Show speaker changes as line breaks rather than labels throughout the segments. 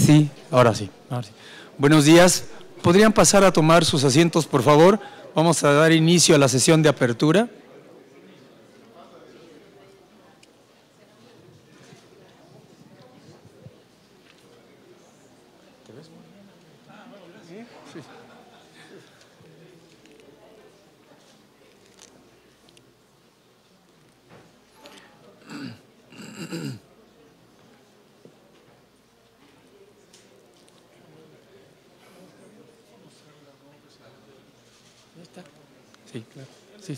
Sí, ahora sí, ahora sí. Buenos días. ¿Podrían pasar a tomar sus asientos, por favor? Vamos a dar inicio a la sesión de apertura. Sí, claro. Sí.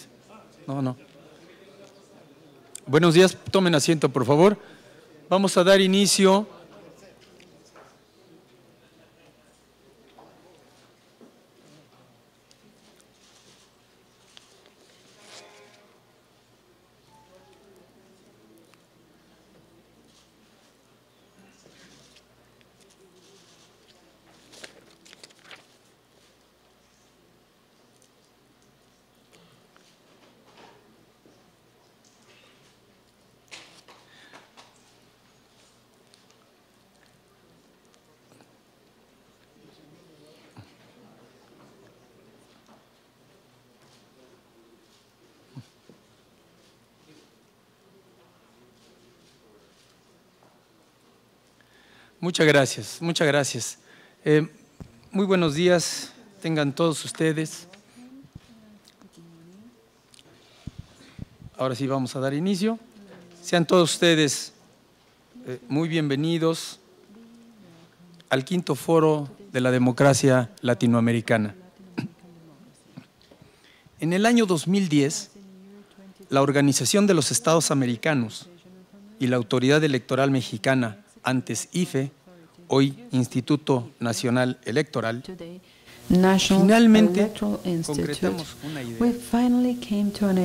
No. Buenos días, tomen asiento, por favor. Vamos a dar inicio. Muchas gracias, muchas gracias. Muy buenos días, tengan todos ustedes. Ahora sí vamos a dar inicio. Sean todos ustedes muy bienvenidos al quinto foro de la democracia latinoamericana. En el año 2010, la Organización de los Estados Americanos y la Autoridad Electoral Mexicana, antes IFE, hoy Instituto Nacional Electoral, finalmente concretamos una idea.
We finally came to an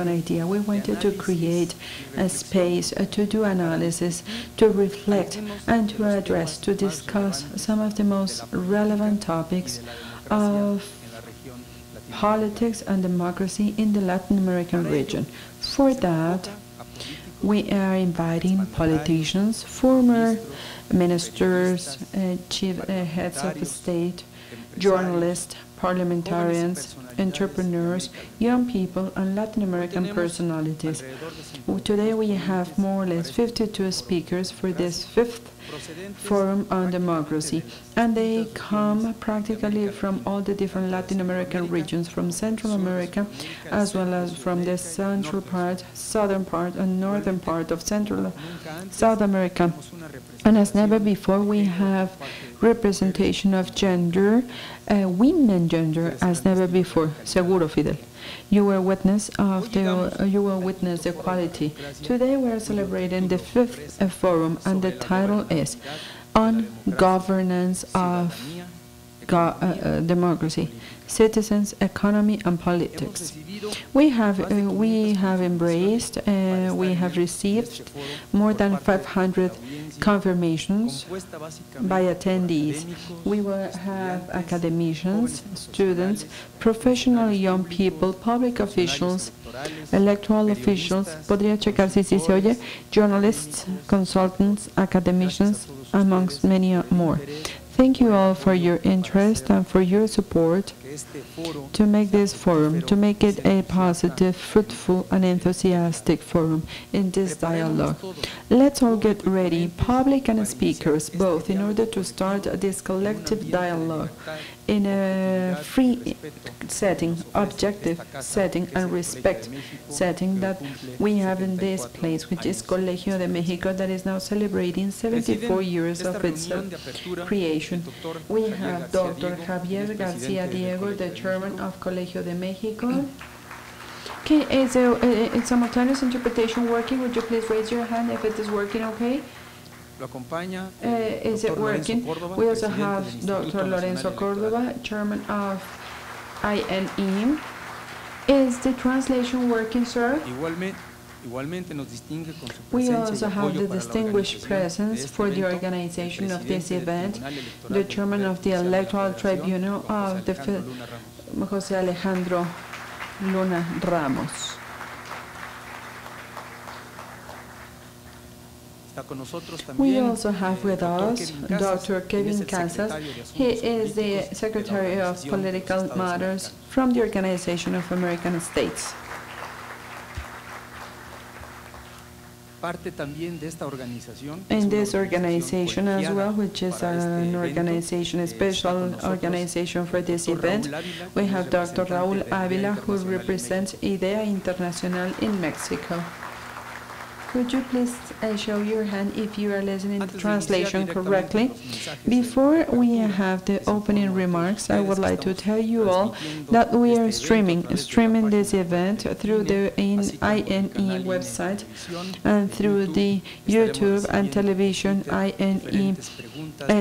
idea. We wanted to create a space to do analysis, to reflect, and to address, to discuss some of the most relevant topics of politics and democracy in the Latin American region. For that, we are inviting politicians, former ministers, chief heads of state, journalists, parliamentarians, entrepreneurs, young people, and Latin American personalities. Today we have more or less 52 speakers for this fifth Forum on Democracy, and they come practically from all the different Latin American regions, from Central America, as well as from the central part, southern part, and northern part of South America. And as never before, we have representation of gender, women gender, as never before. Seguro, Fidel. You will witness equality. Today we are celebrating the fifth forum, and the title is On Governance of Democracy, Citizens, Economy, and Politics. We have embraced, we have received more than 500 confirmations by attendees. We will have academicians, students, professional young people, public officials, electoral officials, podría checar si se oye, journalists, consultants, academicians, amongst many more. Thank you all for your interest and for your support to make this forum, to make it a positive, fruitful, and enthusiastic forum in this dialogue. Let's all get ready, public and speakers, both, in order to start this collective dialogue in a free setting, objective setting, and respect setting that we have in this place, which is Colegio de Mexico, that is now celebrating 74 years of its creation. We have Dr. Javier García Diego, the chairman of Colegio de Mexico. Is simultaneous interpretation working? Would you please raise your hand if it is working okay? Is it working? We also have Dr. Lorenzo Cordova, chairman of INE. Is the translation working, sir? We also have the distinguished presence for the organization of this event, the chairman of the Electoral Tribunal of the José Alejandro Luna Ramos. We also have with us Dr. Kevin Casas. He is the Secretary of Political Matters from the Organization of American States. In this organization as well, which is an organization, a special organization for this event, we have Dr. Raúl Ávila, who represents IDEA Internacional in Mexico. Could you please show your hand if you are listening to the translation correctly? Before we have the opening remarks, I would like to tell you all that we are streaming this event through the INE website and through the YouTube and television INE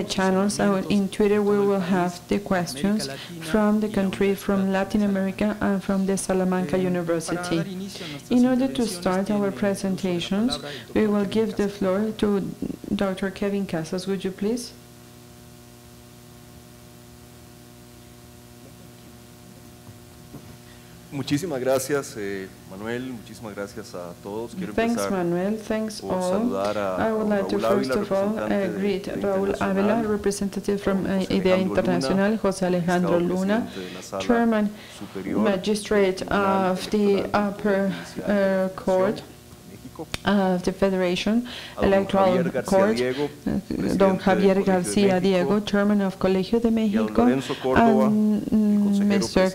channels. In Twitter, we will have the questions from the country, from Latin America, and from the Salamanca University. In order to start our presentation, we will give the floor to Dr. Kevin Casas. Would you please?
Muchísimas gracias, Manuel. Muchísimas gracias a todos.
Thanks, Manuel. Thanks all. I would like to first of all greet Raúl Ávila, representative from IDEA Internacional, José Alejandro Luna, Chairman Magistrate of the Upper Court of the Federation Electoral Court, Don Javier García Diego, Chairman of Colegio de México, and Mr.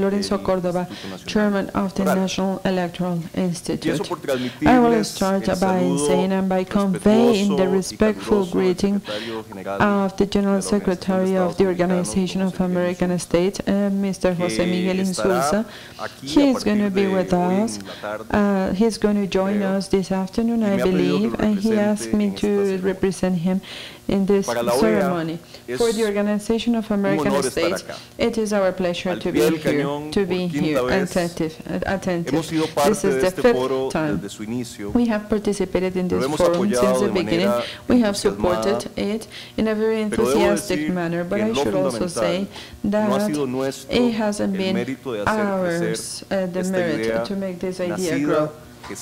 Lorenzo Córdoba, Chairman of the National Electoral Institute. I will start by saying and by conveying the respectful greeting of the General Secretary of the Organization of American States, Mr. José Miguel Insulza. He is going to be with us. He's going to join us this afternoon, I believe, and he asked me to represent him in this ceremony. For the Organization of American States, it is our pleasure to be here, attentive. This is the fifth time we have participated in this forum since the beginning. We have supported it in a very enthusiastic manner, but I should also say that it hasn't been ours the merit to make this idea grow. It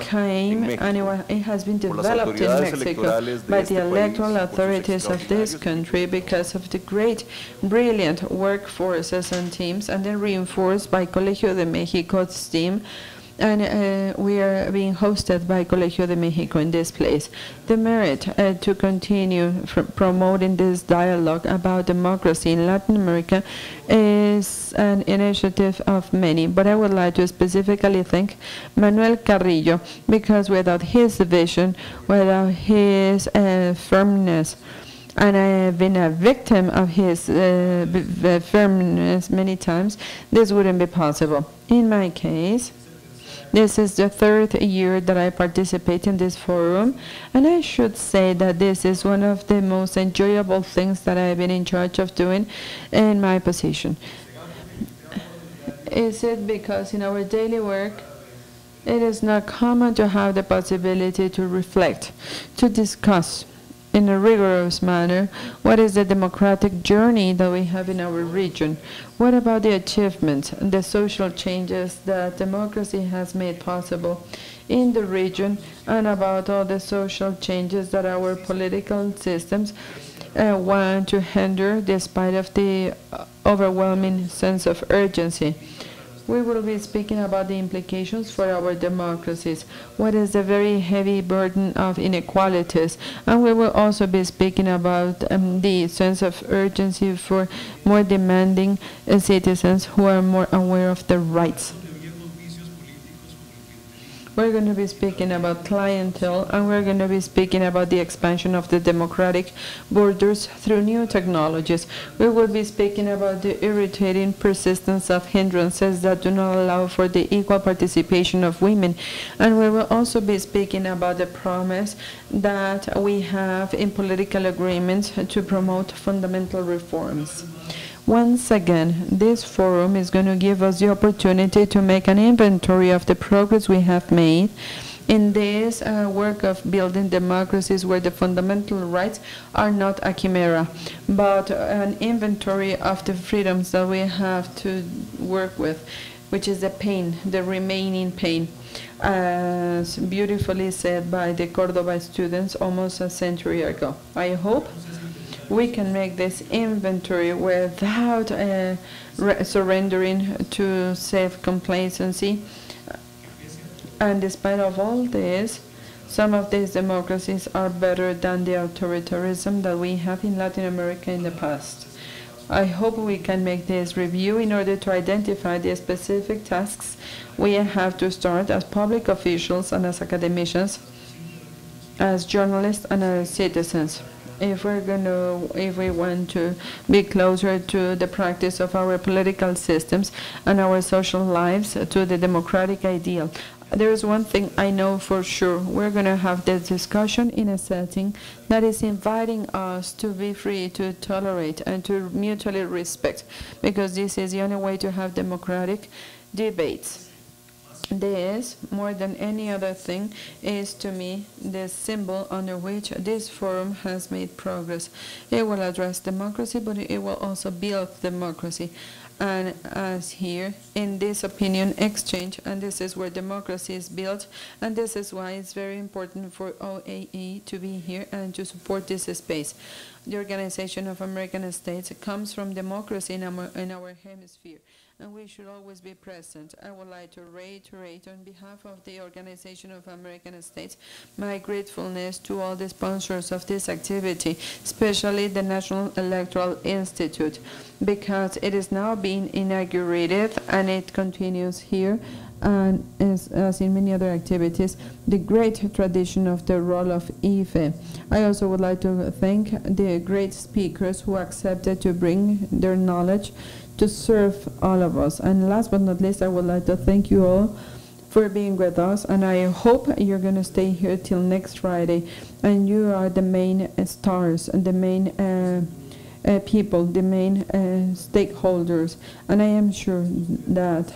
came and it has been developed in Mexico by the electoral authorities of this country because of the great, brilliant workforces and teams, and then reinforced by Colegio de México's team. And we are being hosted by Colegio de México in this place. The merit to continue promoting this dialogue about democracy in Latin America is an initiative of many, but I would like to specifically thank Manuel Carrillo, because without his vision, without his firmness, and I have been a victim of his firmness many times, this wouldn't be possible. In my case, this is the third year that I participate in this forum, and I should say that this is one of the most enjoyable things that I've been in charge of doing in my position. Is it because in our daily work, it is not common to have the possibility to reflect, to discuss in a rigorous manner what is the democratic journey that we have in our region. What about the achievements and the social changes that democracy has made possible in the region, and about all the social changes that our political systems want to hinder despite of the overwhelming sense of urgency. We will be speaking about the implications for our democracies, what is the very heavy burden of inequalities, and we will also be speaking about the sense of urgency for more demanding citizens who are more aware of their rights. We're going to be speaking about clientele, and we're going to be speaking about the expansion of the democratic borders through new technologies. We will be speaking about the irritating persistence of hindrances that do not allow for the equal participation of women. And we will also be speaking about the promise that we have in political agreements to promote fundamental reforms. Once again, this forum is going to give us the opportunity to make an inventory of the progress we have made in this work of building democracies where the fundamental rights are not a chimera, but an inventory of the freedoms that we have to work with. which is the pain, the remaining pain, as beautifully said by the Córdoba students almost a century ago. I hope we can make this inventory without surrendering to self-complacency. And despite of all this, some of these democracies are better than the authoritarianism that we have in Latin America in the past. I hope we can make this review in order to identify the specific tasks we have to start as public officials and as academicians, as journalists and as citizens. If we want to be closer to the practice of our political systems and our social lives, to the democratic ideal. There is one thing I know for sure. We're going to have this discussion in a setting that is inviting us to be free, to tolerate, and to mutually respect, because this is the only way to have democratic debates. This, more than any other thing, is to me the symbol under which this forum has made progress. It will address democracy, but it will also build democracy. And as here, in this opinion exchange, and this is where democracy is built, and this is why it's very important for OAE to be here and to support this space. The Organization of American States comes from democracy in our hemisphere, and we should always be present. I would like to reiterate on behalf of the Organization of American States my gratefulness to all the sponsors of this activity, especially the National Electoral Institute, because it is now being inaugurated and it continues here, and as in many other activities, the great tradition of the role of IFE. I also would like to thank the great speakers who accepted to bring their knowledge to serve all of us. And last but not least, I would like to thank you all for being with us, and I hope you're going to stay here till next Friday, and you are the main stars and the main people, the main stakeholders, and I am sure that,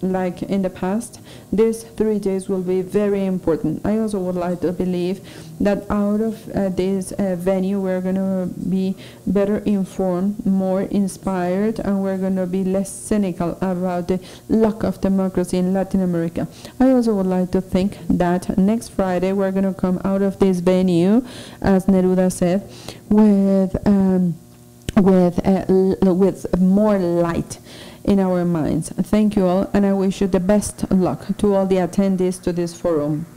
like in the past, these 3 days will be very important. I also would like to believe that out of this venue we're going to be better informed, more inspired, and we're going to be less cynical about the lack of democracy in Latin America. I also would like to think that next Friday we're going to come out of this venue, as Neruda said, with more light in our minds. Thank you all, and I wish you the best luck to all the attendees to this forum.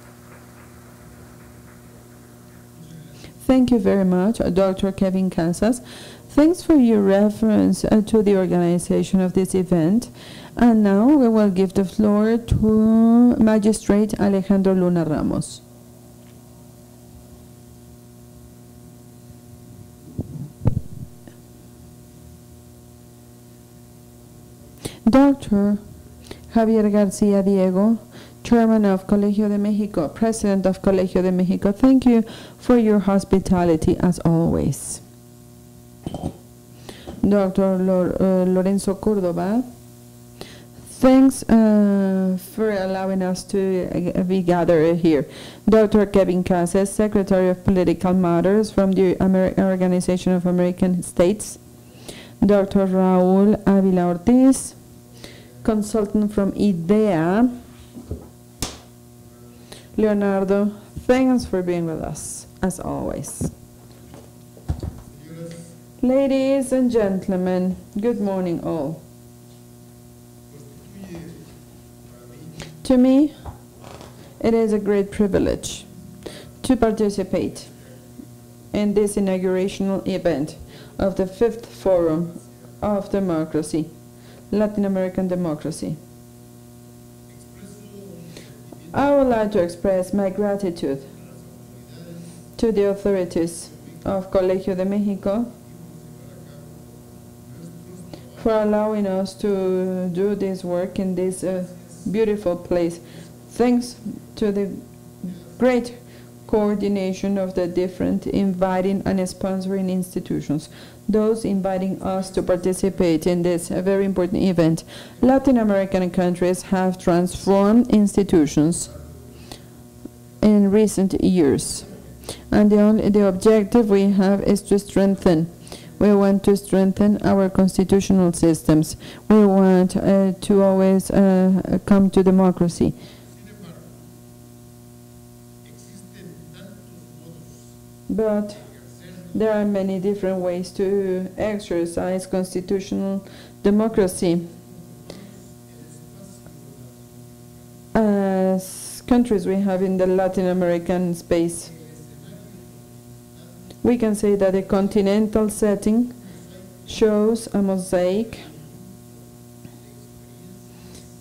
Thank you very much, Dr. Kevin Casas. Thanks for your reference to the organization of this event. And now we will give the floor to Magistrate Alejandro Luna Ramos. Dr. Javier Garcia Diego, Chairman of Colegio de Mexico, President of Colegio de Mexico, thank you for your hospitality as always. Dr. Lorenzo Córdoba, thanks for allowing us to be gathered here. Dr. Kevin Casas, Secretary of Political Matters from the Organization of American States. Dr. Raúl Ávila Ortiz, consultant from IDEA. Leonardo, thanks for being with us, as always. Ladies and gentlemen, good morning all. To me, it is a great privilege to participate in this inaugurational event of the 5th Forum of Democracy, Latin American Democracy. I would like to express my gratitude to the authorities of Colegio de Mexico for allowing us to do this work in this beautiful place. Thanks to the great coordination of the different inviting and sponsoring institutions, those inviting us to participate in this very important event. Latin American countries have transformed institutions in recent years, and the objective we have is to strengthen We want to strengthen our constitutional systems. We want to always come to democracy. But there are many different ways to exercise constitutional democracy. As countries we have in the Latin American space, we can say that the continental setting shows a mosaic,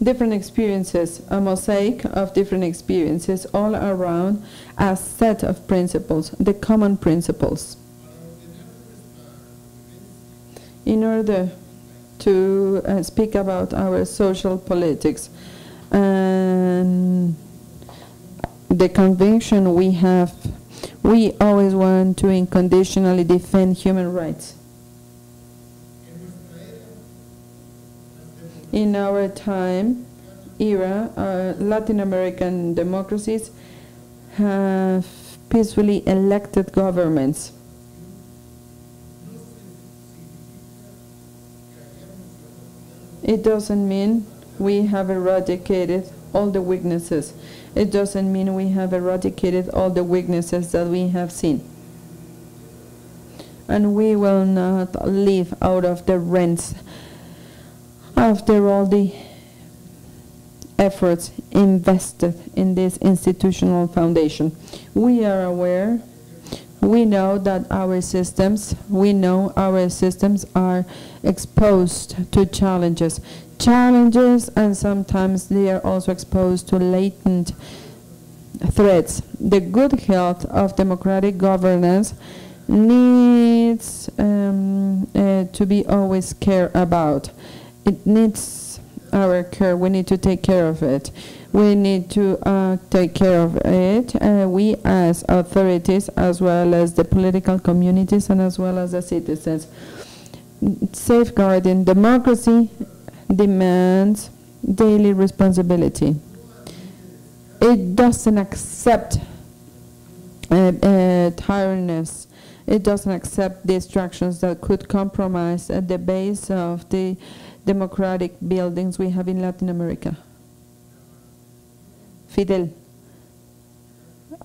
different experiences, a mosaic of different experiences all around a set of principles, the common principles. In order to speak about our social politics and the conviction we have, we always want to unconditionally defend human rights. In our era, Latin American democracies have peacefully elected governments. It doesn't mean we have eradicated all the weaknesses. It doesn't mean we have eradicated all the weaknesses that we have seen. And we will not live out of the rents after all the efforts invested in this institutional foundation. We are aware, we know that our systems are exposed to challenges, and sometimes they are also exposed to latent threats. The good health of democratic governance needs to be always cared about. It needs our care. We need to take care of it. We need to take care of it, we as authorities, as well as the political communities, and as well as the citizens. Safeguarding democracy demands daily responsibility. It doesn't accept tyrannous. It doesn't accept distractions that could compromise at the base of the democratic buildings we have in Latin America. Fidel,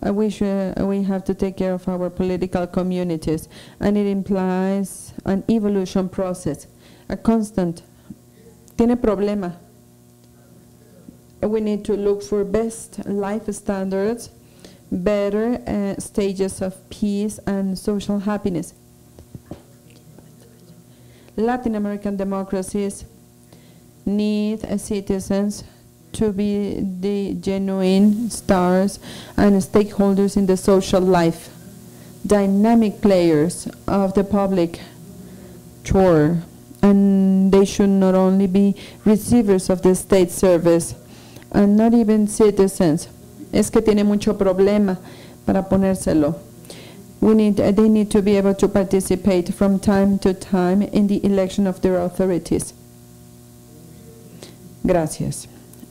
we have to take care of our political communities, and it implies an evolution process, a constant. Tiene problema. We need to look for best life standards, better stages of peace and social happiness. Latin American democracies need citizens to be the genuine stars and stakeholders in the social life, dynamic players of the public chore, and they should not only be receivers of the state service and not even citizens. Es que tiene mucho problema para ponérselo. They need to be able to participate from time to time in the election of their authorities. Gracias.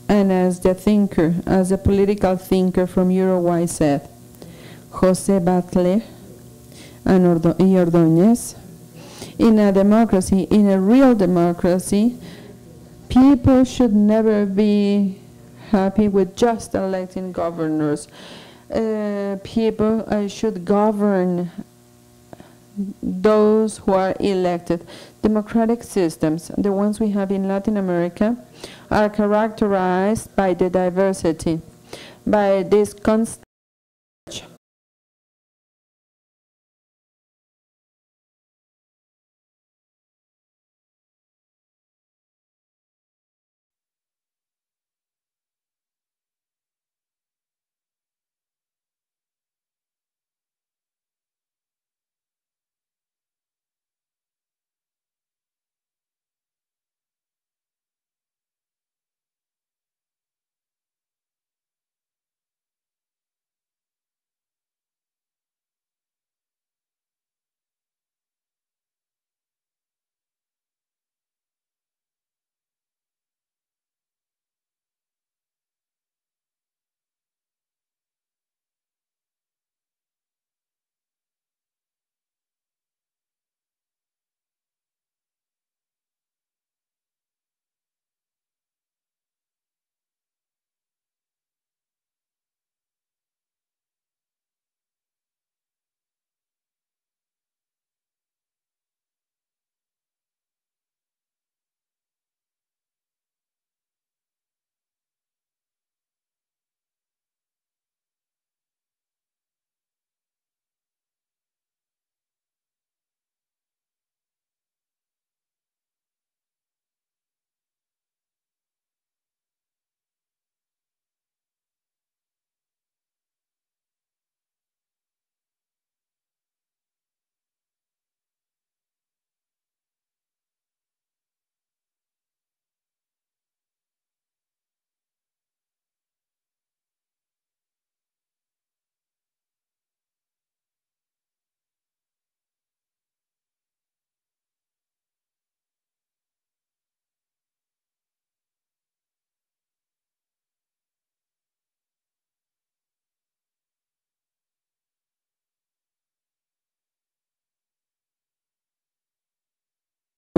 And as a political thinker from Uruguay said, José Batlle and Ordóñez, in a democracy, in a real democracy, people should never be happy with just electing governors. People should govern those who are elected. Democratic systems, the ones we have in Latin America, are characterized by the diversity, by this constant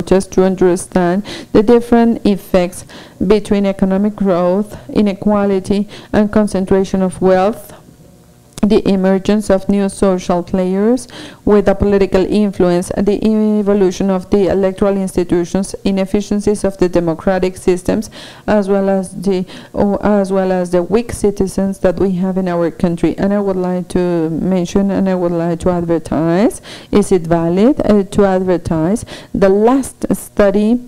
approaches to understand the different effects between economic growth, inequality, and concentration of wealth, the emergence of new social players with a political influence, the evolution of the electoral institutions, inefficiencies of the democratic systems, as well as the weak citizens that we have in our country. And I would like to mention, and I would like to advertise, is it valid to advertise the last study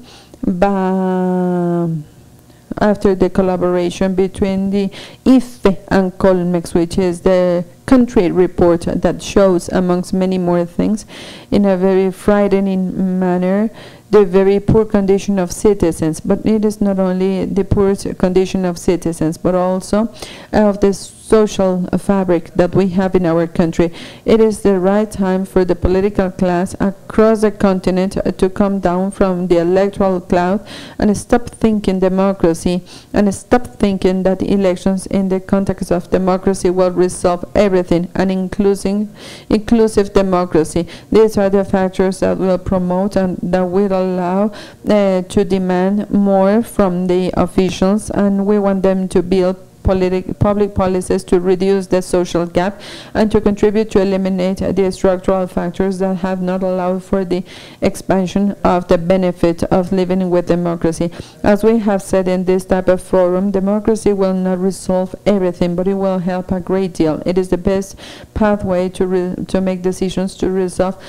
after the collaboration between the IFE and Colmex, which is the country report that shows, amongst many more things, in a very frightening manner, the very poor condition of citizens. But it is not only the poor condition of citizens, but also of the social fabric that we have in our country. It is the right time for the political class across the continent to come down from the electoral cloud and stop thinking democracy and stop thinking that elections in the context of democracy will resolve everything, and inclusive democracy. These are the factors that will promote and that will allow to demand more from the officials, and we want them to build public policies to reduce the social gap and to contribute to eliminate the structural factors that have not allowed for the expansion of the benefit of living with democracy. As we have said in this type of forum, democracy will not resolve everything, but it will help a great deal. It is the best pathway to make decisions to resolve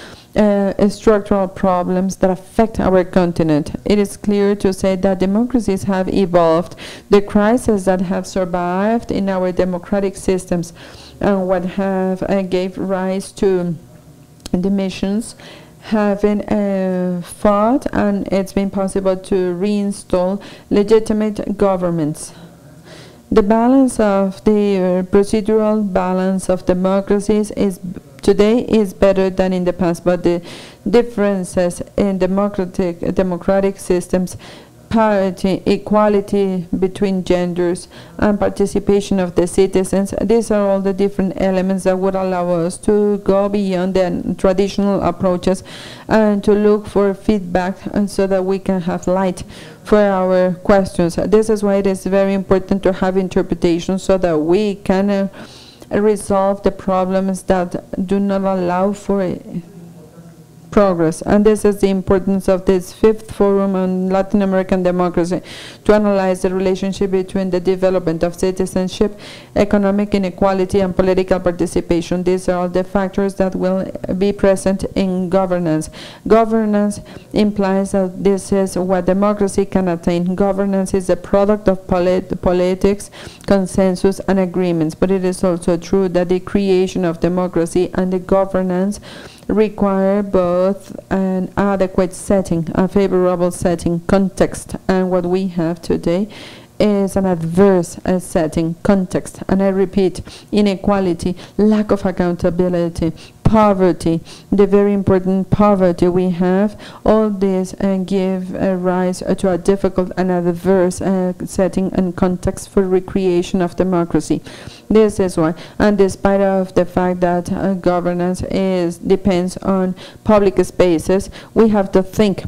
structural problems that affect our continent. It is clear to say that democracies have evolved. The crises that have survived in our democratic systems and what have gave rise to the missions have been fought, and it's been possible to reinstall legitimate governments. The balance of the procedural balance of democracies today is better than in the past, but the differences in democratic systems, parity, equality between genders, and participation of the citizens, these are all the different elements that would allow us to go beyond the traditional approaches and to look for feedback, and so that we can have light for our questions. This is why it is very important to have interpretation, so that we can resolve the problems that do not allow for progress. And this is the importance of this 5th Forum on Latin American Democracy, to analyze the relationship between the development of citizenship, economic inequality, and political participation. These are all the factors that will be present in governance. Governance implies that this is what democracy can attain. Governance is a product of politics, consensus, and agreements, but it is also true that the creation of democracy and the governance require both an adequate setting, a favorable setting, context, and what we have today is an adverse setting, context. And I repeat, inequality, lack of accountability, poverty, the very important poverty we have, all this give rise to a difficult and adverse setting and context for recreation of democracy. This is why, and despite of the fact that governance depends on public spaces, we have to think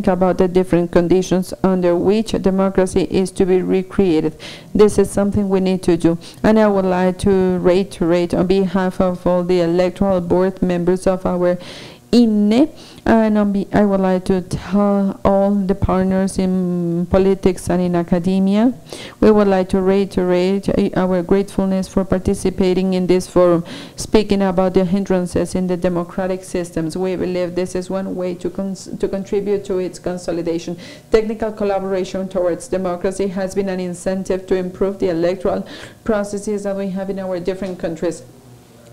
about the different conditions under which democracy is to be recreated. This is something we need to do, and I would like to reiterate on behalf of all the electoral board members of our INE, and I would like to tell all the partners in politics and in academia, we would like to reiterate our gratefulness for participating in this forum, speaking about the hindrances in the democratic systems. We believe this is one way to contribute to its consolidation. Technical collaboration towards democracy has been an incentive to improve the electoral processes that we have in our different countries.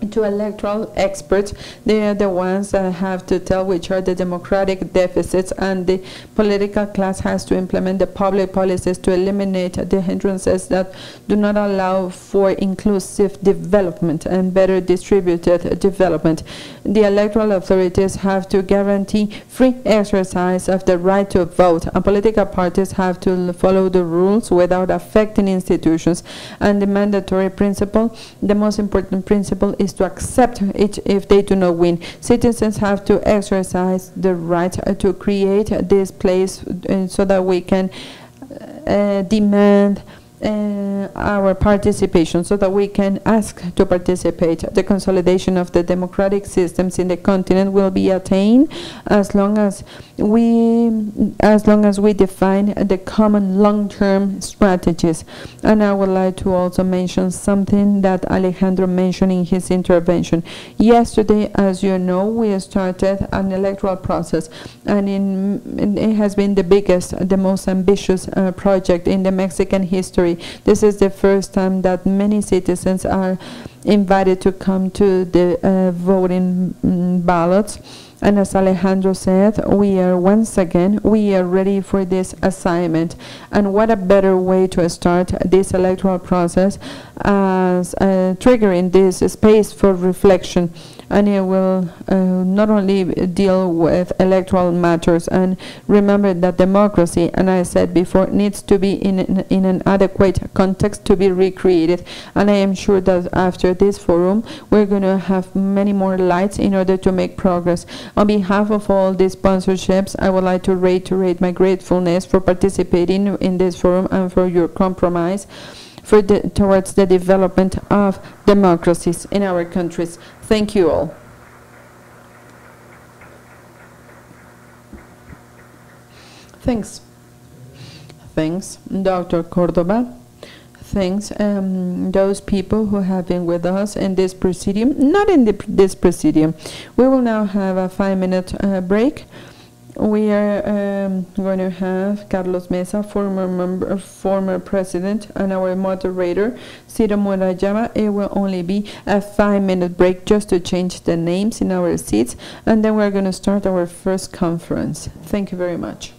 To electoral experts, they are the ones that have to tell which are the democratic deficits, and the political class has to implement the public policies to eliminate the hindrances that do not allow for inclusive development and better distributed development. The electoral authorities have to guarantee free exercise of the right to vote, and political parties have to follow the rules without affecting institutions. And the mandatory principle, the most important principle, is is to accept it if they do not win. Citizens have to exercise the right to create this place so that we can demand our participation, so that we can ask to participate. The consolidation of the democratic systems in the continent will be attained as long as we define the common long-term strategies. And I would like to also mention something that Alejandro mentioned in his intervention. Yesterday, as you know, we started an electoral process, and it has been the biggest, the most ambitious project in the Mexican history. This is the first time that many citizens are invited to come to the voting ballots. And as Alejandro said, we are ready for this assignment. And what a better way to start this electoral process as triggering this space for reflection. And it will not only deal with electoral matters. And remember that democracy, and I said before, needs to be in an adequate context to be recreated. And I am sure that after this forum, we're going to have many more lights in order to make progress. On behalf of all these sponsorships, I would like to reiterate my gratefulness for participating in this forum and for your compromise towards the development of democracies in our countries. Thank you all. Thanks. Thanks, Dr. Cordova. Thanks, those people who have been with us in this presidium, not in this presidium. We will now have a 5-minute break. We are going to have Carlos Mesa, former president, and our moderator, Ciro Murayama. It will only be a 5-minute break just to change the names in our seats, and then we're going to start our first conference. Thank you very much.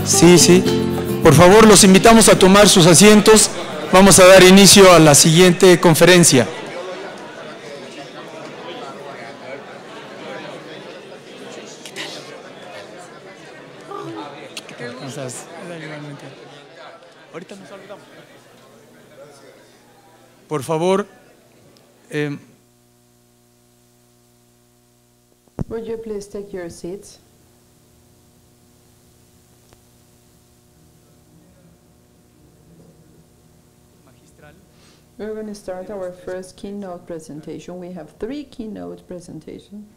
Sí, sí. Por favor, los invitamos a tomar sus asientos. Vamos a dar inicio a la siguiente conferencia. Ahorita nos saludamos. Por favor,
would you please take your seats? We're going to start our first keynote presentation. We have 3 keynote presentations.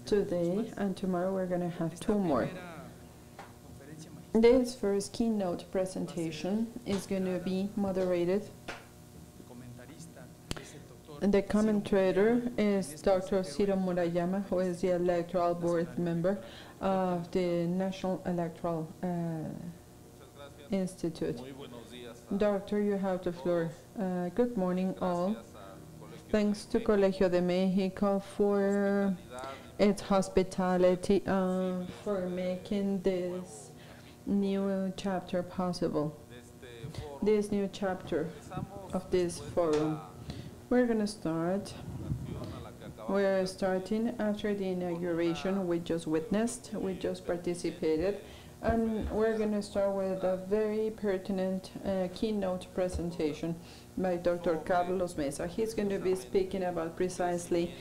Today and tomorrow we're going to have 2 more. This first keynote presentation is going to be moderated. And the commentator is Dr. Ciro Murayama, who is the electoral board member of the National Electoral Institute. Doctor, you have the floor. Good morning, all. Thanks to Colegio de México for its hospitality, for making this new chapter possible. This new chapter of this forum. We're going to start. We're starting after the inauguration we just witnessed, we just participated, and we're going to start with a very pertinent keynote presentation by Dr. Carlos Mesa. He's going to be speaking about precisely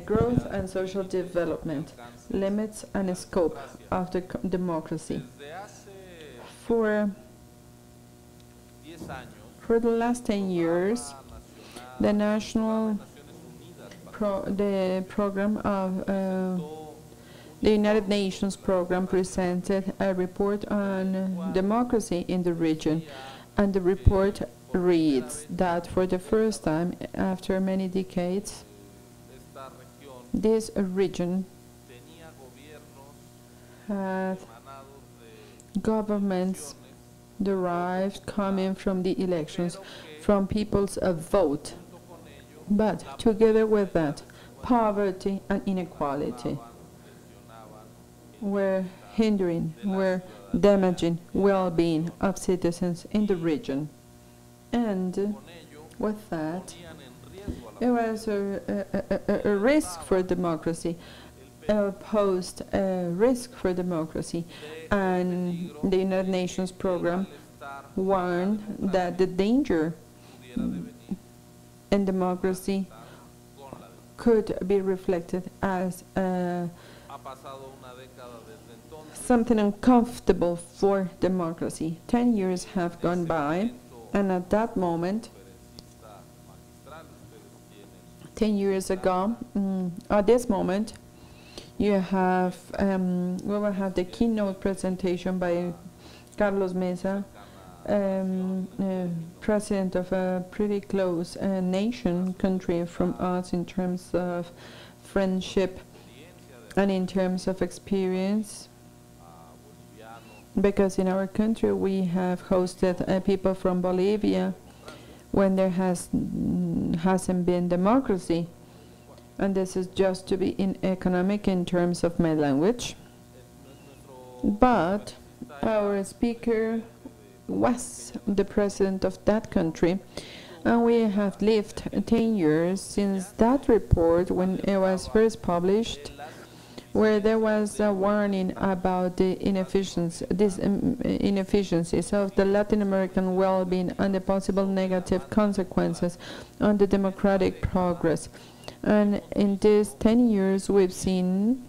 growth and social development, limits and scope of the democracy. For the last 10 years, the national program of the United Nations program presented a report on democracy in the region, and the report reads that for the first time after many decades, this region had governments derived coming from the elections, from people's vote. But together with that, poverty and inequality were hindering, were damaging well-being of citizens in the region. And with that, there was a risk for democracy, posed a risk for democracy, and the United Nations program warned that the danger in democracy could be reflected as something uncomfortable for democracy. 10 years have gone by, and at that moment, 10 years ago, at this moment, you have we will have the keynote presentation by Carlos Mesa, president of a pretty close country from us in terms of friendship and in terms of experience, because in our country we have hosted people from Bolivia when there hasn't been democracy, and this is just to be in economic in terms of my language. But our speaker was the president of that country, and we have lived 10 years since that report, when it was first published, where there was a warning about the inefficiencies of the Latin American well-being and the possible negative consequences on the democratic progress. And in these 10 years, we've seen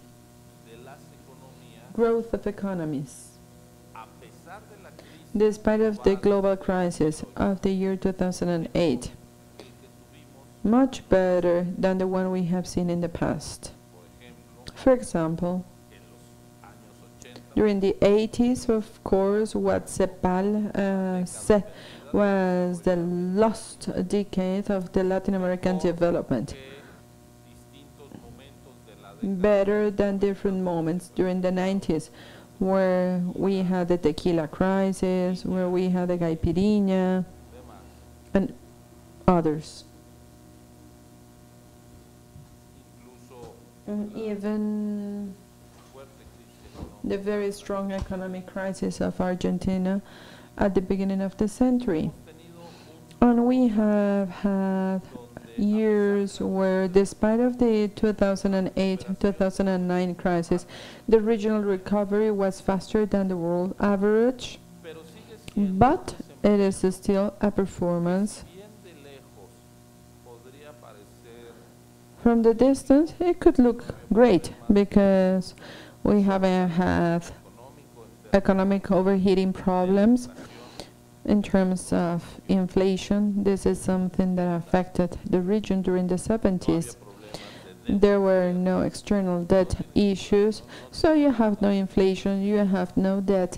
growth of economies, despite of the global crisis of the year 2008, much better than the one we have seen in the past. For example, during the 80s, of course, what CEPAL said was the lost decade of the Latin American development, better than different moments during the 90s, where we had the tequila crisis, where we had the caipirinha, and others. And even the very strong economic crisis of Argentina at the beginning of the century. And we have had years where, despite of the 2008-2009 crisis, the regional recovery was faster than the world average, but it is still a performance. From the distance, it could look great because we haven't had economic overheating problems. In terms of inflation, this is something that affected the region during the 70s. There were no external debt issues, so you have no inflation, you have no debt,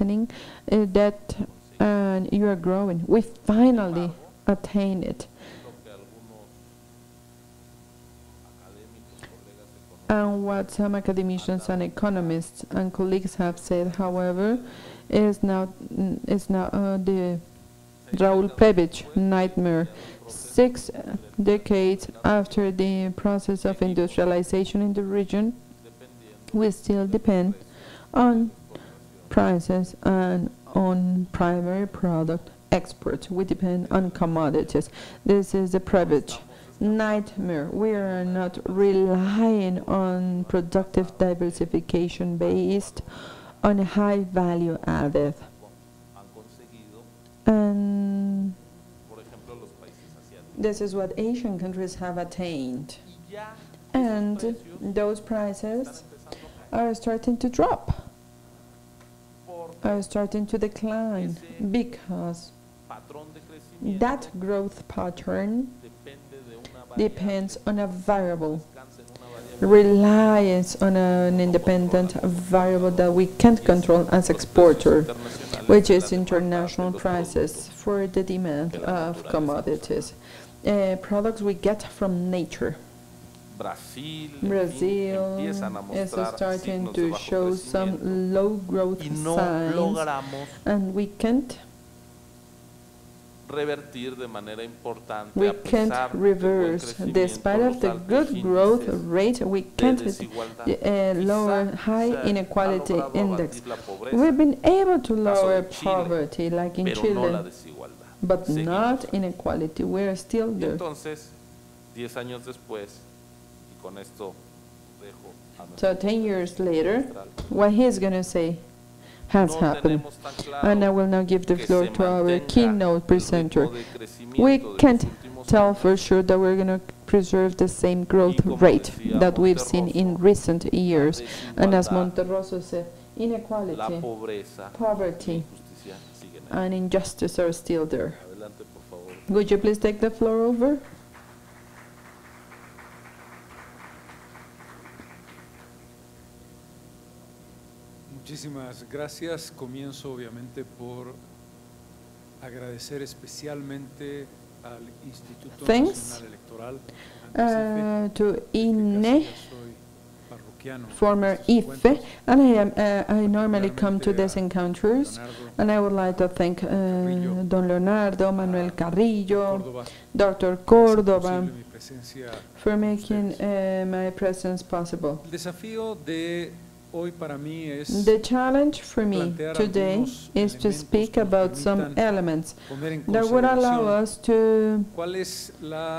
and you are growing. We finally attained it. And what some academicians and economists and colleagues have said, however, is now the Raúl Prebisch nightmare. 6 decades after the process of industrialization in the region, we still depend on prices and on primary product exports. We depend on commodities. This is the Prebisch nightmare. We are not relying on productive diversification based on high value added. And this is what Asian countries have attained. And those prices are starting to drop, are starting to decline, because that growth pattern depends on a variable, relies on an independent variable that we can't control as exporter, which is international prices for the demand of commodities, products we get from nature. Brazil is starting to show some low growth signs, and we can't reverse, despite of the good growth rate, we can't lower high inequality index. We've been able to lower poverty, like in Chile, but not inequality. We're still there. So 10 years later, what he's going to say has happened. And I will now give the floor to our keynote presenter. We can't tell for sure that we're going to preserve the same growth rate that we've seen in recent years. And as Monterroso said, inequality, poverty, and injustice are still there. Would you please take the floor over?
Muchísimas gracias. Comienzo obviamente por agradecer especialmente al Instituto Nacional Electoral,
to INE, former IFE, and I normally come to these encounters, and I would like to thank Don Leonardo, Manuel Carrillo, Dr. Córdoba, for making my presence possible.
El desafío de hoy para mí es
the challenge for me today is to speak about some elements that would allow us to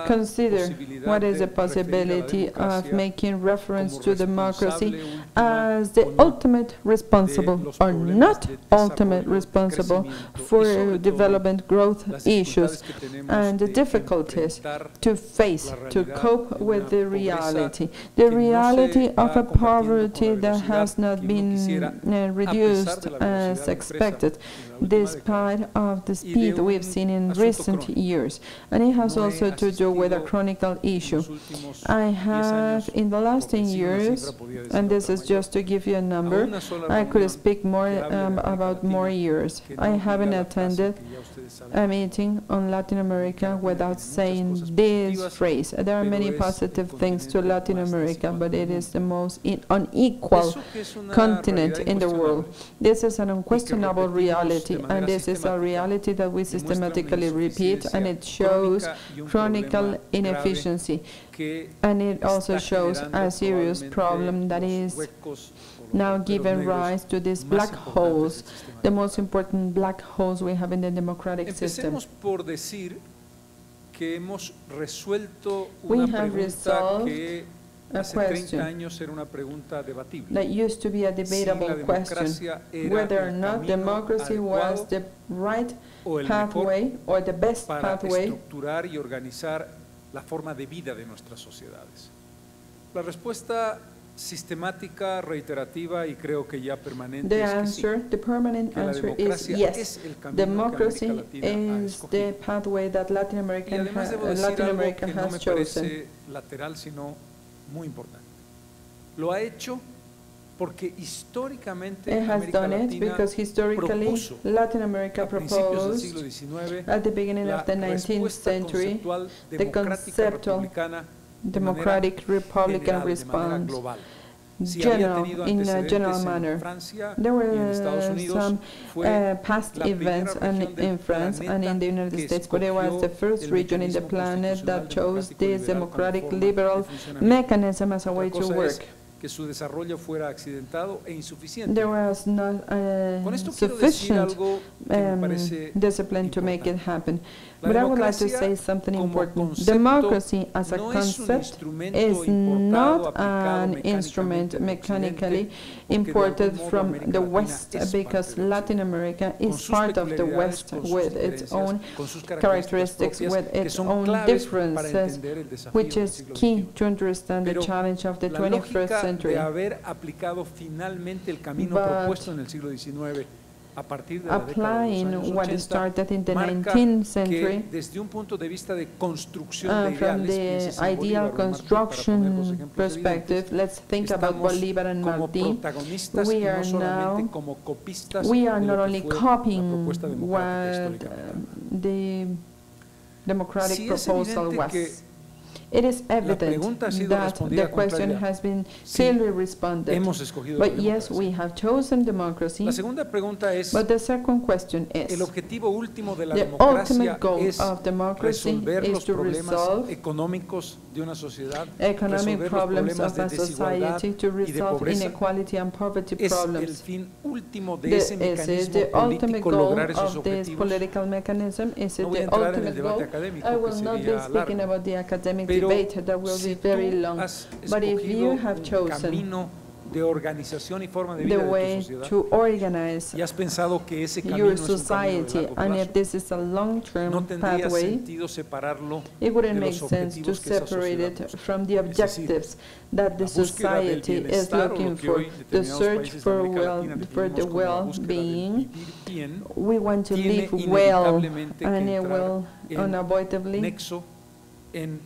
consider what is the possibility of making reference to democracy as the ultimate responsible or not ultimate responsible for development growth issues and the difficulties to face, to cope with the reality of a poverty that has not been reduced as expected, despite of the speed we've seen in recent years. And it has also to do with a chronic issue. I have, in the last 10 years, and this is just to give you a number, I could speak more about more years. I haven't attended a meeting on Latin America without saying this phrase. There are many positive things to Latin America, but it is the most unequal continent in the world. This is an unquestionable reality, and this is a reality that we systematically repeat, and it shows chronic inefficiency, and it also shows a serious problem that is now given rise to these black holes, the most important black holes we have in the democratic system.
Empecemos por decir que hemos resuelto
We
una
have
pregunta
resolved
que
a
hace 30
question
años era una pregunta debatible.
that used to be a debatable
Si la
question,
democracia era
whether or
el
not
camino
democracy was
adecuado
the right
o el mejor
pathway or the best
para
pathway
estructurar y organizar la forma de vida de nuestras sociedades. La respuesta sistemática, reiterativa y creo que ya permanente
The
es que sí.
answer, the permanent
Que la
answer is
democracia
yes.
es el camino
Democracy
que América Latina ha
is
escogido.
the pathway that Latin
Y
America,
además debo decir
Latin
algo
America
que no
has
me
chosen.
parece lateral, sino muy importante. Lo ha hecho porque históricamente
It has
América
done it
Latina
because historically
propuso
Latin America
a principios del
proposed
siglo XIX
at the beginning
la
of the 19th
respuesta
century
conceptual
the
democrática
conceptual
republicana de
democratic
manera
Republican
general, de manera
response
global. Si había
general,
tenido
in a
antecedentes
general
en
manner.
Francia
There
y en Estados
were
Unidos,
some
fue
past
la primera
events
región del
in France and in the United
planeta
States,
que
but it was the
escogió
first
el
region in the
mecanismo
planet that
constitucional
chose
democrático
this
liberal como
democratic
forma de
liberal
funcionamiento.
mechanism as a way
Otra
to
cosa es
work.
que su desarrollo fuera accidentado e insuficiente.
There was not
Con esto quiero decir
sufficient
algo que me parece
discipline to make it
importante.
happen.
La
But I would like to
democracia
say something
como
important.
concepto
Democracy as a
no es un
concept
instrumento
is
importado,
not
aplicado
an
mecánicamente
instrument
del
mechanically
Occidente, porque de
imported
algún modo
from
América
the
Latina
West,
es
because
parte del
Latin America is
sus
part of the
peculiaridades,
West
con sus
with its
diferencias,
own
con sus
characteristics,
propias,
with
que
its
son
own
claves para
differences,
entender el desafío
which
del
is
siglo
key
XXI.
to understand the
Pero
challenge of the
la
21st
lógica
century.
de haber aplicado finalmente el camino
But
propuesto en el siglo XIX a partir de la década de los
applying
años
what
80,
started in the
marca
19th century,
que desde un punto de vista de construcción de
from
ideales,
the
pienses en
ideal
Bolívar o en Martí, para poner dos
construction
ejemplos
perspective,
evidentes,
let's think about
estamos
Bolivar and
como
Martín.
protagonistas y
We
no
are
solamente
now,
como copistas
we are
de
not
lo
only
que fue la
copying
propuesta democrática
what
histórica americana.
the democratic
Si es
proposal
evidente que
was. It is evident
pregunta ha sido
that
respondida
the
con
question
claridad.
has been
Sí,
clearly responded.
hemos escogido la
But yes,
democracia.
we have chosen democracy.
La segunda pregunta es,
But the second question
el
is,
objetivo último de la
the
democracia
ultimate goal
es
of democracy
resolver
is
los
to
problemas
resolve
económicos de una sociedad,
economic
resolver los
problems
problemas
of
de
a
desigualdad
society, to
y de
resolve
pobreza.
inequality and poverty
Es el
problems.
fin último de
This
ese
is
mecanismo
the ultimate
político
goal
lograr esos
of this
objetivos.
political mechanism. Is
No
it
voy a
the
entrar en el
ultimate
debate
goal?
académico,
I
que
will not be
sería
speaking
largo.
about the academic
Pero
debate that will
si
be very
tú
long.
has
But if you
escogido
have
un
chosen
camino de organización y forma de
the
vida de tu
way
sociedad
to organize
y has pensado que ese camino
your
es un camino de
society,
largo
and if
plazo,
this is a
no
long-term
tendría
pathway,
sentido separarlo
it wouldn't
de
make
los
sense to
objetivos que esa
separate
sociedad
it
busca.
from the
Es decir,
objectives that the
la búsqueda del
society is
bienestar o
looking
lo que
for,
hoy
the
determinados
search
países de
for
América Latina
for the
definimos como la búsqueda del
well-being.
vivir bien,
We want to
tiene
live well,
inevitablemente que
and it
entrar
will
en
unavoidably
nexo en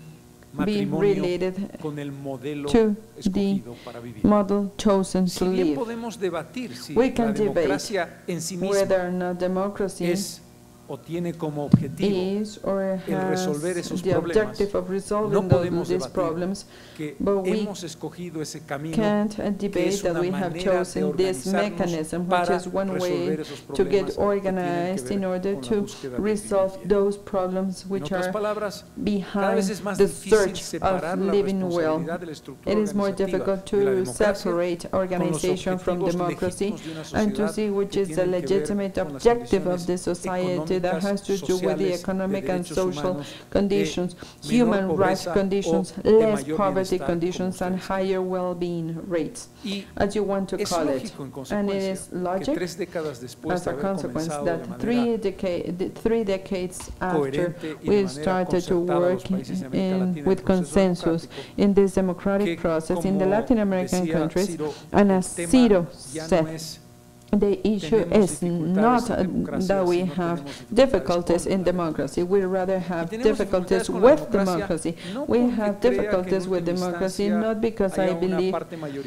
be
matrimonio
related
con el modelo
to
escogido para vivir.
model chosen
Si
to
bien
live.
podemos debatir si
We
la
can debate
democracia en sí misma
Whether or not democracy
es o tiene como objetivo
is or
el
has
resolver esos
the
problemas,
objective of resolving
no podemos
these
debatir
problems,
que
but we
hemos escogido ese camino
can't
que
debate
es
that
una
we have
manera de
chosen this
organizarnos
mechanism, which
para
is one way
resolver esos
to
problemas
get
que tienen
organized
que
in
ver
order
con la
to
búsqueda del
resolve
vivir bien.
those problems
En
which
otras
are
palabras, cada
behind
vez es más
the
difícil
search
separar
of
la
living well.
responsabilidad de la estructura
It is more
organizativa
difficult
de la
to
democracia
separate
con los
organization from
objetivos
democracy
legítimos de una
and to
sociedad
see which
que
is the
tienen que ver
legitimate
con las
objective of
condiciones
the society that
económicas,
has to do with the
sociales,
economic
de
and
derechos
social
humanos,
conditions,
de menor
human rights
pobreza
conditions,
o de
less
mayor
poverty
bienestar,
conditions,
como
and
ustedes
higher well-being rates,
Y
as you want to
es
call it.
lógico, en
And it
consecuencia,
is
que
logic
3 décadas después
as
de
a
haber
consequence
comenzado
that
de manera
3 decades after
coherente y de
we
manera
started to
concertada
work
los países de América Latina en
with
el proceso
consensus
democrático,
in this democratic
que,
process in the
como
Latin American
decía
countries,
Ciro,
and
el
as
tema
Ciro
ya
said,
no es
the issue is not that we have difficulties in democracy. We rather have difficulties with democracy. We have difficulties with democracy not because I believe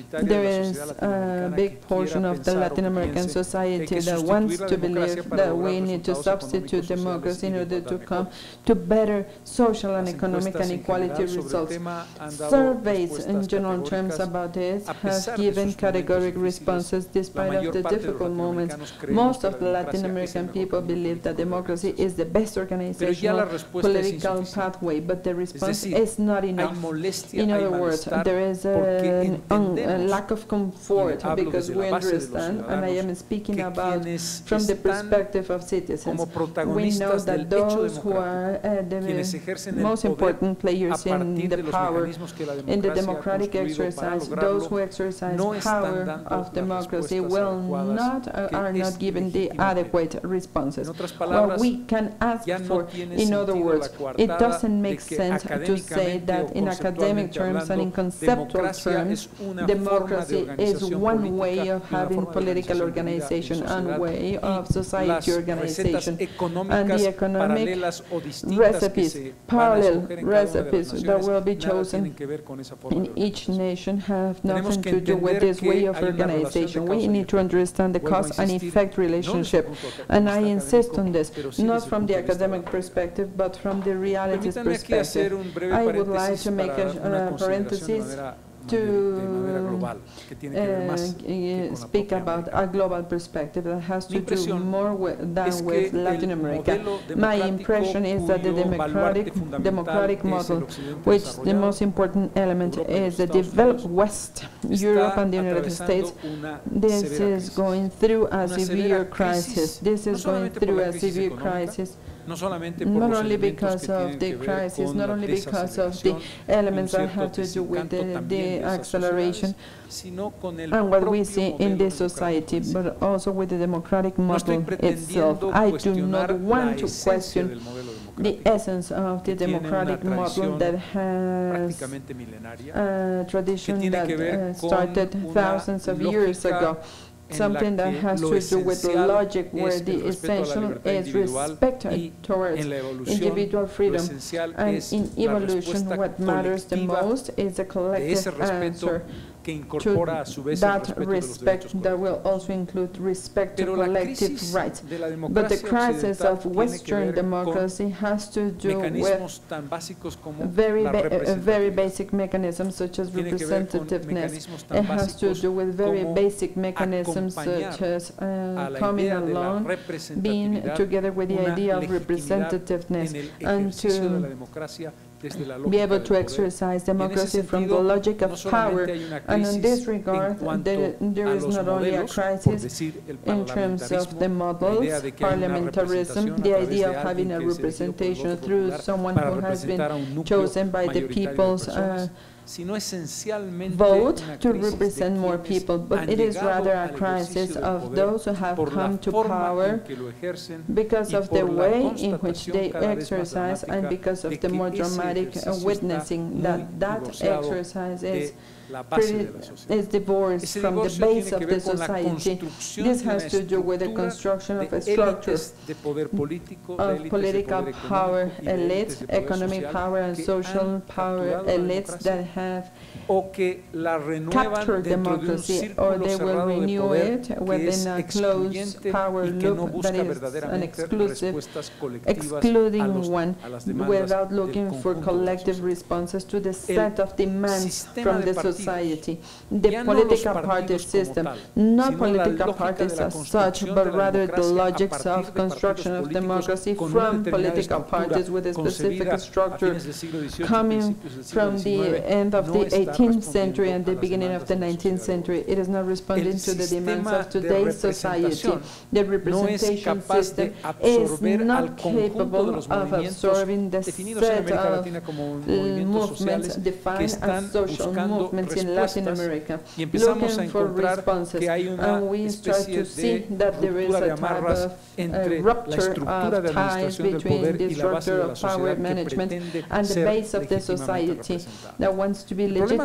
there is a big portion of the Latin American society that wants to believe that we need to substitute democracy in order to come to better social and economic and equality results. Surveys in general terms about this have given categorical responses despite of the difficulties moments. Most of the Latin American people believe that democracy is the best organizational political pathway, but the response is not enough. In other words, there is a lack of comfort because we understand, and I am speaking about from the perspective of citizens. We know that those who are the most important players in the power, in the democratic exercise, those who exercise power of democracy are not given the adequate responses. What we can ask for, in other words, it doesn't make sense to say that in academic terms and in conceptual terms, democracy is one way of having political organization and way of society organization, and the economic recipes, parallel recipes that will be chosen in each nation have nothing to do with this way of organization. We need to understand the cause and effect relationship, and I insist on this, not from the academic perspective, but from the realities perspective. I would like to make a parenthesis to speak about a global perspective that has to do more than with Latin America. My impression is that the democratic model, which the most important element is the developed West, Europe and the United States, this is going through a severe crisis. This is going through a severe crisis. Not only because of the crisis, not only because of the elements that have to do with the acceleration and what we see in this society, but also with the democratic model itself. I do not want to question the essence of the democratic model that has a tradition that started thousands of years ago. Something that has to do with logic, where the essential is respect towards individual freedom, and in evolution what matters the most is a collective answer to that respect that will also include respect to collective rights. But the crisis of Western democracy has to do with very basic mechanisms such as representativeness. It has to do with very basic mechanisms such as coming along, being together with the idea of representativeness, and to be able to exercise democracy from the logic of power. And in this regard, there is not only a crisis in terms of the models, parliamentarism, the idea of having a representation through someone who has been chosen by the people's vote to represent more people, but it is rather a crisis of those who have come to power because of the way in which they exercise and because of the more dramatic witnessing that exercise is divorced from the base of the society. This has to do with the construction of a structure of political power elites, economic power and social power elites that have captured democracy, or they will renew it within a closed power loop that is an exclusive, excluding one, without looking for collective responses to the set of demands from the society. The political party system, not political parties as such, but rather the logics of construction of democracy from political parties with a specific structure coming from the end of the 18th century and the beginning of the 19th century. It is not responding to the demands of today's society. The representation system is not capable of absorbing the set of movements defined as social movements in Latin America, looking for responses, and we start to see that there is a type of rupture of ties between the structure of power management and the base of the society that wants to be legitimate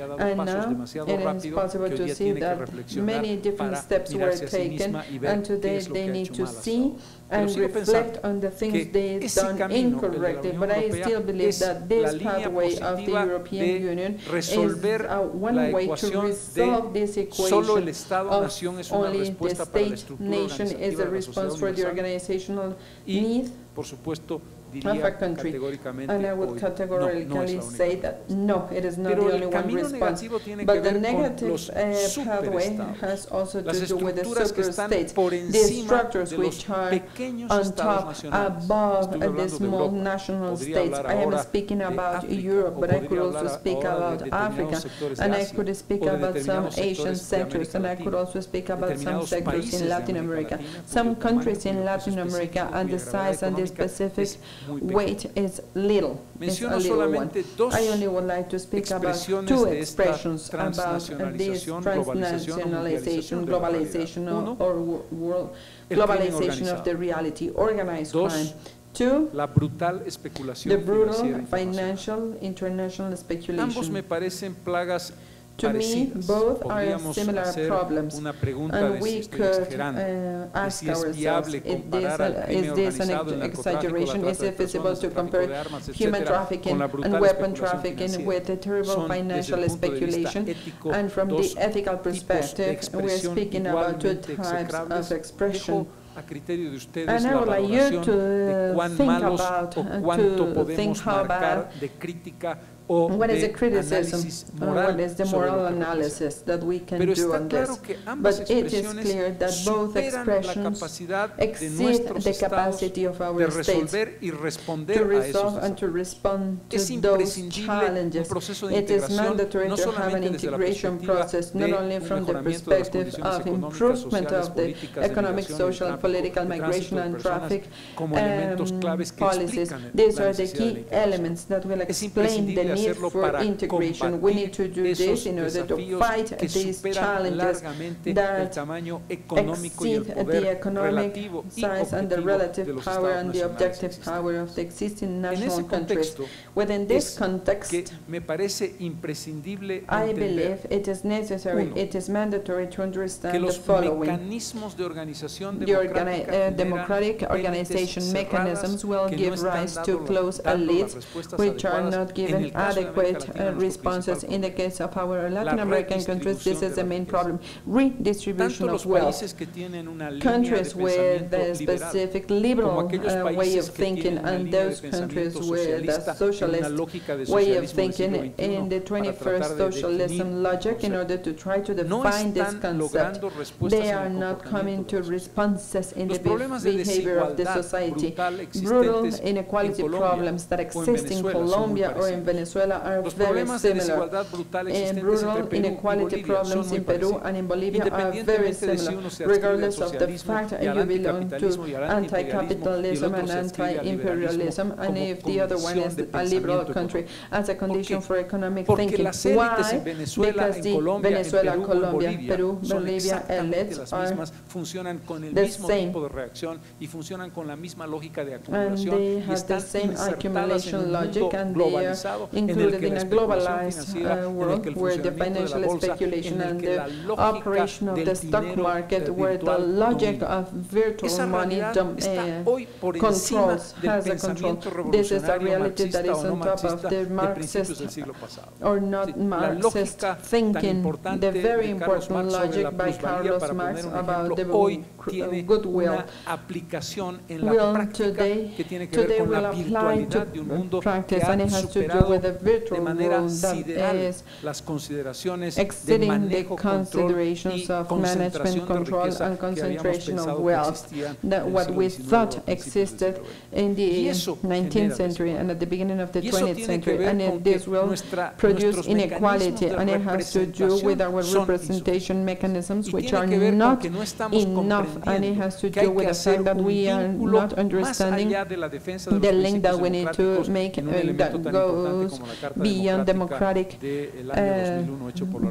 ha dado
And
pasos
now
demasiado
it is
rápido
possible
que hoy
to
día
see
tiene que
that
reflexionar
many different
para
steps were
mirarse a sí
taken,
misma y ver
and
qué
today
es lo
they
que ha
need
hecho
to
mal hasta
see
ahora. Pero
and
sigo
reflect
pensando
on the things
que
they've
ese
done
camino, el de la
incorrectly.
Unión
But I
Europea,
still believe
es
that
la
this
línea
pathway of the
positiva
European
de
Union is
resolver la
one way to
ecuación
resolve
de
this
solo el
equation
Estado-nación
of
es una
only the
respuesta para la
state-nation
estructura
is a
organizativa de la
response
sociedad
for the
universal
organizational
y,
need
por supuesto,
of
diría
a country.
categóricamente
And I would
hoy, no es
categorically
la única
say that no, it is not
Pero
the
el
only one
camino
response.
negativo tiene que
But the
ver con
negative
los
pathway
superestados,
has also
las
to do with the
estructuras que están
superstates,
por
the
encima
structures
de los
which are
pequeños
on
estados
top,
nacionales.
above
Estuve
the
hablando de
small
Europa.
national
Podría
states.
hablar
I am
ahora
speaking
de
about
África,
Europe,
o
but I could
podría
also
hablar
speak
ahora de
about
determinados
Africa,
sectores de
and I
Asia,
could speak
o de
about some
determinados
Asian
sectores de
sectors,
América
and I could
Latina,
also speak about some
determinados
sectors
países
in
de
Latin
América
America.
Latina,
Some
cuyo
countries
tamaño,
in
cuyo
Latin
peso
America
específico,
and the
cuya gravedad
size and the
económica
specific
es muy
weight
pequeña.
is little. It's a
Menciono
little one.
solamente dos
I only would like to speak about
expresiones
two
de esta
expressions about this
transnacionalización, globalización,
globalization,
Uno,
or world
el crimen
globalization of
organizado.
the reality, organized
Dos,
crime. Two,
la brutal especulación
the brutal
financiera internacional.
financial international
Ambos
speculation.
me parecen plagas
To me,
parecidas.
both are
Podríamos
similar
hacer
problems,
una pregunta
and
de
we
si estoy
could
exagerando, de
ask
si es
ourselves,
viable comparar al crimen
is this an
organizado, el narcotráfico, la
exaggeration?
trata
Is
de
it feasible
personas,
to
el tráfico
compare
de armas,
human
etcétera,
trafficking
con la
and
brutal
weapon
especulación
trafficking
financiera?
with the terrible
Son,
financial
desde el punto de vista
speculation?
ético,
And from
dos
the ethical
tipos de
perspective, we're
expresión
speaking about two
igualmente
types
execrables.
of expression.
Dejo a criterio de ustedes
And I
la
would like you
valoración de
to
cuán
think
malos
about,
o cuánto
to
podemos
think how
marcar
bad,
de crítica o
what is the
de
criticism,
análisis
what
moral
is the
sobre lo
moral
que representa.
analysis that we can
Pero
do
está
on
claro
this?
que ambas
But it is
expresiones
clear that both
superan la
expressions
capacidad de
exceed
nuestros
the
estados
capacity of
de
our states
resolver y
to
responder a esos
resolve and to
desafíos.
respond to
Es
those
imprescindible un
challenges.
proceso de
It is
integración,
mandatory
no
to have an
solamente desde la
integration
perspectiva
process, not
de
only
un
from the
mejoramiento de las
perspective
condiciones
of
económicas,
improvement
sociales,
of the
políticas, de
economic,
migración,
social,
de
and
tráfico,
political
de
migration
tránsito de
and
personas,
traffic
como elementos claves que
policies.
explican
These
la
are the
necesidad de la
key
integración.
elements that will
Es
explain the
imprescindible
need
hacerlo
for
para
integration. We need to do
combatir
this
esos
in order to
desafíos
fight
que
these
superan
challenges
largamente el
that
tamaño económico y el
exceed
poder
the economic
relativo y
size and the
objetivo de
relative
los
power
estados
and the
nacionales
objective
existentes.
power of the existing
En
national
ese
countries.
contexto
Within this
es
context,
que me parece imprescindible
I
entender
believe it is necessary,
Uno,
it is mandatory to
que
understand the
los
following.
mecanismos de organización
The
democrática generan
democratic
élites
organization
cerradas
mechanisms will
que no
give
están
rise to
dando
close
las
elites
respuestas
which are
adecuadas.
not
En
given
el caso de América
adequate
Latina, nuestro
responses.
principal
In the case of our Latin
La
American countries, this is the main problem. Redistribution
Tanto
of
los
wealth.
países que tienen una línea
Countries
de
with
pensamiento
the
liberal,
specific liberal
como aquellos
way
países
of
que
thinking,
tienen una
and
línea de
those countries
pensamiento
with the
socialista en una
socialist
lógica de
way of
socialismo del
thinking
siglo XXI
in the
para
21st
tratar de
socialism
definir
logic in
conceptos.
order to try to
No
define this
están
concept.
logrando respuestas
They
en
are
el
not coming
comportamiento
to
de los
responses in
Los
the
problemas de
behavior of the
desigualdad
society.
brutal
Brutal
existentes
inequality
en Colombia
problems that
o en
exist in
Venezuela son muy
Colombia or in
parecidos.
Venezuela are
Los
very
problemas de
similar.
desigualdad brutal
And
existentes
brutal
entre Perú y
inequality
Bolivia son
problems
muy
in Peru
parecidos.
and in Bolivia are very
Independientemente de si
similar,
uno se adscribe al
regardless of the
socialismo
fact
y al
you belong
anticapitalismo
to
y al antiimperialismo, y el
anti-capitalism
otro
and
se adscribe al
anti-imperialism,
liberalismo
and
como
if the other one is
condición de
a liberal
pensamiento
country
económico.
as a condition for economic
Porque
thinking.
las élites
Why?
en Venezuela,
Because
en
the
Colombia,
Venezuela,
en Perú,
Colombia,
en Bolivia
Peru,
son
Bolivia
exactamente
elites
las
are
mismas, funcionan con el
the
mismo
same.
tipo de reacción y funcionan con la misma lógica de
And
acumulación
they
y
have the
están
same
insertadas en
accumulation
un
logic,
mundo
and they are
globalizado en el
included
que
in
la
a
especulación
globalized
financiera, en el
world
que el
where the
funcionamiento de la
financial
bolsa,
speculation
en el
and
que
the
la lógica
operation of
del
the stock
dinero
market, where the
virtual
logic
domina.
of virtual
Esa
money
realidad está hoy por encima
controls,
del
has a control.
pensamiento
This is a
revolucionario
reality that
marxista
is
o no
on top of
marxista
the
de principios
Marxist
del siglo pasado.
or not
Sí, la
Marxist
lógica tan
thinking,
importante
the very
de Carlos
important
Marx sobre
logic
la
by
plusvalía,
Carlos
para
Marx
poner un
about the
ejemplo, hoy tiene
goodwill
una aplicación en la
will
práctica
today,
que tiene que ver con la
will apply
virtualidad
to
de un mundo que
practice, and
ha
it has to do
superado
with the
de
virtual
manera
world that
sideral
is
las consideraciones de
exceeding the
manejo, control
considerations
y
of management,
concentración de
control,
riqueza
and
que habíamos
concentration of
pensado que
wealth,
existían
that
en el
what
siglo
we
XIX o
thought
a principios del
existed
siglo XX.
in the
Y eso
19th
genera
century and at the beginning of the
Y eso
20th
tiene que
century,
ver
and
con
this
que
will produce
nuestros
inequality,
mecanismos de
and it has to do with our
representación son
representation mechanisms,
Y
which
tiene
are
que ver con
not
que no estamos
enough and it has to do with the fact that we are not understanding the link that we need to make that goes beyond democratic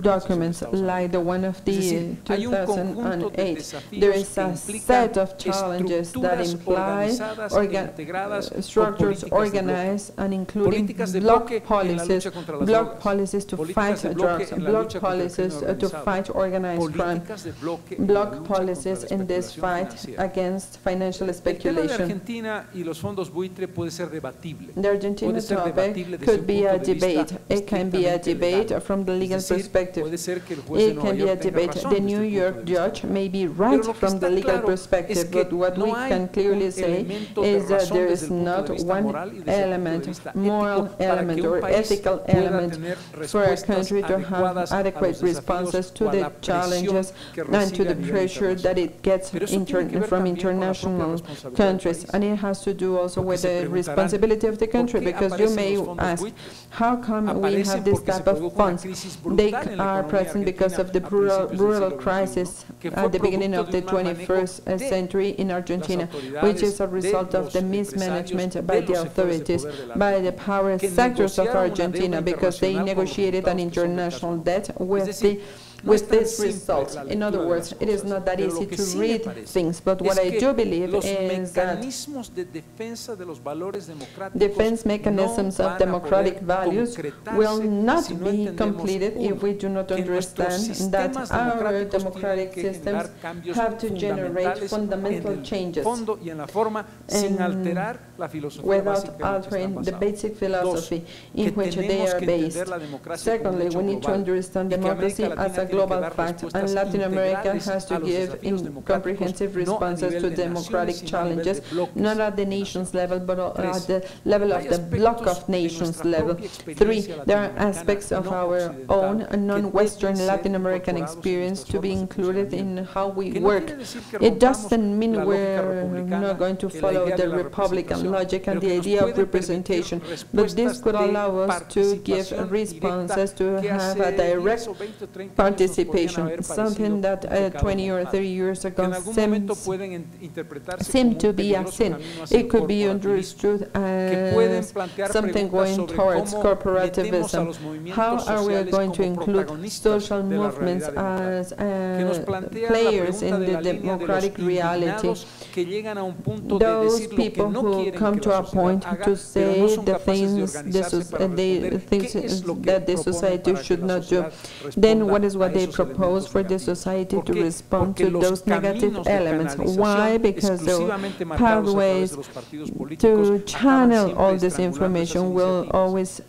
documents like the one of the 2008. There is a set of challenges that imply structures organized and including block policies to fight drugs, block policies to fight organized crime, block policies in this fight against financial speculation. The Argentina topic could be a debate. It can be a debate from the legal perspective. It can be a debate. The New York judge may be right from the legal perspective, but what we can clearly say is that there is not one element, moral element or ethical element for a country to have adequate responses to the challenges and to the pressure that it gets from international countries. And it has to do also with the responsibility of the country, because you may ask, how come we have this type of funds? They are present because of the rural crisis at the beginning of the 21st century in Argentina, which is a result of the mismanagement by the authorities, by the power sectors of Argentina, because they negotiated an international debt with this result. In other words, it is not that easy to read things, but what I do believe is that defense mechanisms of democratic values will not be completed if we do not understand that our democratic systems have to generate fundamental changes without altering the basic philosophy in which they are based. Secondly, we need to understand democracy as a global fact, and Latin America has to give comprehensive responses to democratic challenges, not at the nations level, but at the level of the bloc of nations level. 3, there are aspects of our own non-Western Latin American experience to be included in how we work. It doesn't mean we're not going to follow the Republican logic and the idea of representation, but this could allow us to give responses, to have a direct participation, something that 20 or 30 years ago seemed to be a sin. It could be understood as something going towards corporativism. How are we going to include social movements as players in the democratic reality? Those people who come to a point to say the things that the society should not do, then what they propose for the society to respond to those negative elements. Why? Because the pathways to channel all this information will always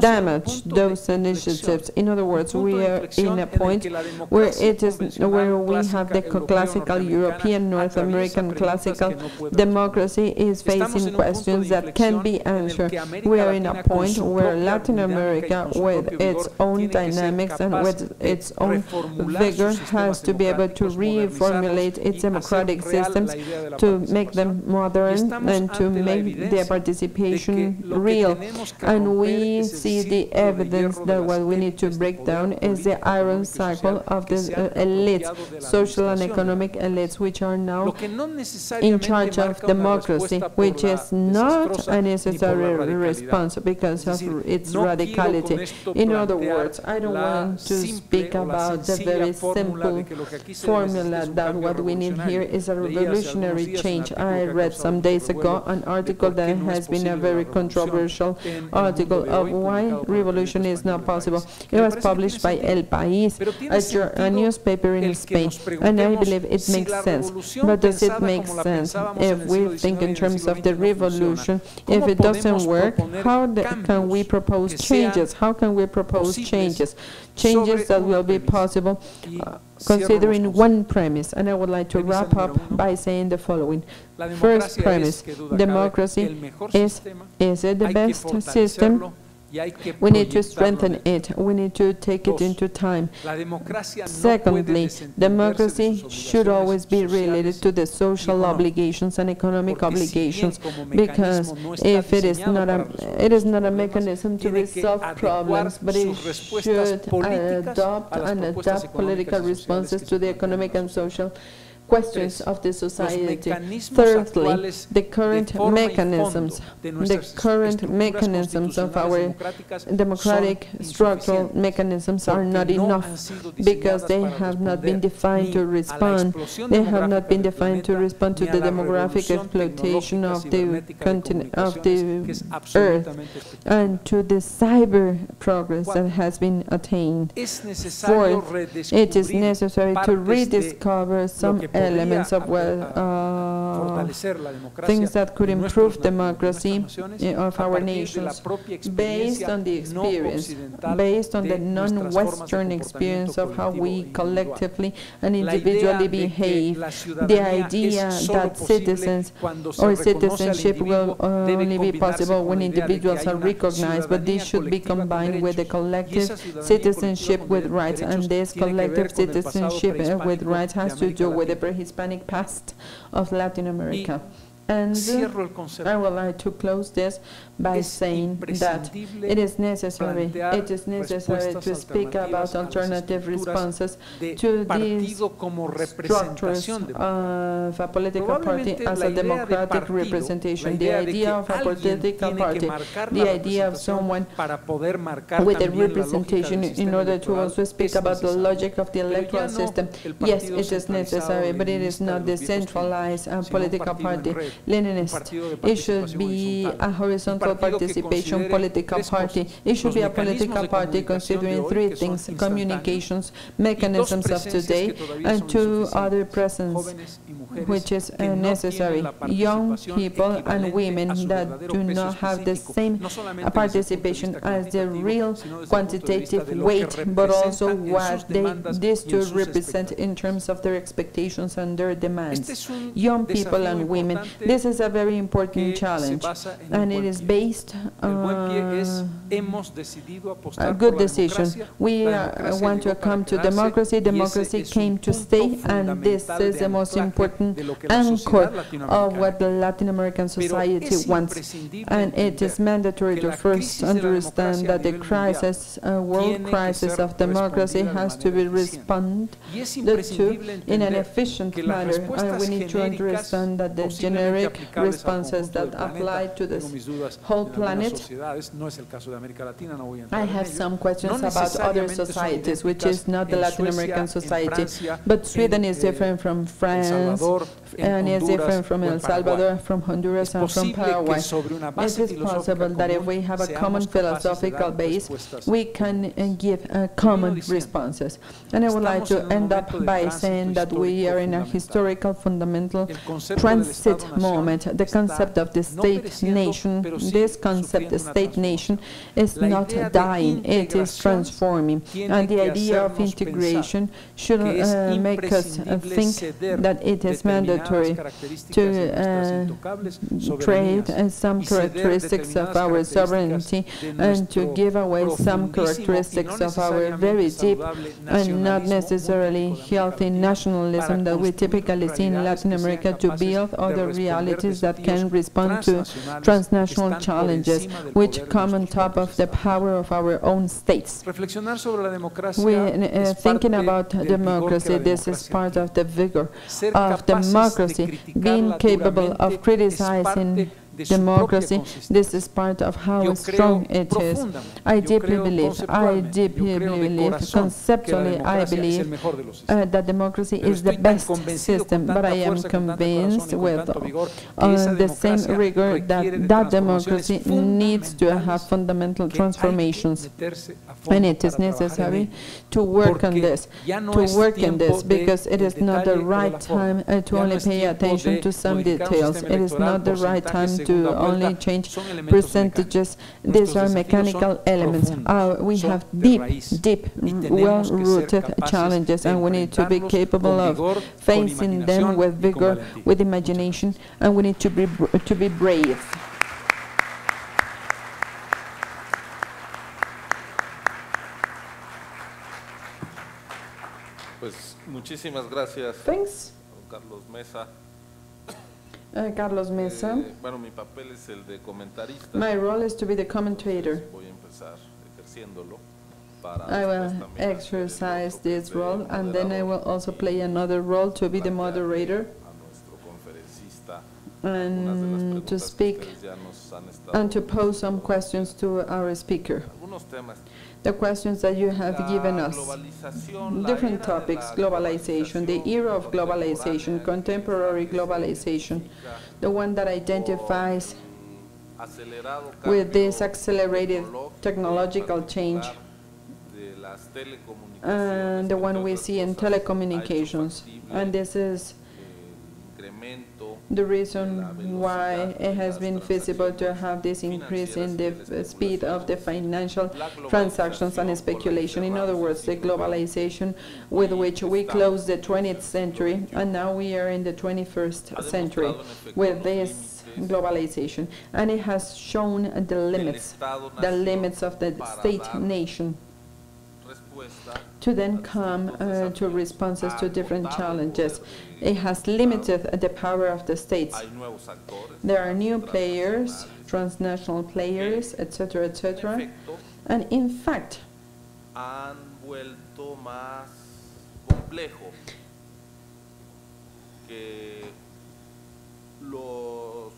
damage those initiatives. In other words, we are in a point where we have the classical European, North American classical democracy is facing questions that can be answered. We are in a point where Latin America, with its own dynamics and with its own vigor, has to be able to reformulate its democratic systems, to make them modern and to make their participation real. And we see the evidence that what we need to break down is the iron cycle of the elites, social and economic elites, which are now in charge of democracy, which is not a necessary response because of its radicality. In other words, I don't want to speak about the very simple formula that what we need here is a revolutionary change. I read some days ago an article that has been a very controversial article of why revolution is not possible. It was published by El País, a newspaper in Spain, and I believe it makes sense. But does it make sense if we think in terms of the revolution? If it doesn't work, how can we propose changes? How can we propose changes? Changes that will be possible considering one premise. And I would like to wrap up by saying the following. First premise, democracy is it the best system? We need to strengthen it. We need to take it into time. Secondly, democracy should always be related to the social obligations and economic obligations, because if it is not a mechanism to resolve problems, but it should adopt and adapt political responses to the economic and social questions of the society. Thirdly, the current mechanisms of our democratic structural mechanisms are not enough because they have not been defined to respond. They have not been defined to respond to the demographic exploitation of the continent, of the earth, and to the cyber progress that has been attained. Fourth, it is necessary to rediscover some elements of things that could improve democracy of our nations based on the experience, based on the non-Western experience of how we collectively and individually behave. The idea that citizens or citizenship will only be possible when individuals are recognized, but this should be combined with the collective citizenship with rights, and this collective citizenship with rights has to do with the pre-Hispanic past of Latin America. And I would like to close this by saying that it is necessary to speak about alternative responses to these structures of a political party as a democratic representation. The idea of a political party, the idea of someone with a representation in order to also speak about the logic of the electoral system. Yes, it is necessary, but it is not the centralized political party. Leninist. It should be a horizontal participation political party. It should be a political party considering three things: communications, mechanisms of today, and two other presence, which is necessary: young people and women that do not have the same participation as the real quantitative weight, but also what these two represent in terms of their expectations and their demands. Young people and women, this is a very important challenge, and it is based on a good decision. We want to come to democracy. Democracy came to stay, and this is the most important anchor of what the Latin American society wants. And it is mandatory to first understand that the crisis, world crisis of democracy has to be responded to in an efficient manner, and we need to understand that the generic responses that apply to the whole planet. I have some questions about other societies, which is not the Latin American society, but Sweden is different from France, and is different from El Salvador, from Honduras, and from Paraguay. It is possible that if we have a common philosophical base, we can give common responses. And I would like to end up by saying that we are in a historical fundamental transit moment. The concept of the state-nation, this concept, the state-nation, is not dying, it is transforming. And the idea of integration should make us think that it is mandatory to trade some characteristics of our sovereignty and to give away some characteristics of our very deep and not necessarily healthy nationalism that we typically see in Latin America, to build other realities that can respond to transnational challenges which come on top of the power of our own states. Thinking about democracy, this is part of the vigor of democracy, being capable of criticizing democracy. This is part of how strong it is. I deeply believe, conceptually I believe that democracy is the best system, but I am convinced with the same rigor that democracy needs to have fundamental transformations, and it is necessary to work on this, because it is not the right time to only pay attention to some details. It is not the right time to only change percentages. These are mechanical elements. We have deep, well-rooted challenges, and we need to be capable of facing them with vigor, with imagination, and we need to be brave.
Pues muchísimas gracias.
Thanks.
Carlos Mesa.
Carlos Mesa.
Bueno, mi papel es el de comentarista.
My role is to be the commentator.
Voy a empezar ejerciéndolo.
I will exercise this role, and then I will also play another role to be the moderator and to speak and to pose some questions to our speaker. The questions that you have given us. Different topics: globalization, the era of globalization, contemporary globalization, the one that identifies with this accelerated technological change, and the one we see in telecommunications. And this is the reason why it has been feasible to have this increase in the speed of the financial transactions and speculation. In other words, the globalization with which we closed the 20th century, and now we are in the 21st century with this globalization. And it has shown the limits of the state-nation to then come to responses to different challenges. It has limited the power of the states. There are new players, transnational players, etc., etc. And in fact,
han vuelto más complejo que los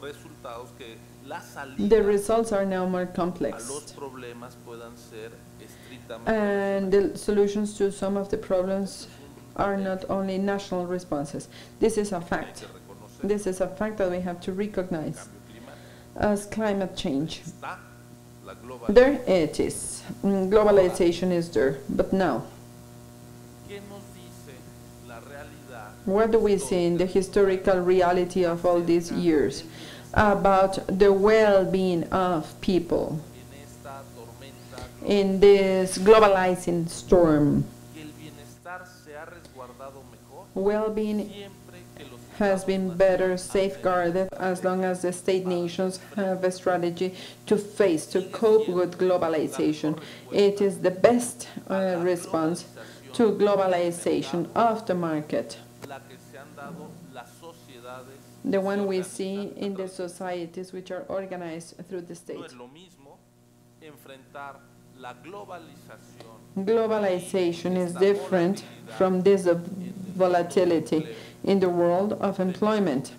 resultados, que la salida
the results are now more
a
complex,
los problemas puedan ser estrictamente
and the solutions to some of the problems are not only national responses. This is a fact. This is a fact that we have to recognize as climate change.
está la globalización.
There it is. Globalization is there. But now,
¿Qué nos dice la realidad
what do we see in the historical reality of all these years about the well-being of people
en esta tormenta
in this globalizing storm?
que el bienestar se ha resguardado mejor
Well-being
siempre que los
has been better safeguarded as long as the state nations have a strategy to face, to cope with globalization. It is the best response to globalization of the market,
la que se han dado las sociedades.
the one we see in the societies which are organized through the
No
state.
es lo mismo enfrentar la globalización
Globalization is different from this volatility in the world of employment.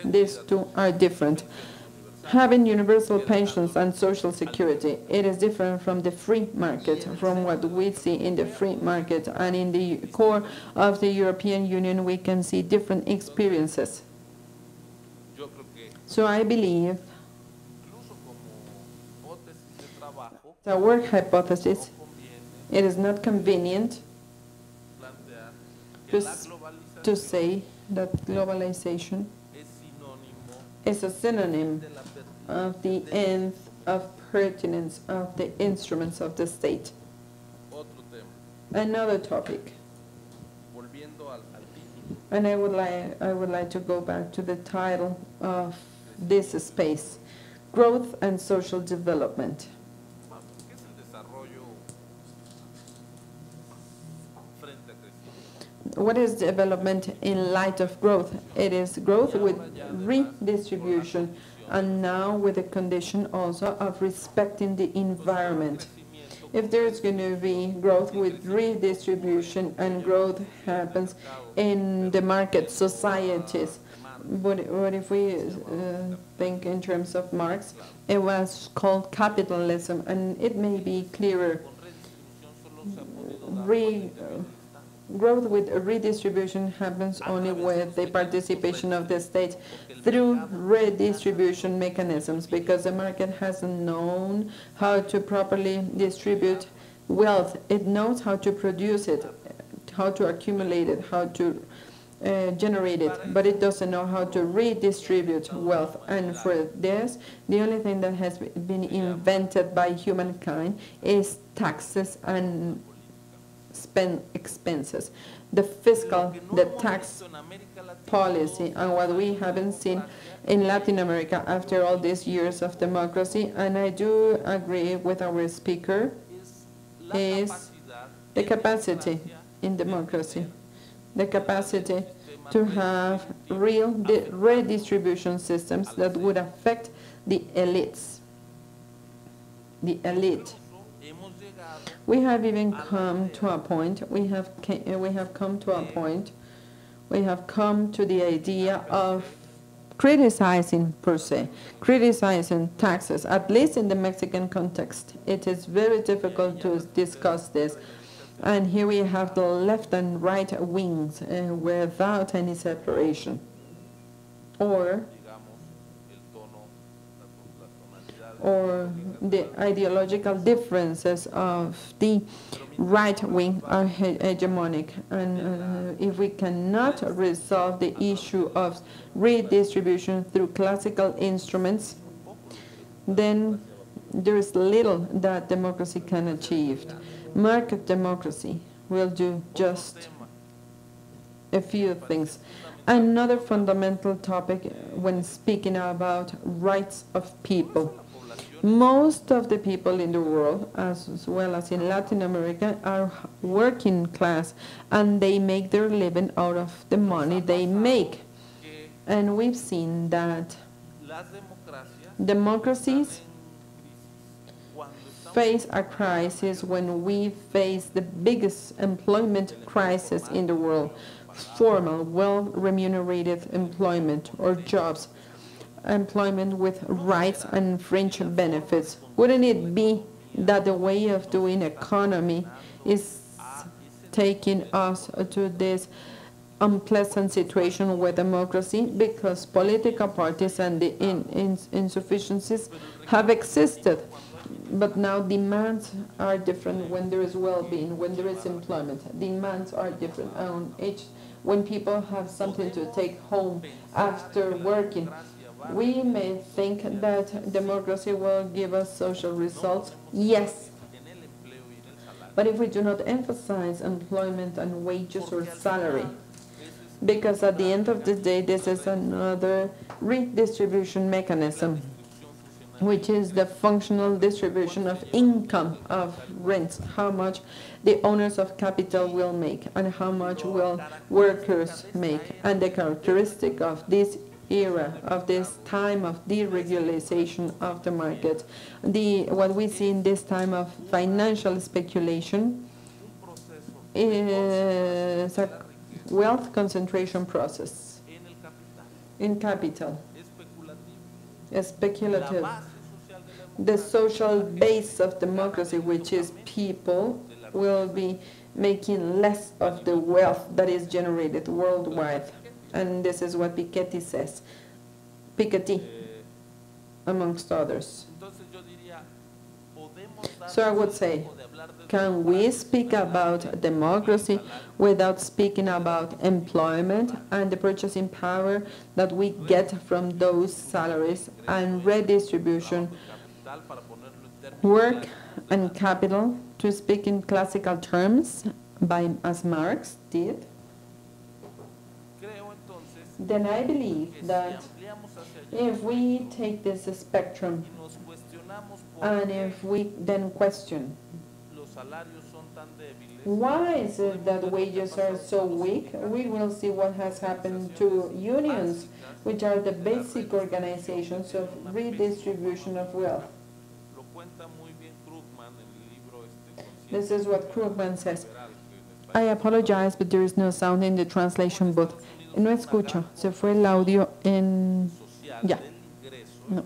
These two are different. Having universal pensions and social security, it is different from the free market, from what we see in the free market. And in the core of the European Union, we can see different experiences.
Yo creo que
So I believe
incluso como hipótesis de trabajo
the work hypothesis,
conviene
it is not convenient
plantear que
to,
la
s-
globalización
to say that globalization
es sinónimo
is a synonym
de la pérdida
of the end of pertinence of the instruments of the state.
otro tema.
Another topic,
Volviendo al título,
and I would like to go back to the title of this space, Growth and Social Development.
¿qué es el desarrollo frente a crecimiento?
What is development in light of growth? It is growth with redistribution, and now with the condition also of respecting the environment. If there is going to be growth with redistribution, and growth happens in the market societies, what if we think in terms of Marx, it was called capitalism, and it may be clearer. Growth with redistribution happens only with the participation of the state through redistribution mechanisms, because the market hasn't known how to properly distribute wealth. It knows how to produce it, how to accumulate it, how to generate it, but it doesn't know how to redistribute wealth. And for this, the only thing that has been invented by humankind is taxes and spend expenses. The fiscal, the tax policy, and what we haven't seen in Latin America after all these years of democracy, and I do agree with our speaker, is the capacity in democracy, the capacity to have real redistribution systems that would affect the elites. the elite.
hemos llegado
We have even come to a point, we have come to the idea of criticizing per se, criticizing taxes, at least in the Mexican context. It is very difficult to discuss this. And here we have the left and right wings without any separation. Or the ideological differences of the right wing are hegemonic. And if we cannot resolve the issue of redistribution through classical instruments, then there is little that democracy can achieve. Market democracy will do just a few things. Another fundamental topic when speaking about rights of people. Most of the people in the world, as well as in Latin America, are working class, and they make their living out of the money they make. And we've seen that democracies face a crisis when we face the biggest employment crisis in the world, formal, well-remunerated employment or jobs, employment with rights and fringe benefits. Wouldn't it be that the way of doing economy is taking us to this unpleasant situation with democracy, because political parties and the insufficiencies have existed, but now demands are different when there is well-being, when there is employment. Demands are different. When people have something to take home after working, we may think that democracy will give us social results. Yes. But if we do not emphasize employment and wages or salary, because at the end of the day, this is another redistribution mechanism, which is the functional distribution of income, of rents, how much the owners of capital will make and how much will workers make. And the characteristic of this era, of this time of deregulation of the market, what we see in this time of financial speculation is a wealth concentration process in capital. Speculative. The social base of democracy, which is people, will be making less of the wealth that is generated worldwide. And this is what Piketty says. Piketty, amongst others. So I would say, can we speak about democracy without speaking about employment and the purchasing power that we get from those salaries and redistribution, work and capital, to speak in classical terms, as Marx did? Then I believe that if we take this spectrum and if we then question, why is it that wages are so weak, we will see what has happened to unions, which are the basic organizations of redistribution of wealth. This is what Krugman says. I apologize, but there is no sound in the translation booth. No escucho. Se fue el audio en... Ya. No.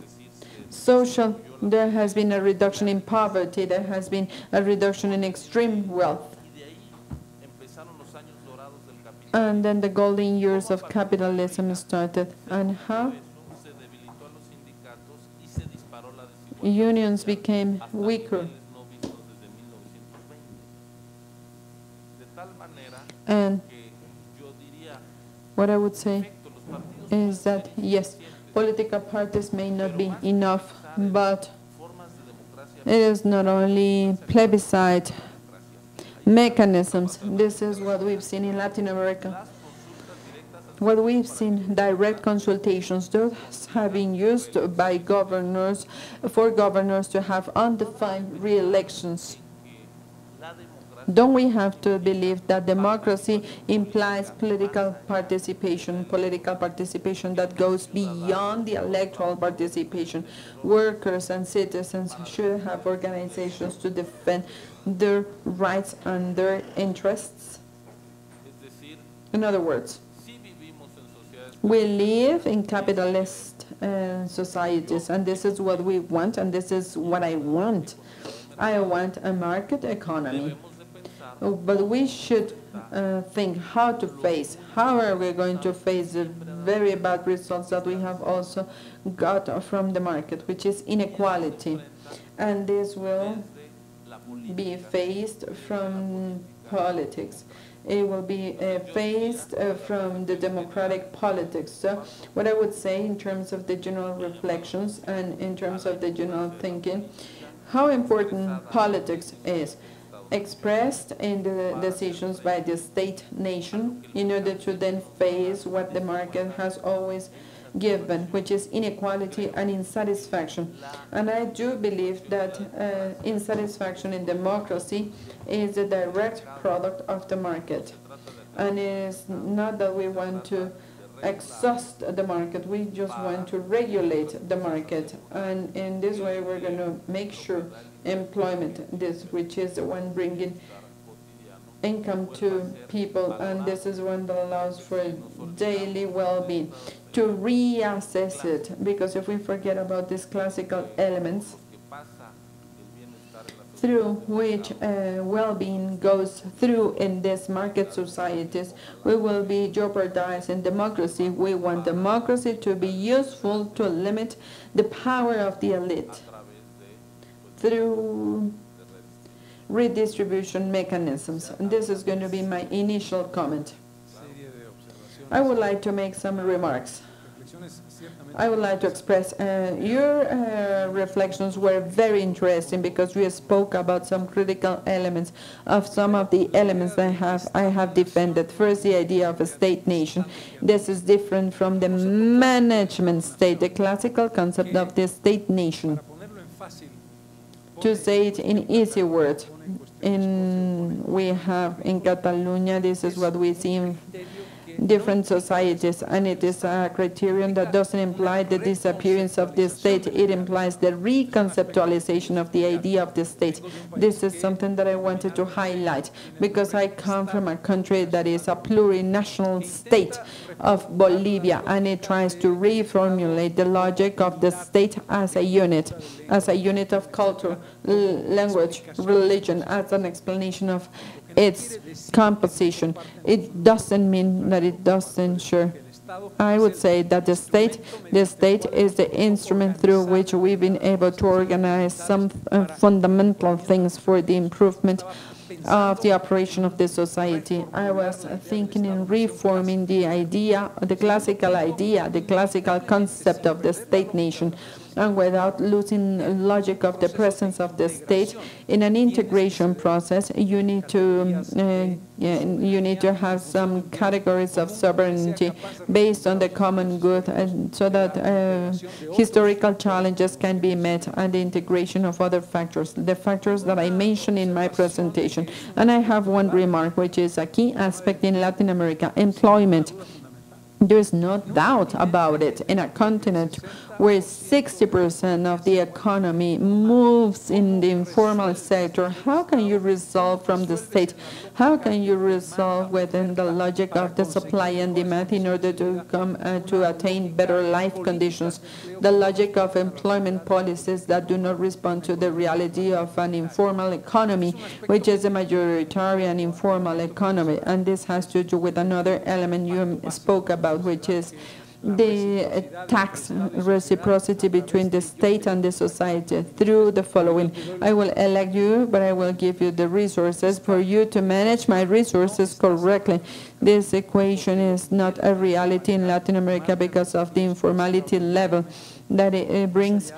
Social, there has been a reduction in poverty, there has been a reduction in extreme wealth. And then the golden years of capitalism started. And how? Unions became weaker. And what I would say is that, yes, political parties may not be enough, but it is not only plebiscite mechanisms. This is what we've seen in Latin America. What we've seen, direct consultations, those have been used by governors, for governors to have undefined re-elections. Don't we have to believe that democracy implies political participation that goes beyond the electoral participation? Workers and citizens should have organizations to defend their rights and their interests. In other words, we live in capitalist societies, and this is what we want, and this is what I want. I want a market economy. But we should think how are we going to face the very bad results that we have also got from the market, which is inequality. And this will be faced from politics. It will be faced from the democratic politics. So what I would say in terms of the general reflections and in terms of the general thinking, how important politics is expressed in the decisions by the state nation in order to then face what the market has always given, which is inequality and insatisfaction. And I do believe that insatisfaction in democracy is a direct product of the market. And it's not that we want to exhaust the market, we just want to regulate the market. And in this way, we're going to make sure employment, which is the one bringing income to people, and this is one that allows for daily well-being, to reassess it, because if we forget about these classical elements through which well-being goes through in these market societies, we will be jeopardizing democracy. We want democracy to be useful to limit the power of the elite through redistribution mechanisms. And this is going to be my initial comment. I would like to make some remarks. I would like to express your reflections were very interesting because we spoke about some critical elements of some of the elements that I have defended. First, the idea of a state nation. This is different from the management state, the classical concept of the state nation. To say it in easy words, we have in Catalonia, this is what we see in different societies, and it is a criterion that doesn't imply the disappearance of the state. It implies the reconceptualization of the idea of the state. This is something that I wanted to highlight because I come from a country that is a plurinational state of Bolivia, and it tries to reformulate the logic of the state as a unit of culture, language, religion, as an explanation of its composition. It doesn't mean that it doesn't ensure. I would say that the state is the instrument through which we've been able to organize some fundamental things for the improvement of the operation of the society. I was thinking in reforming the idea, the classical concept of the state nation, and without losing logic of the presence of the state in an integration process, you need to have some categories of sovereignty based on the common good, and so that historical challenges can be met, and the integration of other factors, the factors that I mentioned in my presentation. And I have one remark, which is a key aspect in Latin America: employment. There is no doubt about it. In a continent where 60% of the economy moves in the informal sector, how can you resolve from the state? How can you resolve within the logic of the supply and demand in order to come to attain better life conditions? The logic of employment policies that do not respond to the reality of an informal economy, which is a majoritarian informal economy. And this has to do with another element you spoke about, which is the tax reciprocity between the state and the society through the following. I will elect you, but I will give you the resources for you to manage my resources correctly. This equation is not a reality in Latin America because of the informality level, that it brings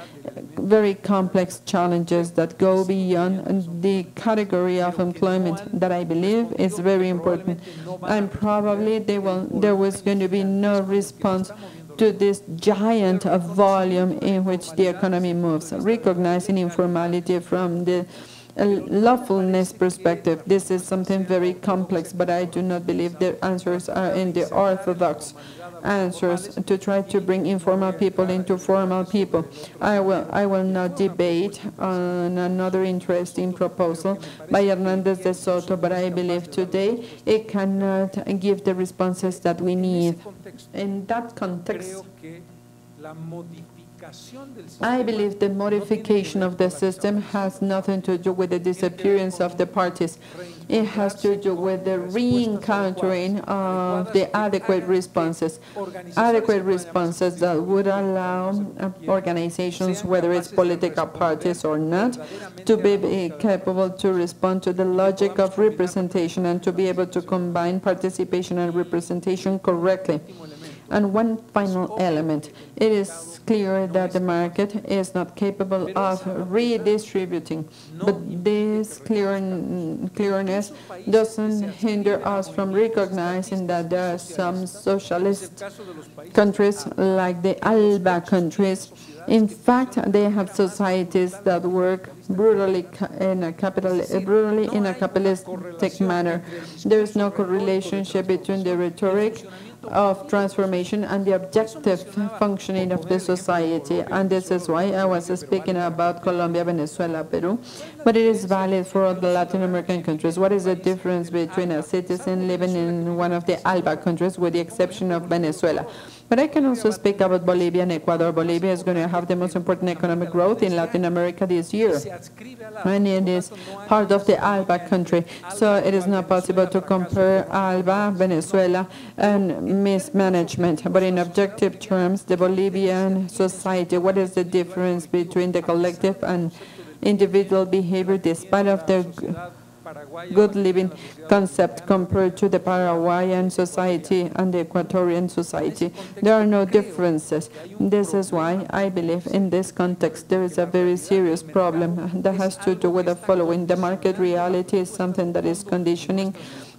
very complex challenges that go beyond the category of employment that I believe is very important. And probably there was going to be no response to this giant volume in which the economy moves, recognizing informality from the a lawfulness perspective. This is something very complex, but I do not believe the answers are in the orthodox answers to try to bring informal people into formal people. I will not debate on another interesting proposal by Hernandez de Soto, but I believe today it cannot give the responses that we need. In that context, I believe the modification of the system has nothing to do with the disappearance of the parties. It has to do with the re-encountering of the adequate responses that would allow organizations, whether it's political parties or not, to be capable to respond to the logic of representation and to be able to combine participation and representation correctly. And one final element, it is clear that the market is not capable of redistributing, but this clearness doesn't hinder us from recognizing that there are some socialist countries like the ALBA countries. In fact, they have societies that work brutally in a capitalistic manner. There is no correlation between the rhetoric of transformation and the objective functioning of the society. And this is why I was speaking about Colombia, Venezuela, Peru, but it is valid for all the Latin American countries. What is the difference between a citizen living in one of the ALBA countries, with the exception of Venezuela? But I can also speak about Bolivia and Ecuador. Bolivia is going to have the most important economic growth in Latin America this year, and it is part of the ALBA country. So it is not possible to compare ALBA, Venezuela, and mismanagement. But in objective terms, the Bolivian society, what is the difference between the collective and individual behavior despite of their good living concept compared to the Paraguayan society and the Ecuadorian society? There are no differences. This is why I believe in this context there is a very serious problem that has to do with the following. The market reality is something that is conditioning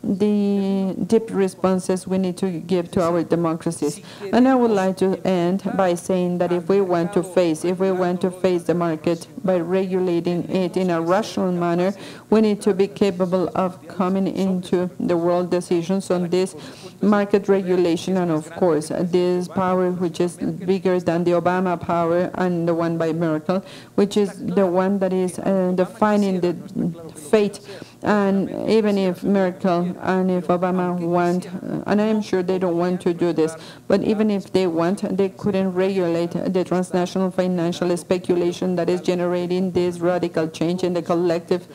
the deep responses we need to give to our democracies. And I would like to end by saying that if we want to face the market by regulating it in a rational manner, we need to be capable of coming into the world decisions on this market regulation, and of course this power which is bigger than the Obama power and the one by Merkel, which is the one that is defining the fate. And even if Merkel and if Obama want, and I am sure they don't want to do this, but even if they want, they couldn't regulate the transnational financial speculation that is generating this radical change in the collective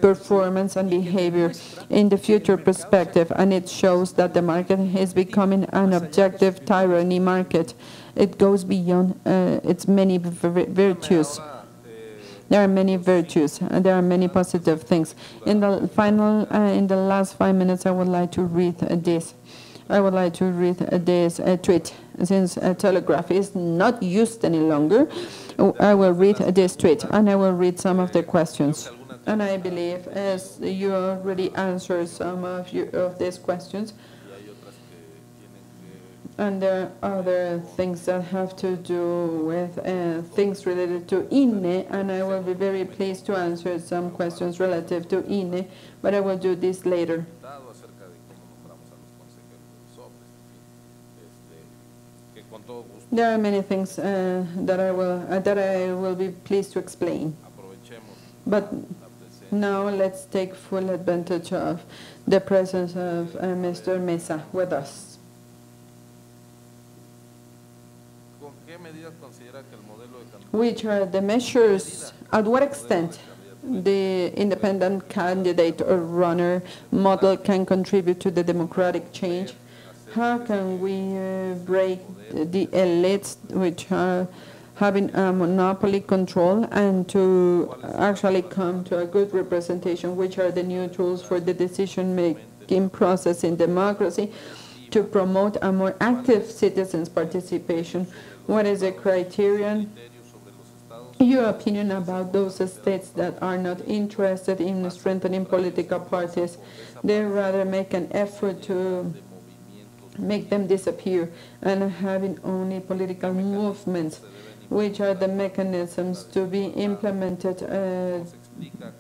performance and behavior in the future perspective. And it shows that the market is becoming an objective tyranny market. It goes beyond its many virtues. There are many virtues, and there are many positive things. In the last 5 minutes, I would like to read this. I would like to read this tweet. Since Telegraph is not used any longer, I will read this tweet, and I will read some of the questions. And I believe, as you already answered some of these questions, and there are other things that have to do with things related to INE, and I will be very pleased to answer some questions relative to INE, but I will do this later. There are many things that I will be pleased to explain. But now let's take full advantage of the presence of Mr. Mesa with us. Which are the measures, at what extent the independent candidate or runner model can contribute to the democratic change? How can we break the elites which are having a monopoly control and to actually come to a good representation? Which are the new tools for the decision-making process in democracy to promote a more active citizens' participation? What is the criterion? Your opinion about those states that are not interested in strengthening political parties? They rather make an effort to make them disappear and having only political movements. Which are the mechanisms to be implemented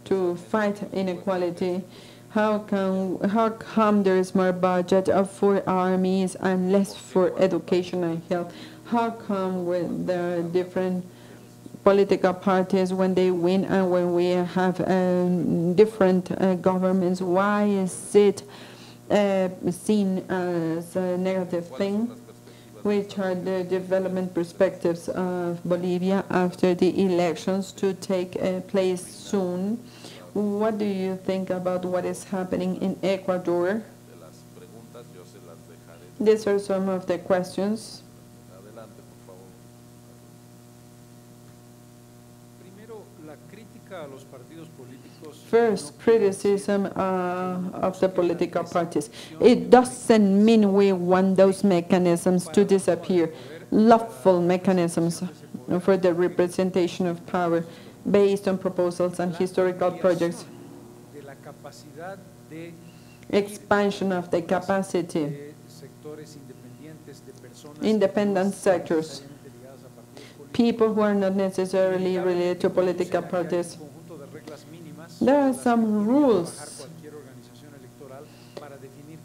to fight inequality? How come there is more budget for armies and less for education and health? How come with the different political parties, when they win and when we have different governments, why is it seen as a negative thing? Which are the development perspectives of Bolivia after the elections to take place soon? What do you think about what is happening in Ecuador? These are some of the questions. First, criticism of the political parties. It doesn't mean we want those mechanisms to disappear. Lawful mechanisms for the representation of power based on proposals and historical projects. Expansion of the capacity. Independent sectors. People who are not necessarily related to political parties. There are some rules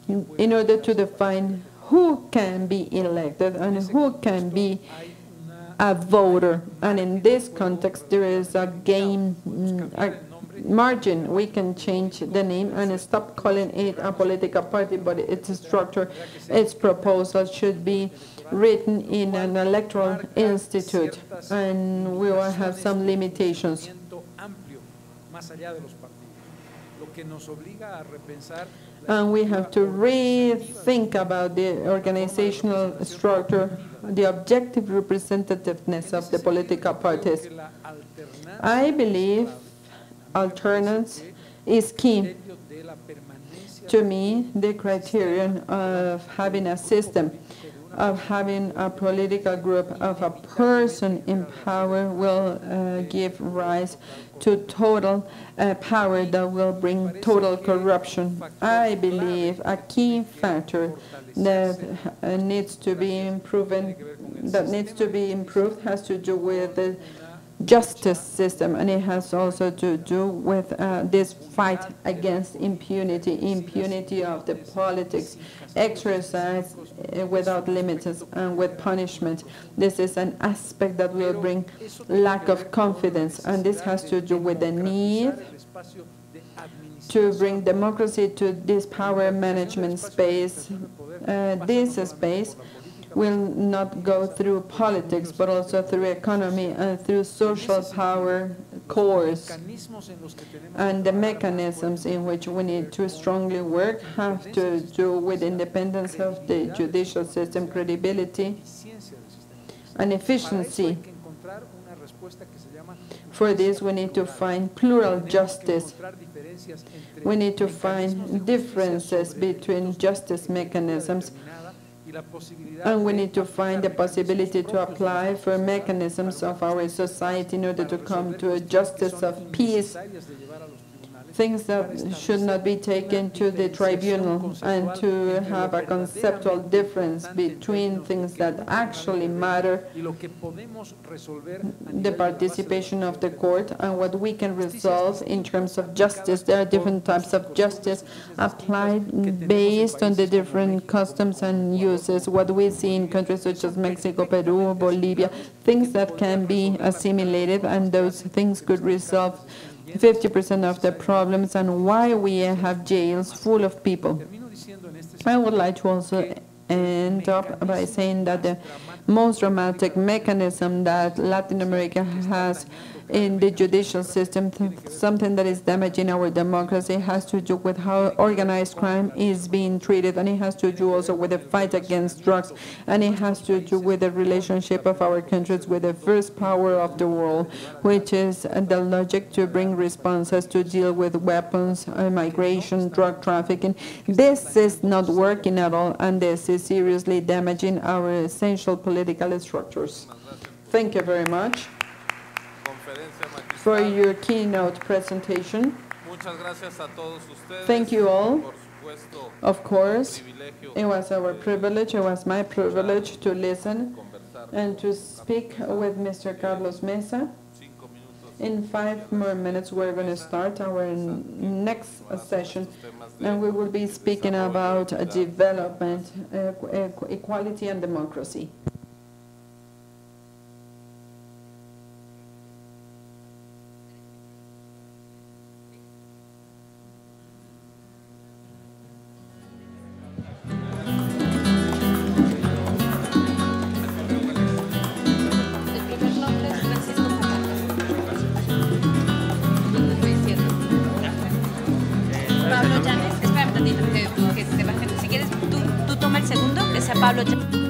in order to define who can be elected and who can be a voter. And in this context, there is a margin. We can change the name and stop calling it a political party, but its structure, its proposal should be written in an electoral institute, and we will have some limitations. And we have to rethink about the organizational structure, the objective representativeness of the political parties. I believe alternance is key. To me, the criterion of having a system, of having a political group, of a person in power will give rise to total power that will bring total corruption. I believe a key factor that needs to be improved has to do with the justice system, and it has also to do with this fight against impunity, impunity of the politics, exercise without limits and with punishment. This is an aspect that will bring lack of confidence, and this has to do with the need to bring democracy to this power management space. This space will not go through politics, but also through economy and through social power cores. And the mechanisms in which we need to strongly work have to do with independence of the judicial system, credibility, and efficiency. For this, we need to find plural justice. We need to find differences between justice mechanisms, and we need to find the possibility to apply for mechanisms of our society in order to come to a justice of peace, things that should not be taken to the tribunal, and to have a conceptual difference between things that actually matter, the participation of the court, and what we can resolve in terms of justice. There are different types of justice applied based on the different customs and uses, what we see in countries such as Mexico, Peru, Bolivia, things that can be assimilated, and those things could resolve 50% of the problems, and why we have jails full of people. I would like to also end up by saying that the most dramatic mechanism that Latin America has in the judicial system, something that is damaging our democracy, has to do with how organized crime is being treated, and it has to do also with the fight against drugs, and it has to do with the relationship of our countries with the first power of the world, which is the logic to bring responses to deal with weapons, migration, drug trafficking. This is not working at all, and this is seriously damaging our essential political structures. Thank you very much for your keynote presentation. Thank you all. Of course, it was our privilege, it was my privilege to listen and to speak with Mr. Carlos Mesa. In 5 more minutes, we're going to start our next session, and we will be speaking about development, equality, and democracy.
Pablo Llanes, espérame un tantito, que se baje. Si quieres, tú toma el segundo, que sea Pablo Llanes.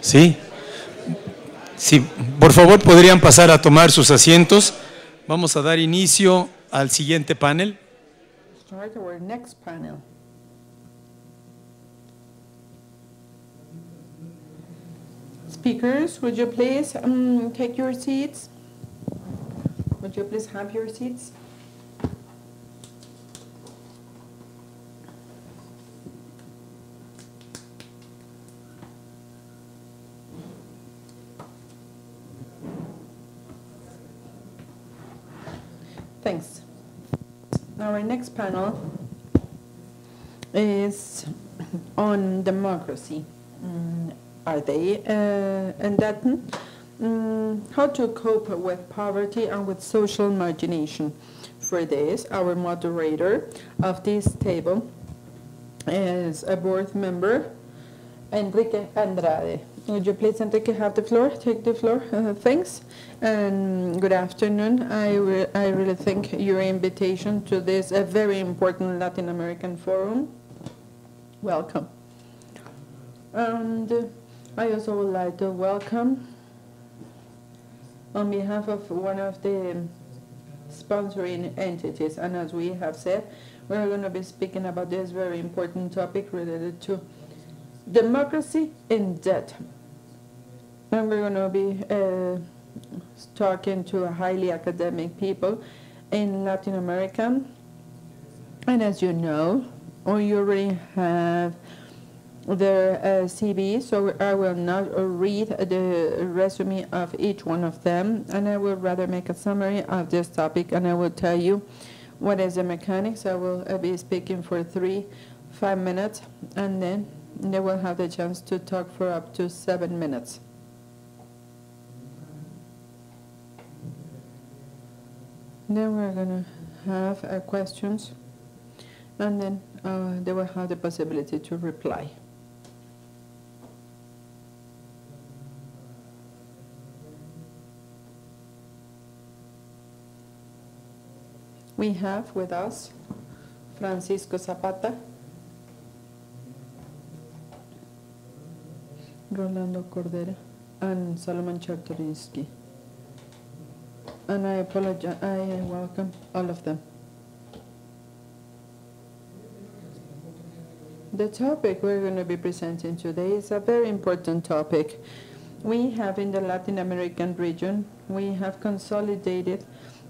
Sí. Sí, por favor, podrían pasar a tomar sus asientos. Vamos a dar inicio al siguiente panel.
Start our next panel. Speakers, would you please take your seats? Would you please have your seats? Thanks. Our next panel is on democracy. Are they enlightened? How to cope with poverty and with social margination. For this, our moderator of this table is a board member, Enrique Andrade. Would you please, Enrique, have the floor? Take the floor. Thanks. And good afternoon. I really think your invitation to this a very important Latin American forum. Welcome. And I also would like to welcome, on behalf of one of the sponsoring entities, and as we have said, we're going to be speaking about this very important topic related to democracy in debt. And we're going to be talking to highly academic people in Latin America. And as you know, or you already have their CV, so I will not read the resume of each one of them, and I will rather make a summary of this topic, and I will tell you what is the mechanics. I will be speaking for 3-5 minutes, and then they will have the chance to talk for up to 7 minutes. Then we're going to have questions, and then they will have the possibility to reply. We have with us Francisco Zapata, Rolando Cordera, and Solomon Czartoryski. And I apologize, I welcome all of them. The topic we're going to be presenting today is a very important topic. We have in the Latin American region, we have consolidated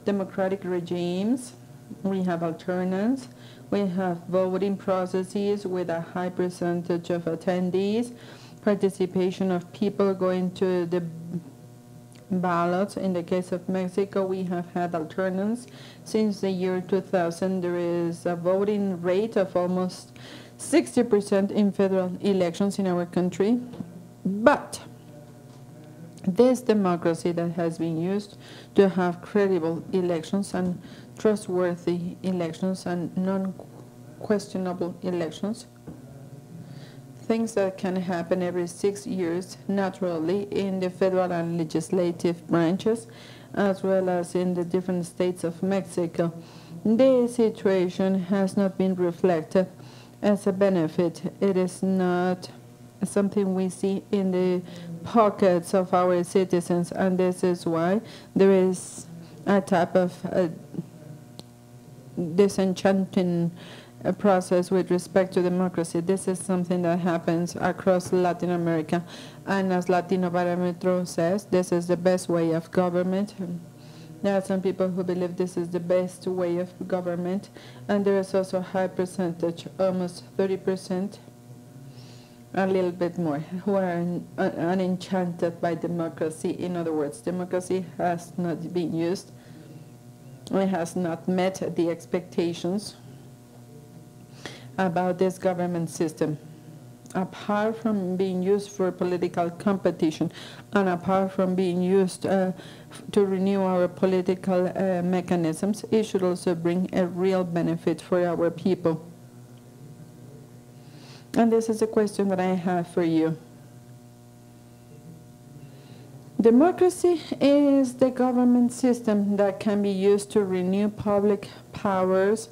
democratic regimes, we have alternance, we have voting processes with a high percentage of attendees, participation of people going to the ballots. In the case of Mexico, we have had alternance. Since the year 2000, there is a voting rate of almost 60% in federal elections in our country. But this democracy that has been used to have credible elections and trustworthy elections and non-questionable elections, things that can happen every 6 years naturally in the federal and legislative branches, as well as in the different states of Mexico. This situation has not been reflected as a benefit. It is not something we see in the pockets of our citizens, and this is why there is a type of disenchanting process with respect to democracy. This is something that happens across Latin America, and as Latino Barometro says, this is the best way of government. There are some people who believe this is the best way of government, and there is also a high percentage, almost 30%, a little bit more, who are unenchanted by democracy. In other words, democracy has not been used, it has not met the expectations about this government system. Apart from being used for political competition, and apart from being used to renew our political mechanisms, it should also bring a real benefit for our people. And this is a question that I have for you. Democracy is the government system that can be used to renew public powers,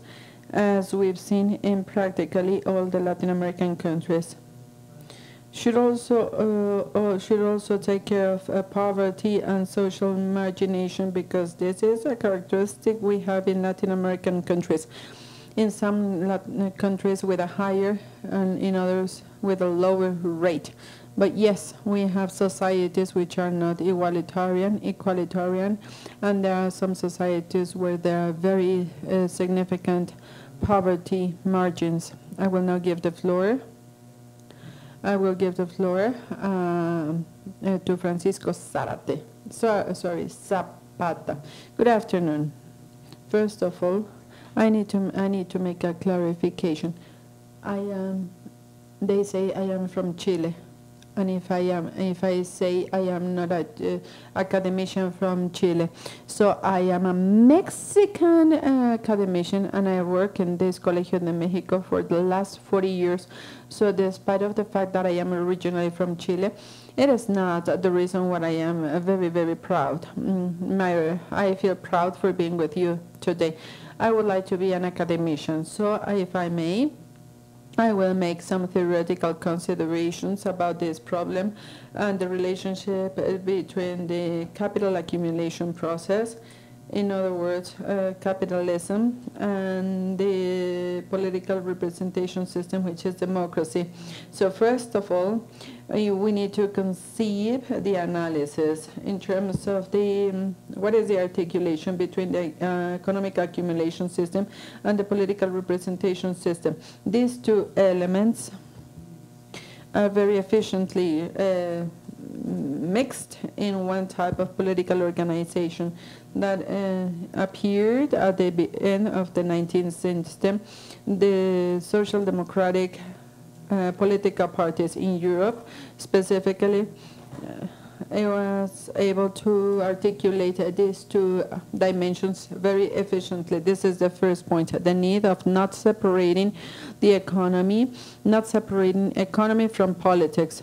as we've seen in practically all the Latin American countries. should also take care of poverty and social margination, because this is a characteristic we have in Latin American countries. In some Latin countries with a higher and in others with a lower rate. But yes, we have societies which are not equalitarian, and there are some societies where there are very significant poverty margins. I will now give the floor. To Francisco Zarate. Zapata. Good afternoon. First of all, I need to make a clarification. They say I am from Chile, and if I say I am not an academician from Chile, so I am a Mexican academician, and I work in this Colegio de Mexico for the last 40 years. So despite of the fact that I am originally from Chile, it is not the reason why I am very, very proud. I feel proud for being with you today. I would like to be an academician, so if I may, I will make some theoretical considerations about this problem and the relationship between the capital accumulation process, in other words, capitalism, and the political representation system, which is democracy. So first of all, we need to conceive the analysis in terms of what is the articulation between the economic accumulation system and the political representation system. These two elements are very efficiently mixed in one type of political organization that appeared at the end of the 19th century. The social democratic political parties in Europe, specifically, it was able to articulate these two dimensions very efficiently. This is the first point, the need of not separating the economy, not separating economy from politics.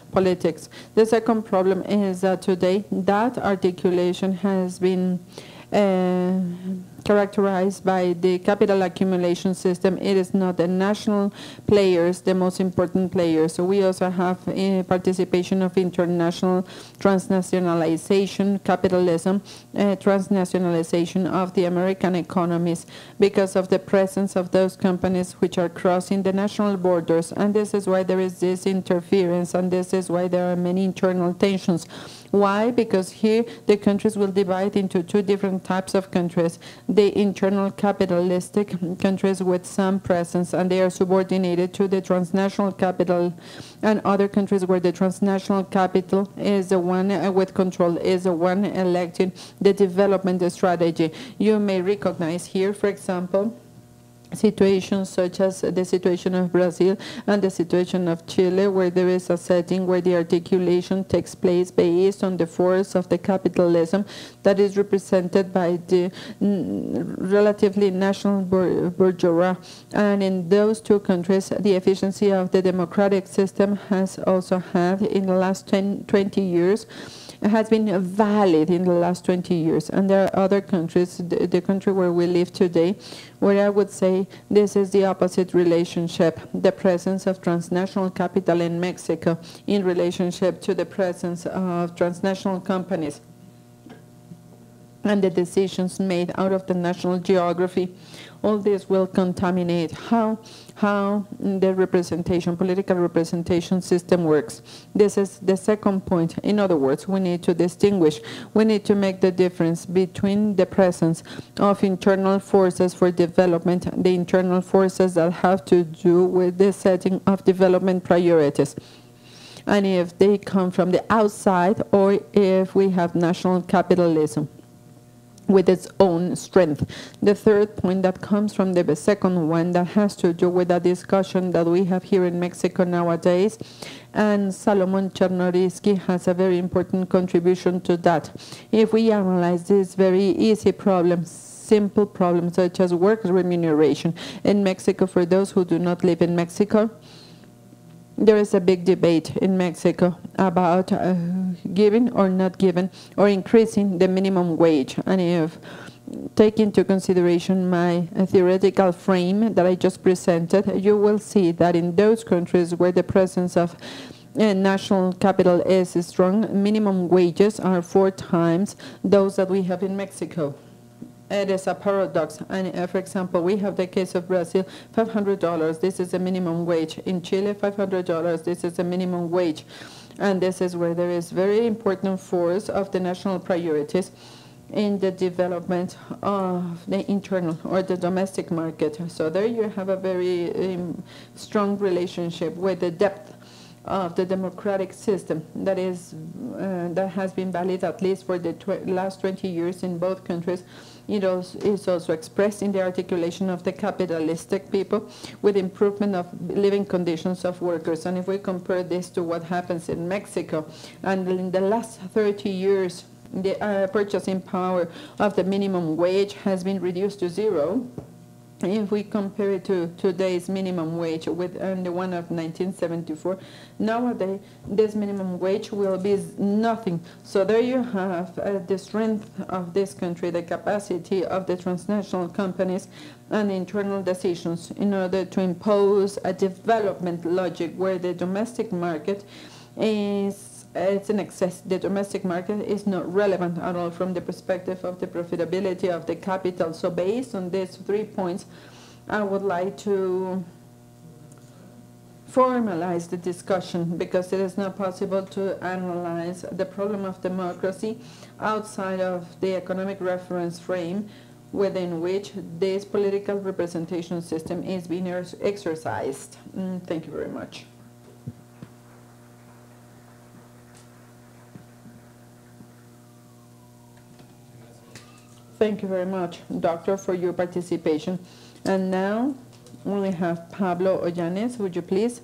The second problem is that today that articulation has been characterized by the capital accumulation system. It is not the national players, the most important players. So we also have participation of international transnationalization, capitalism, transnationalization of the American economies because of the presence of those companies which are crossing the national borders. And this is why there is this interference, and this is why there are many internal tensions. Why? Because here the countries will divide into two different types of countries. The internal capitalistic countries with some presence, and they are subordinated to the transnational capital, and other countries where the transnational capital is the one with control, is the one electing the development strategy. You may recognize here, for example, situations such as the situation of Brazil and the situation of Chile, where there is a setting where the articulation takes place based on the force of the capitalism that is represented by the relatively national bourgeoisie. And in those two countries, the efficiency of the democratic system has also had in the last 20 years, has been valid in the last 20 years. And there are other countries, the country where we live today, where I would say this is the opposite relationship, the presence of transnational capital in Mexico in relationship to the presence of transnational companies and the decisions made out of the national geography. All this will contaminate how the representation, political representation system works. This is the second point. In other words, we need to distinguish, we need to make the difference between the presence of internal forces for development, the internal forces that have to do with the setting of development priorities, and if they come from the outside, or if we have national capitalism with its own strength. The third point that comes from the second one that has to do with a discussion that we have here in Mexico nowadays, and Salomon Chernobytsky has a very important contribution to that. If we analyze this very easy problem, simple problems such as work remuneration in Mexico, for those who do not live in Mexico, there is a big debate in Mexico about giving or not giving or increasing the minimum wage. And if take into consideration my theoretical frame that I just presented, you will see that in those countries where the presence of national capital is strong. Minimum wages are 4 times those that we have in Mexico. It is a paradox. And for example, we have the case of Brazil, $500. This is the minimum wage. In Chile, $500. This is the minimum wage. And this is where there is very important force of the national priorities in the development of the internal or the domestic market. So there you have a very strong relationship with the depth of the democratic system that has been valid at least for the last 20 years in both countries. It is also expressed in the articulation of the capitalistic people with improvement of living conditions of workers. And if we compare this to what happens in Mexico, and in the last 30 years, the purchasing power of the minimum wage has been reduced to 0. If we compare it to today's minimum wage with the one of 1974, nowadays this minimum wage will be nothing. So there you have the strength of this country, the capacity of the transnational companies and internal decisions in order to impose a development logic where the domestic market it's in excess. The domestic market is not relevant at all from the perspective of the profitability of the capital. So based on these 3 points, I would like to formalize the discussion, because it is not possible to analyze the problem of democracy outside of the economic reference frame within which this political representation system is being exercised. Thank you very much. Thank you very much, Doctor, for your participation. And now we have Pablo Ollanes. Would you please?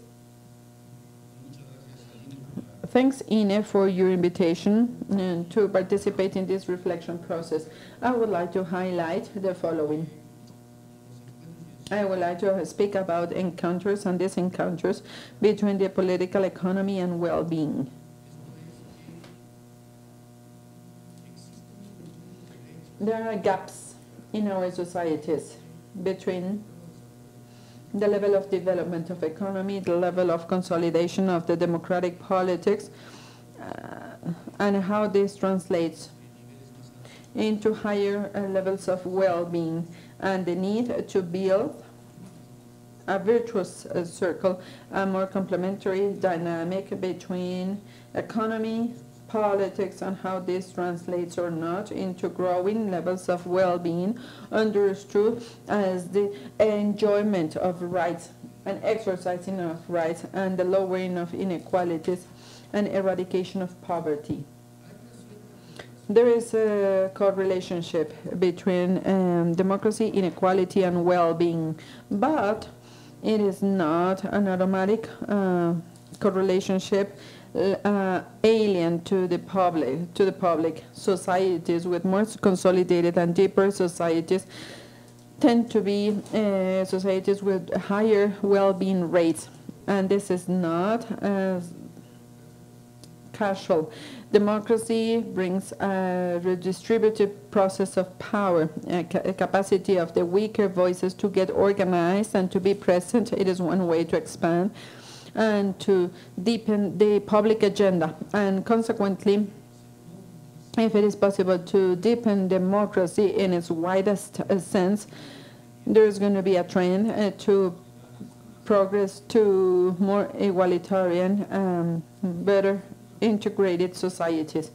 Thanks, Ine, for your invitation to participate in this reflection process. I would like to highlight the following. I would like to speak about encounters and disencounters between the political economy and well-being. There are gaps in our societies between the level of development of economy, the level of consolidation of the democratic politics, and how this translates into higher levels of well-being, and the need to build a virtuous circle, a more complementary dynamic between economy, politics, and how this translates or not into growing levels of well-being, understood as the enjoyment of rights and exercising of rights and the lowering of inequalities and eradication of poverty. There is a correlationship between democracy, inequality, and well-being, but it is not an automatic correlationship alien to the public. Societies with more consolidated and deeper societies tend to be societies with higher well-being rates, and this is not casual. Democracy brings a redistributive process of power, a capacity of the weaker voices to get organized and to be present. It is one way to expand and to deepen the public agenda. And consequently, if it is possible to deepen democracy in its widest sense, there is going to be a trend to progress to more egalitarian, better integrated societies.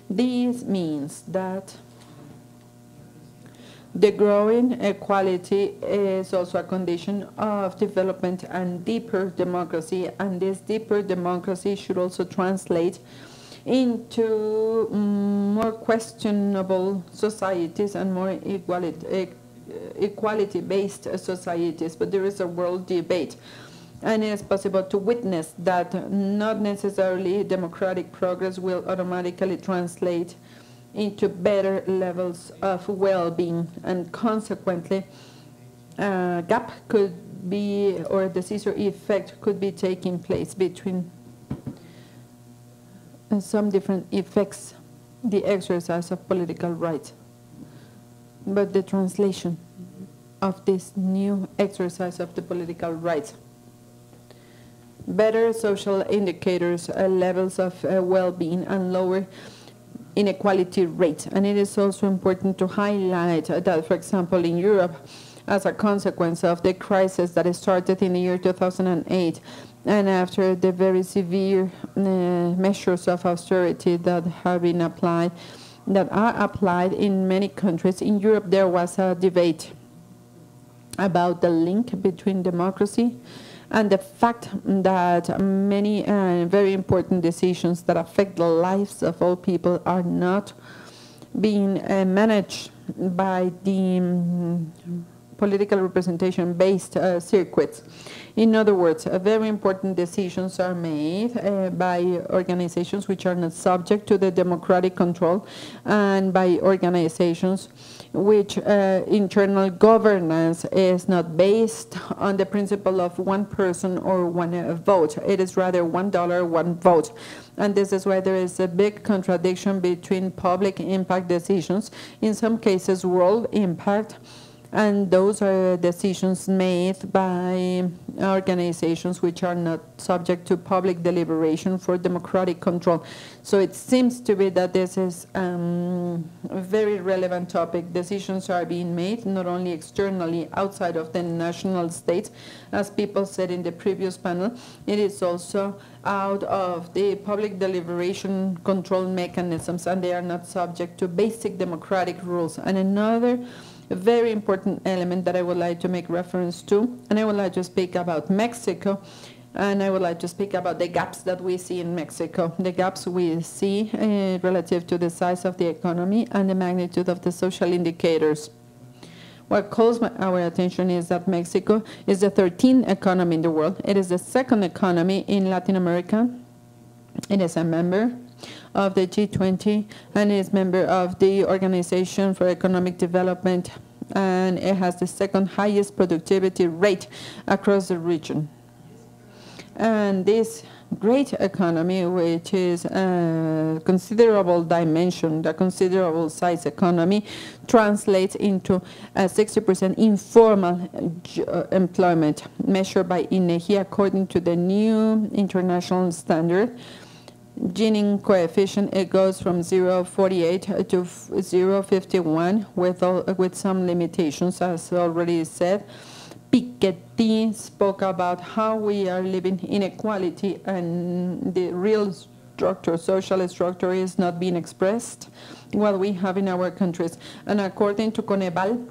This means that the growing equality is also a condition of development and deeper democracy, and this deeper democracy should also translate into more questionable societies and more equality-based societies. But there is a world debate, and it is possible to witness that not necessarily democratic progress will automatically translate into better levels of well-being, and consequently a gap could be, or the scissor effect could be taking place between some different effects, the exercise of political rights, but the translation of this new exercise of the political rights better social indicators, levels of well-being, and lower inequality rates. And it is also important to highlight that, for example, in Europe, as a consequence of the crisis that started in the year 2008, and after the very severe measures of austerity that have been applied, that are applied in many countries, in Europe there was a debate about the link between democracy and the fact that many very important decisions that affect the lives of all people are not being managed by the political representation-based circuits. In other words, very important decisions are made by organizations which are not subject to the democratic control, and by organizations which internal governance is not based on the principle of one person or one vote. It is rather $1, one vote. And this is why there is a big contradiction between public impact decisions, in some cases world impact, and those are decisions made by organizations which are not subject to public deliberation for democratic control. So it seems to be that this is a very relevant topic. Decisions are being made not only externally outside of the national states, as people said in the previous panel, it is also out of the public deliberation control mechanisms, and they are not subject to basic democratic rules. And another very important element that I would like to make reference to, and I would like to speak about Mexico, and I would like to speak about the gaps that we see in Mexico, the gaps we see relative to the size of the economy and the magnitude of the social indicators. What calls our attention is that Mexico is the 13th economy in the world. It is the second economy in Latin America. It is a member of the G20 and is member of the Organization for Economic Development, and it has the second highest productivity rate across the region. And this great economy, which is a considerable dimension, a considerable size economy, translates into a 60% informal employment measured by INEGI according to the new international standard. Gini coefficient, it goes from 0.48 to 0.51 with some limitations, as already said. Piketty spoke about how we are living inequality and the real structure, social structure, is not being expressed what we have in our countries. And according to Coneval,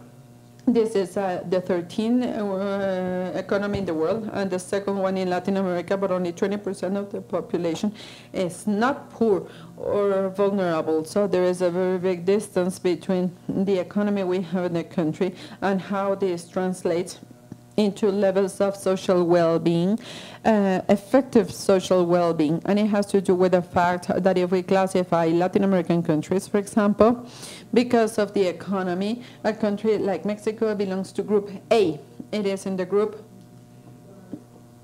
this is the 13th economy in the world, and the second one in Latin America, but only 20% of the population is not poor or vulnerable. So there is a very big distance between the economy we have in the country and how this translates into levels of social well-being, effective social well-being. And it has to do with the fact that if we classify Latin American countries, for example, because of the economy, a country like Mexico belongs to Group A. It is in the group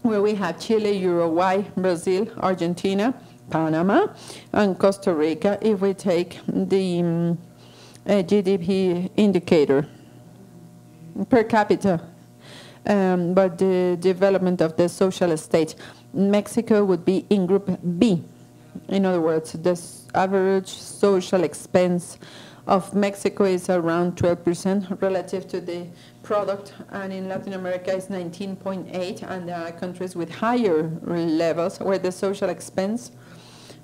where we have Chile, Uruguay, Brazil, Argentina, Panama, and Costa Rica, if we take the GDP indicator per capita. But the development of the social state, Mexico would be in Group B. In other words, the average social expense of Mexico is around 12% relative to the product, and in Latin America is 19.8%, and there are countries with higher levels where the social expense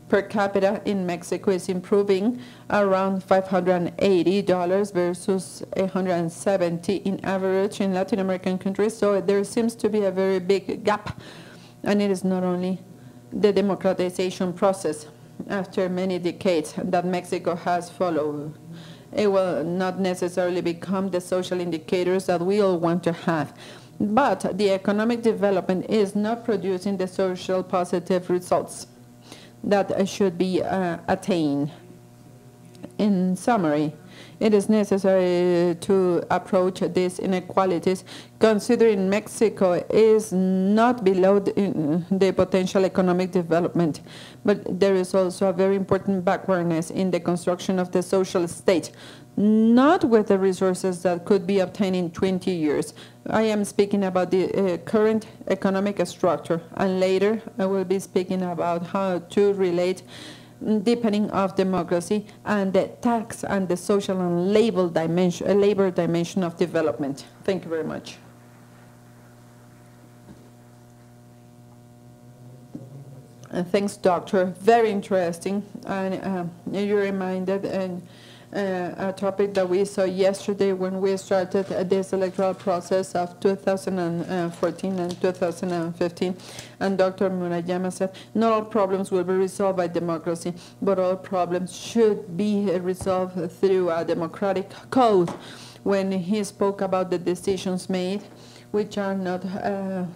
per capita in Mexico is improving around $580 versus $170 in average in Latin American countries. So there seems to be a very big gap, and it is not only the democratization process after many decades that Mexico has followed. It will not necessarily become the social indicators that we all want to have. But the economic development is not producing the social positive results that should be attained. In summary, it is necessary to approach these inequalities, considering Mexico is not below the potential economic development, but there is also a very important backwardness in the construction of the social state, not with the resources that could be obtained in 20 years. I am speaking about the current economic structure, and later I will be speaking about how to relate deepening of democracy and the tax and the social and labor dimension of development. Thank you very much. Thanks, Doctor. Very interesting. And you reminded a topic that we saw yesterday when we started this electoral process of 2014 and 2015. And Dr. Murayama said, not all problems will be resolved by democracy, but all problems should be resolved through a democratic code. When he spoke about the decisions made, which are not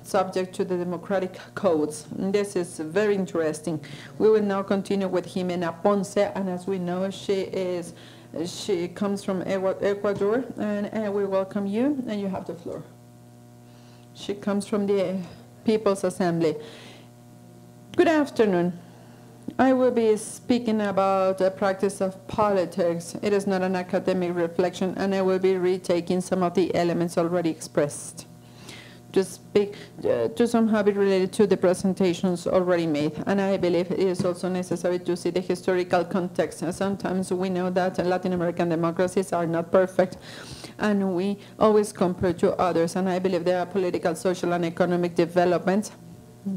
subject to the democratic codes. And this is very interesting. We will now continue with Jimena Ponce, and as we know, she comes from Ecuador, and we welcome you, and you have the floor. She comes from the People's Assembly. Good afternoon. I will be speaking about the practice of politics. It is not an academic reflection, and I will be retaking some of the elements already expressed to speak to somehow be related to the presentations already made. And I believe it is also necessary to see the historical context. Sometimes we know that Latin American democracies are not perfect, and we always compare to others. And I believe there are political, social, and economic developments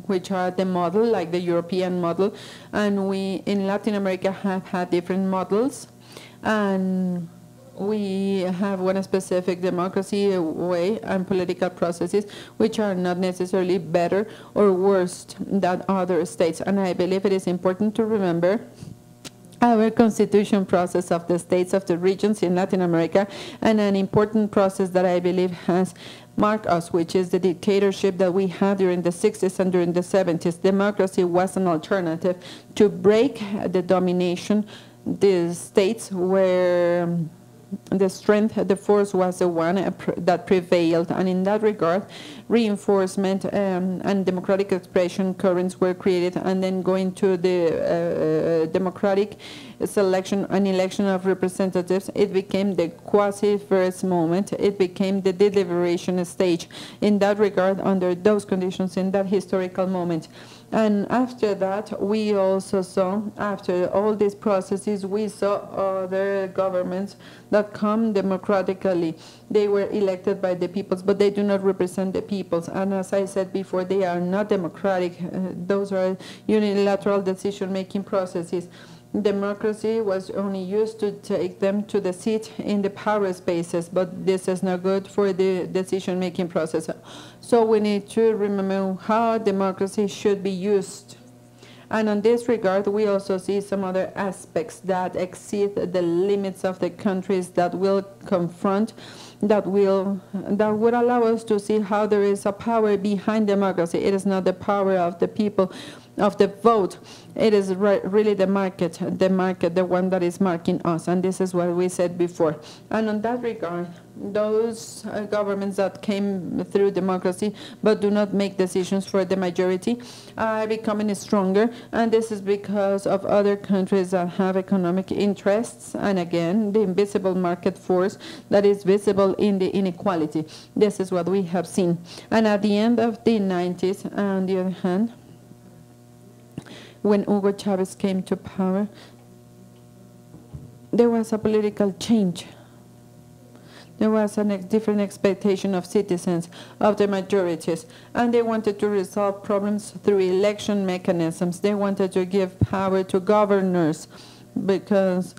which are the model, like the European model. And we in Latin America have had different models, and we have one specific democracy way and political processes which are not necessarily better or worse than other states. And I believe it is important to remember our constitution process of the states of the regions in Latin America, and an important process that I believe has marked us, which is the dictatorship that we had during the 60s and during the 70s. Democracy was an alternative to break the domination. The states where the strength, the force was the one that prevailed, and in that regard, reinforcement and democratic expression currents were created, and then going to the democratic selection and election of representatives, it became the quasi-first moment. It became the deliberation stage. In that regard, under those conditions, in that historical moment. And after that, we also saw, after all these processes, we saw other governments that come democratically. They were elected by the peoples, but they do not represent the peoples. And as I said before, they are not democratic. Those are unilateral decision-making processes. Democracy was only used to take them to the seat in the power spaces, but this is not good for the decision-making process. So we need to remember how democracy should be used. And in this regard, we also see some other aspects that exceed the limits of the countries that will confront, that would allow us to see how there is a power behind democracy. It is not the power of the people, of the vote. It is really the market, the one that is marking us. And this is what we said before. And in that regard, those governments that came through democracy but do not make decisions for the majority are becoming stronger. And this is because of other countries that have economic interests. And again, the invisible market force that is visible in the inequality. This is what we have seen. And at the end of the 90s, on the other hand, when Hugo Chavez came to power, there was a political change. There was a different expectation of citizens, of the majorities, and they wanted to resolve problems through election mechanisms. They wanted to give power to governors because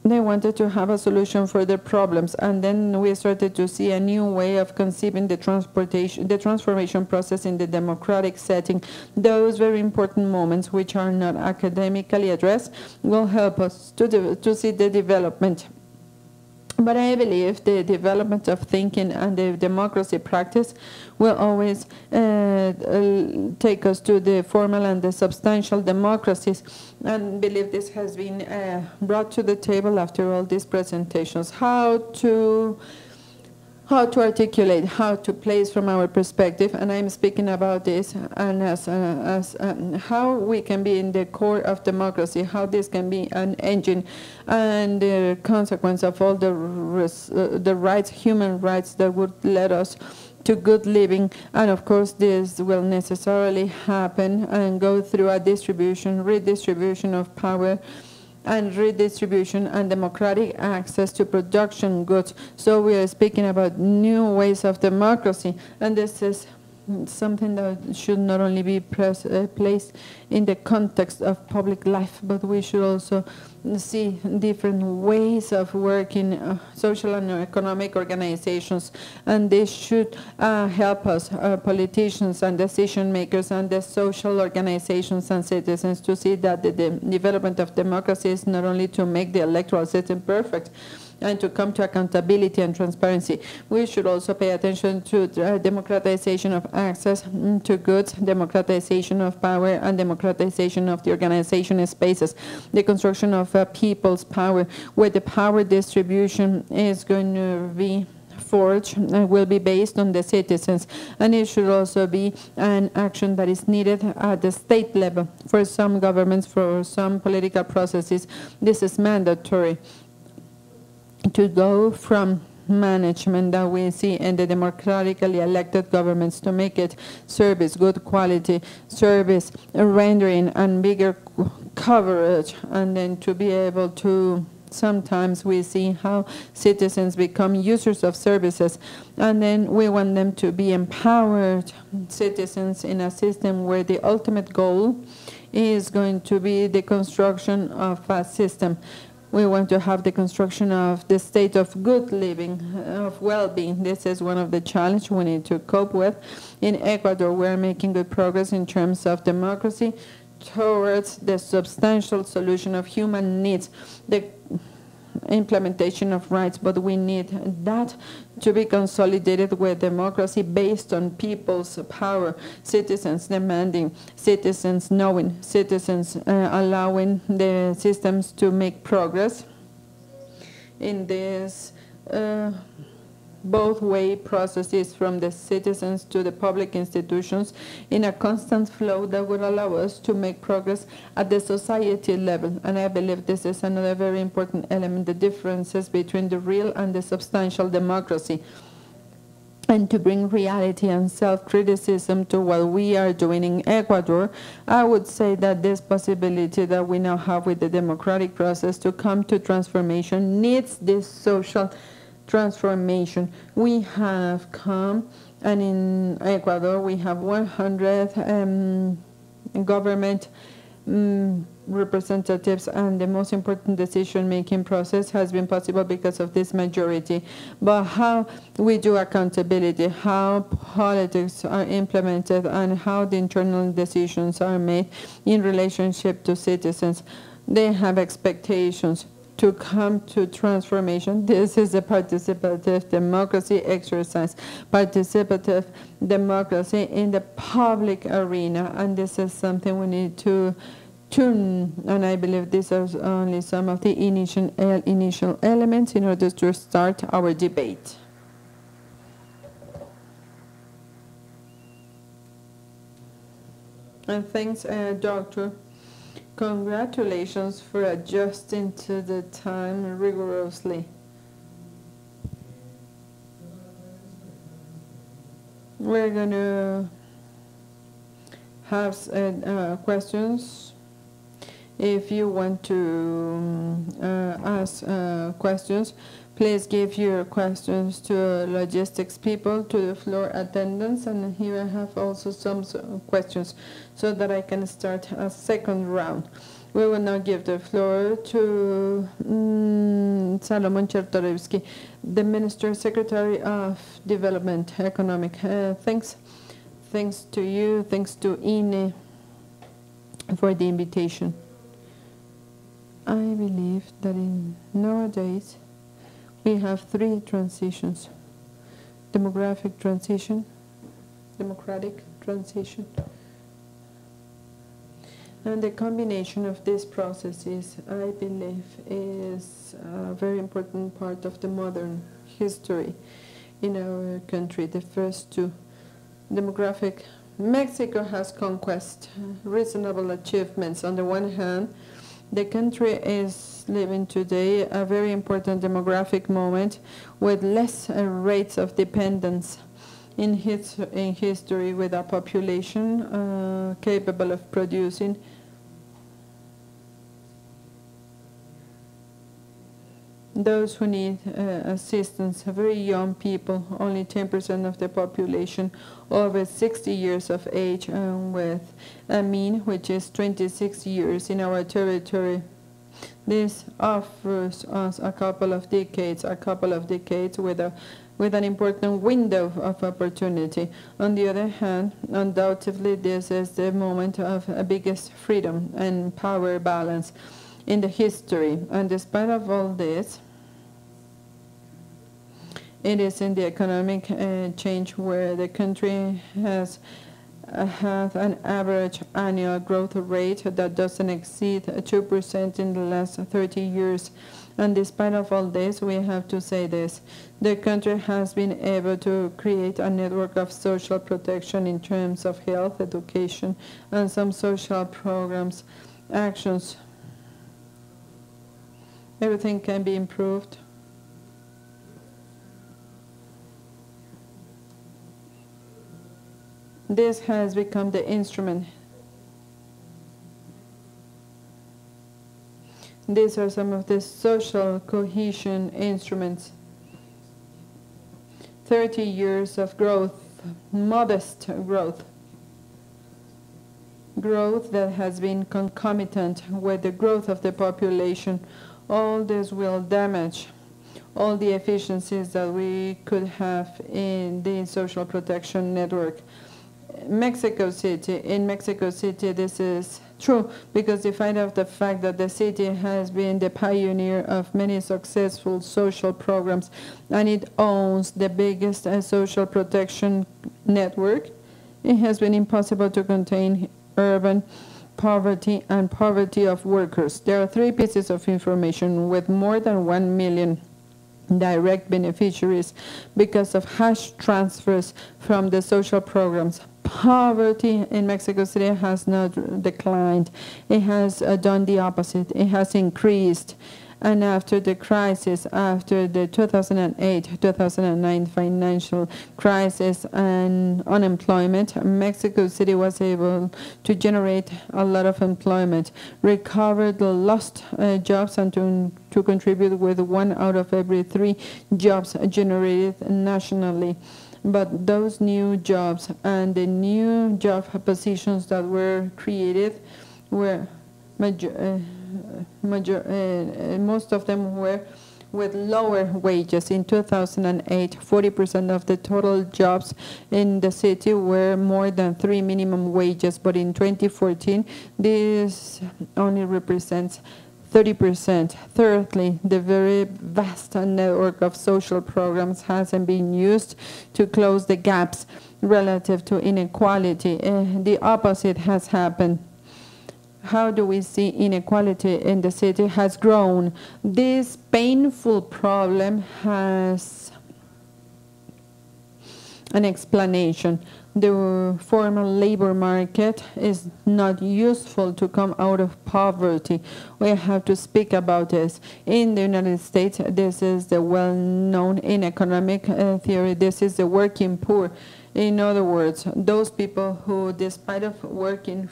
they wanted to have a solution for their problems. And then we started to see a new way of conceiving the transformation process in the democratic setting. Those very important moments, which are not academically addressed, will help us to see the development. But I believe the development of thinking and the democracy practice will always take us to the formal and the substantial democracies, and believe this has been brought to the table after all these presentations. How to articulate, how to place from our perspective, and I'm speaking about this, and as how we can be in the core of democracy, how this can be an engine and the consequence of all the rights, human rights that would lead us to good living. And of course this will necessarily happen and go through a redistribution of power and redistribution and democratic access to production goods. So we are speaking about new ways of democracy, and this is something that should not only be placed in the context of public life, but we should also see different ways of working, social and economic organizations, and this should help us, politicians and decision makers and the social organizations and citizens, to see that the development of democracy is not only to make the electoral system perfect, and to come to accountability and transparency. We should also pay attention to democratization of access to goods, democratization of power, and democratization of the organization spaces, the construction of people's power, where the power distribution is going to be forged and will be based on the citizens. And it should also be an action that is needed at the state level. For some governments, for some political processes, this is mandatory, to go from management that we see in the democratically elected governments, to make it service, good quality service rendering and bigger coverage, and then to be able to, sometimes we see how citizens become users of services, and then we want them to be empowered citizens in a system where the ultimate goal is going to be the construction of a system. We want to have the construction of the state of good living, of well-being. This is one of the challenges we need to cope with. In Ecuador, we're making good progress in terms of democracy towards the substantial solution of human needs, the implementation of rights, but we need that to be consolidated with democracy based on people's power, citizens demanding, citizens knowing, citizens allowing the systems to make progress in this both-way processes from the citizens to the public institutions in a constant flow that would allow us to make progress at the society level. And I believe this is another very important element, the differences between the real and the substantial democracy. And to bring reality and self-criticism to what we are doing in Ecuador, I would say that this possibility that we now have with the democratic process to come to transformation needs this social transformation. We have come, and in Ecuador we have 100 government representatives, and the most important decision-making process has been possible because of this majority. But how we do accountability, how politics are implemented, and how the internal decisions are made in relationship to citizens, they have expectations to come to transformation. This is a participative democracy exercise, participative democracy in the public arena, and this is something we need to tune, and I believe these are only some of the initial elements in order to start our debate. And thanks, Doctor. Congratulations for adjusting to the time rigorously. We're going to have questions. If you want to ask questions, please give your questions to logistics people, to the floor attendants, and here I have also some questions so that I can start a second round. We will now give the floor to Salomon Czartorewski, the Minister Secretary of Development Economic. Thanks to you, thanks to INE for the invitation. I believe that nowadays We have three transitions: democratic transition, and the combination of these processes, I believe, is a very important part of the modern history in our country. The first two, demographic. Mexico has conquest reasonable achievements. On the one hand, the country is living today a very important demographic moment with less rates of dependence in history, with a population capable of producing those who need assistance, very young people, only 10% of the population over 60 years of age, with a mean which is 26 years in our territory. This offers us a couple of decades with an important window of opportunity. On the other hand, undoubtedly, this is the moment of biggest freedom and power balance in the history. And despite of all this, it is in the economic change where the country has had an average annual growth rate that doesn't exceed 2% in the last 30 years. And despite of all this, we have to say this: the country has been able to create a network of social protection in terms of health, education, and some social programs, actions. Everything can be improved. This has become the instrument. These are some of the social cohesion instruments. 30 years of growth, modest growth. Growth that has been concomitant with the growth of the population. All this will damage all the efficiencies that we could have in the social protection network. In Mexico City, this is true, because despite of the fact that the city has been the pioneer of many successful social programs, and it owns the biggest social protection network, it has been impossible to contain urban poverty and poverty of workers. There are three pieces of information with more than 1 million direct beneficiaries because of cash transfers from the social programs. Poverty in Mexico City has not declined. It has done the opposite. It has increased. And after the crisis, after the 2008-2009 financial crisis and unemployment, Mexico City was able to generate a lot of employment, recover the lost jobs, and to contribute with 1 out of every 3 jobs generated nationally. But those new jobs and the new job positions that were created were most of them were with lower wages. In 2008, 40% of the total jobs in the city were more than 3 minimum wages, but in 2014, this only represents 30%. Thirdly, the very vast network of social programs hasn't been used to close the gaps relative to inequality. The opposite has happened. How do we see inequality in the city has grown? This painful problem has an explanation. The formal labor market is not useful to come out of poverty. We have to speak about this. In the United States, this is the well-known in economic theory. This is the working poor. In other words, those people who, despite of working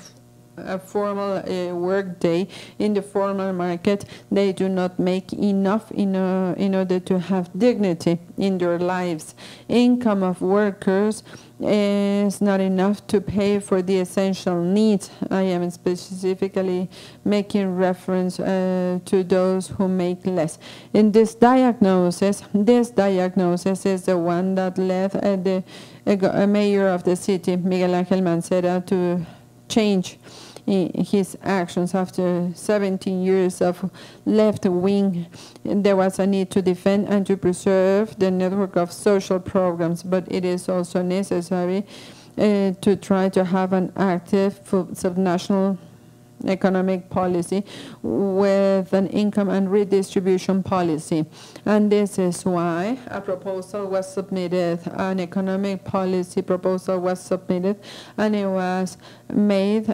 a formal work day in the formal market, they do not make enough in order to have dignity in their lives. Income of workers is not enough to pay for the essential needs. I am specifically making reference to those who make less. In this diagnosis is the one that led the mayor of the city, Miguel Ángel Mancera, to change his actions. After 17 years of left wing, there was a need to defend and to preserve the network of social programs, but it is also necessary to try to have an active subnational economic policy with an income and redistribution policy. And this is why a proposal was submitted, an economic policy proposal was submitted, and it was made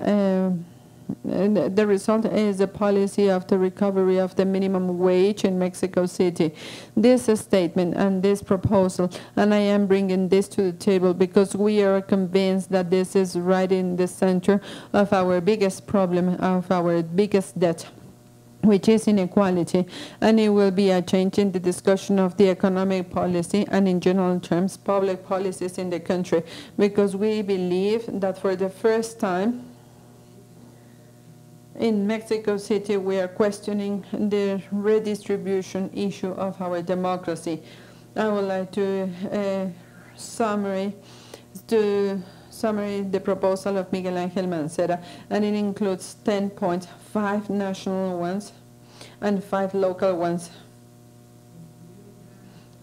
the result is a policy of the recovery of the minimum wage in Mexico City. This statement and this proposal, and I am bringing this to the table because we are convinced that this is right in the center of our biggest problem, of our biggest debt, which is inequality, and it will be a change in the discussion of the economic policy and in general terms public policies in the country, because we believe that for the first time in Mexico City, we are questioning the redistribution issue of our democracy. I would like to summary the proposal of Miguel Ángel Mancera, and it includes 10 points, 5 national ones and 5 local ones.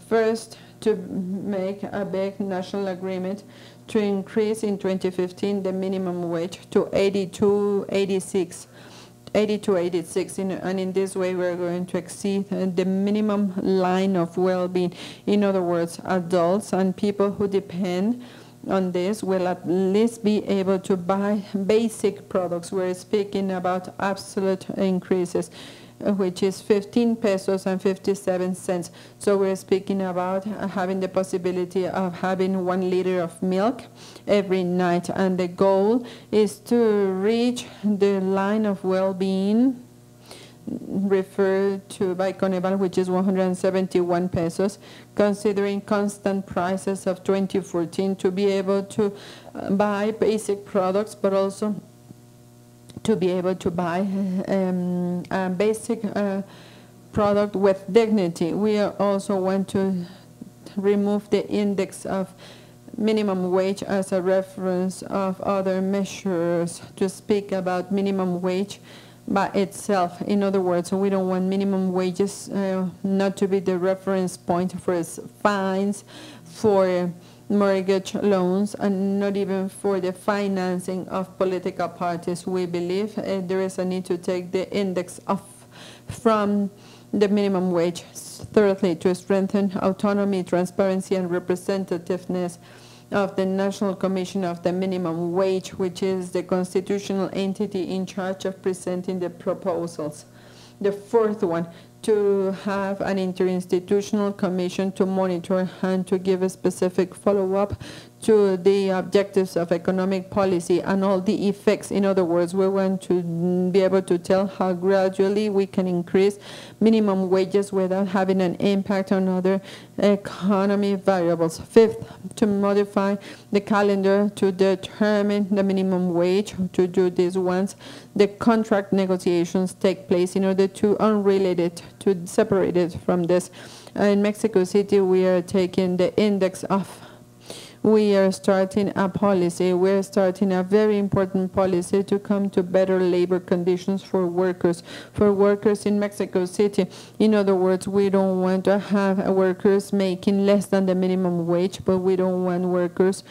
First, to make a big national agreement to increase in 2015 the minimum wage to 82.86, and in this way we're going to exceed the minimum line of well-being. In other words, adults and people who depend on this will at least be able to buy basic products. We're speaking about absolute increases, which is 15 pesos and 57 cents. So we're speaking about having the possibility of having 1 liter of milk every night. And the goal is to reach the line of well-being referred to by Coneval, which is 171 pesos, considering constant prices of 2014, to be able to buy basic products, but also to be able to buy a basic product with dignity. We also want to remove the index of minimum wage as a reference of other measures to speak about minimum wage by itself. In other words, we don't want minimum wages not to be the reference point for fines, for mortgage loans, and not even for the financing of political parties. We believe there is a need to take the index off from the minimum wage. Thirdly, to strengthen autonomy, transparency, and representativeness of the National Commission of the Minimum Wage, which is the constitutional entity in charge of presenting the proposals. The fourth one, to have an interinstitutional commission to monitor and to give a specific follow-up to the objectives of economic policy and all the effects. In other words, we want to be able to tell how gradually we can increase minimum wages without having an impact on other economy variables. Fifth, to modify the calendar to determine the minimum wage. To do this once the contract negotiations take place, in order to unrelate it, to separate it from this. In Mexico City, we are taking the index off. We are starting a policy. We're starting a very important policy to come to better labor conditions for workers in Mexico City. In other words, we don't want to have workers making less than the minimum wage, but we don't want workers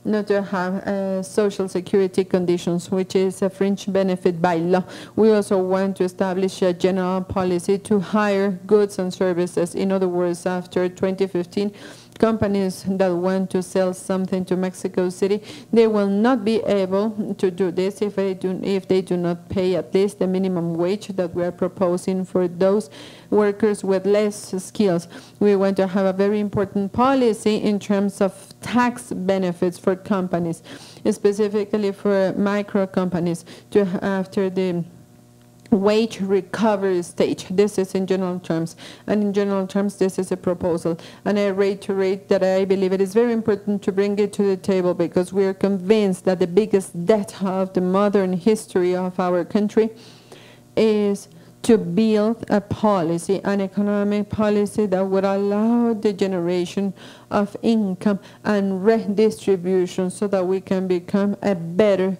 not to have social security conditions, which is a fringe benefit by law. We also want to establish a general policy to hire goods and services. In other words, after 2015, companies that want to sell something to Mexico City, they will not be able to do this if they do not pay at least the minimum wage that we are proposing for those workers with less skills. We want to have a very important policy in terms of tax benefits for companies, specifically for micro companies, to after the wage recovery stage. This is in general terms, and in general terms this is a proposal, and I reiterate that I believe it is very important to bring it to the table, because we are convinced that the biggest debt of the modern history of our country is to build a policy, an economic policy that would allow the generation of income and redistribution, so that we can become a better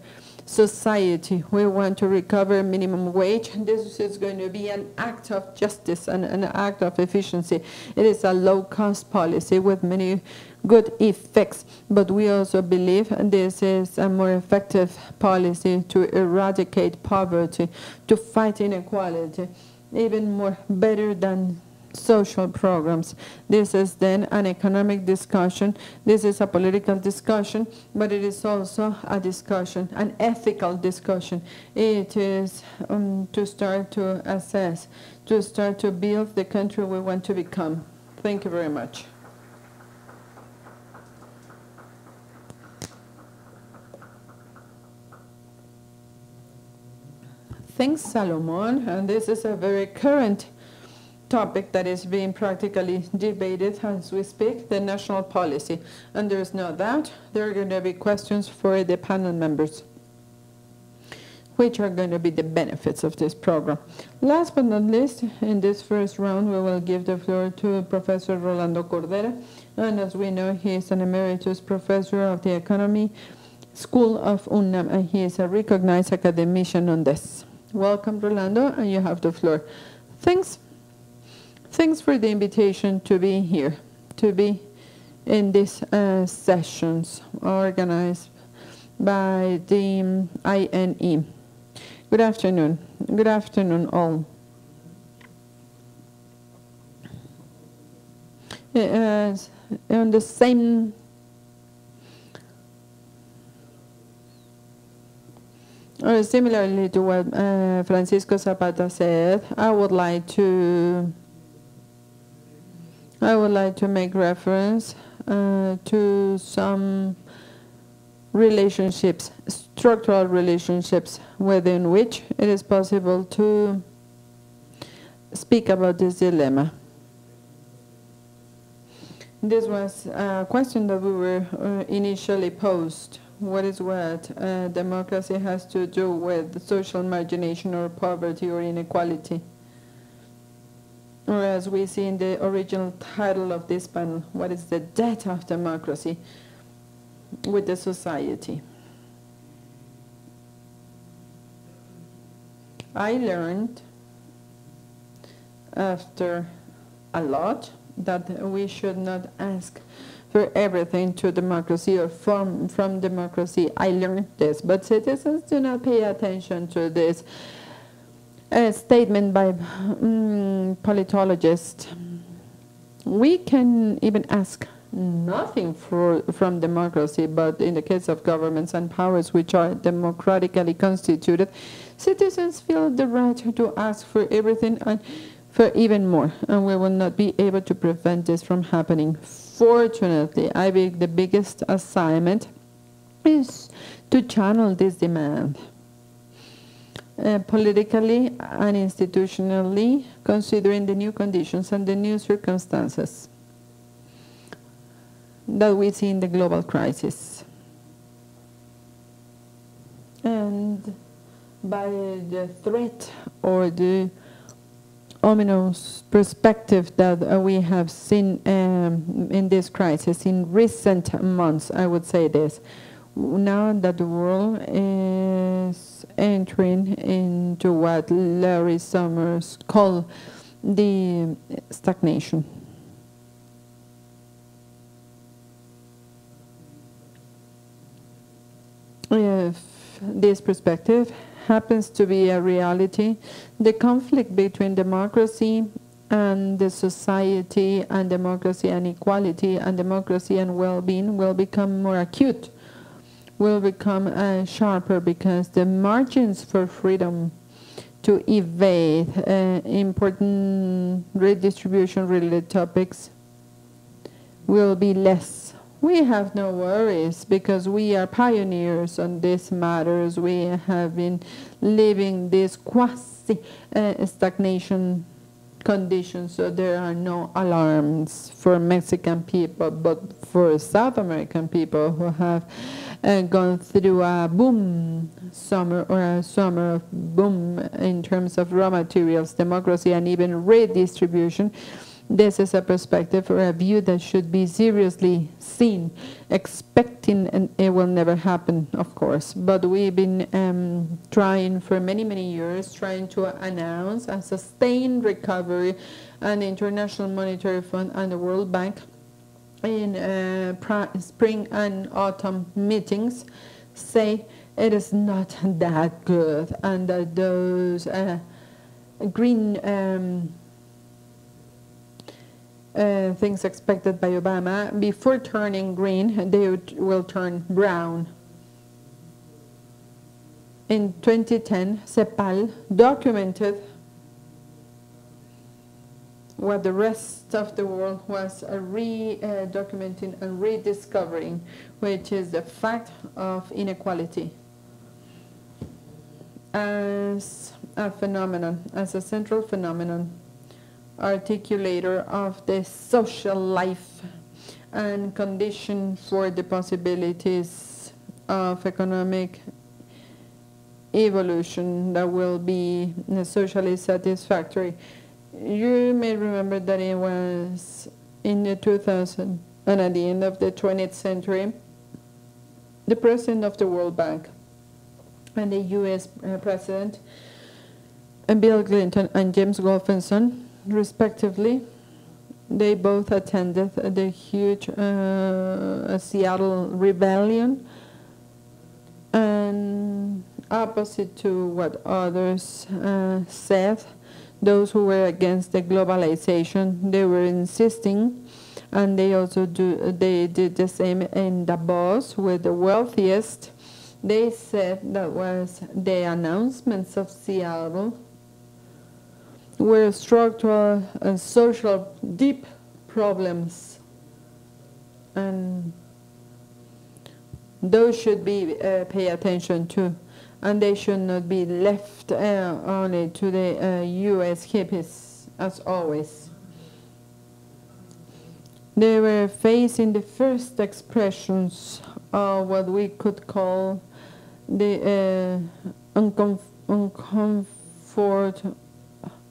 society. We want to recover minimum wage. This is going to be an act of justice and an act of efficiency. It is a low-cost policy with many good effects, but we also believe this is a more effective policy to eradicate poverty, to fight inequality, even more better than social programs. This is then an economic discussion. This is a political discussion, but it is also a discussion, an ethical discussion. It is to start to assess, to start to build the country we want to become. Thank you very much. Thanks, Salomon. And this is a very current topic that is being practically debated as we speak, the national policy. And there is no doubt there are going to be questions for the panel members, which are going to be the benefits of this program. Last but not least, in this first round, we will give the floor to Professor Rolando Cordera. And as we know, he is an emeritus professor of the Economy School of UNAM, and he is a recognized academician on this. Welcome, Rolando, and you have the floor. Thanks for the invitation to be here, to be in these sessions organized by the INE. Good afternoon. Good afternoon, all. On the same similarly to what Francisco Zapata said, I would like to make reference to some relationships, structural relationships, within which it is possible to speak about this dilemma. This was a question that we were initially posed. What is what democracy has to do with social margination or poverty or inequality? Or as we see in the original title of this panel, what is the debt of democracy with the society? I learned after a lot that we should not ask for everything to democracy or from democracy. I learned this, but citizens do not pay attention to this statement by politologists. We can even ask nothing from democracy, but in the case of governments and powers which are democratically constituted, citizens feel the right to ask for everything and for even more, and we will not be able to prevent this from happening. Fortunately, I think the biggest assignment is to channel this demand politically and institutionally, considering the new conditions and the new circumstances that we see in the global crisis. And by the threat or the ominous perspective that we have seen in this crisis in recent months, I would say this. Now that the world is entering into what Larry Summers called the stagnation. If this perspective happens to be a reality, the conflict between democracy and the society, and democracy and equality, and democracy and well-being will become more acute, will become sharper, because the margins for freedom to evade important redistribution-related topics will be less. We have no worries because we are pioneers on these matters. We have been living this quasi-stagnation conditions, so there are no alarms for Mexican people, but for South American people who have gone through a boom summer, or a summer of boom in terms of raw materials, democracy, and even redistribution, This is a perspective or a view that should be seriously seen. Expecting and it will never happen, of course, but we've been trying for many, many years, trying to announce a sustained recovery, and International Monetary Fund and the World Bank in spring and autumn meetings say it is not that good, and that those green things expected by Obama, before turning green, they will turn brown. In 2010, CEPAL documented what the rest of the world was documenting and rediscovering, which is the fact of inequality as a phenomenon, as a central phenomenon, articulator of the social life and condition for the possibilities of economic evolution that will be socially satisfactory. You may remember that it was in the 2000 and at the end of the 20th century, the president of the World Bank and the U.S. president, Bill Clinton and James Wolfenson, respectively, they both attended the huge Seattle rebellion, and opposite to what others said, those who were against the globalization, they were insisting, and they also they did the same in Davos with the wealthiest. They said that was the announcements of Seattle were structural and social deep problems, and those should be pay attention to, and they should not be left only to the U.S. hippies, as always. They were facing the first expressions of what we could call the uncomfort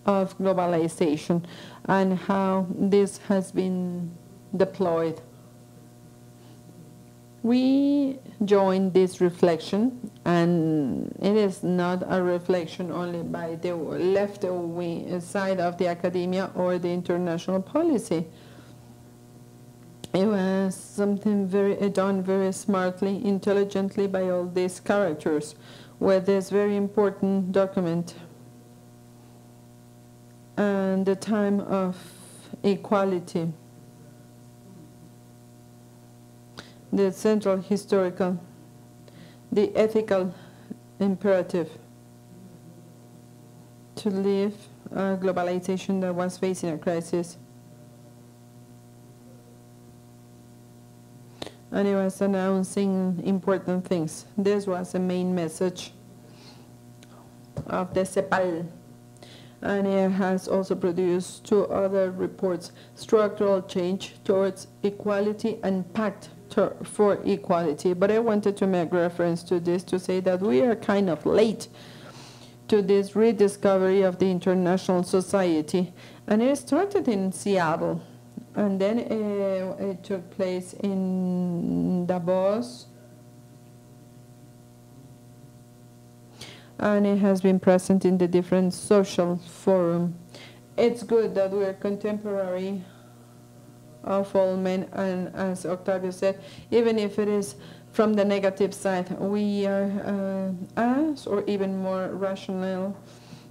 of globalization and how this has been deployed. We join this reflection, and it is not a reflection only by the left wing side of the academia or the international policy. It was something done very smartly, intelligently by all these characters with this very important document. And the time of equality, the central historical, the ethical imperative to live a globalization that was facing a crisis. And it was announcing important things. This was the main message of the CEPAL. And it has also produced two other reports, Structural Change Towards Equality and Pact for Equality. But I wanted to make reference to this to say that we are kind of late to this rediscovery of the international society. And it started in Seattle, and then it took place in Davos, and it has been present in the different social forum. It's good that we are contemporary of all men, and as Octavio said, even if it is from the negative side, we are as or even more rational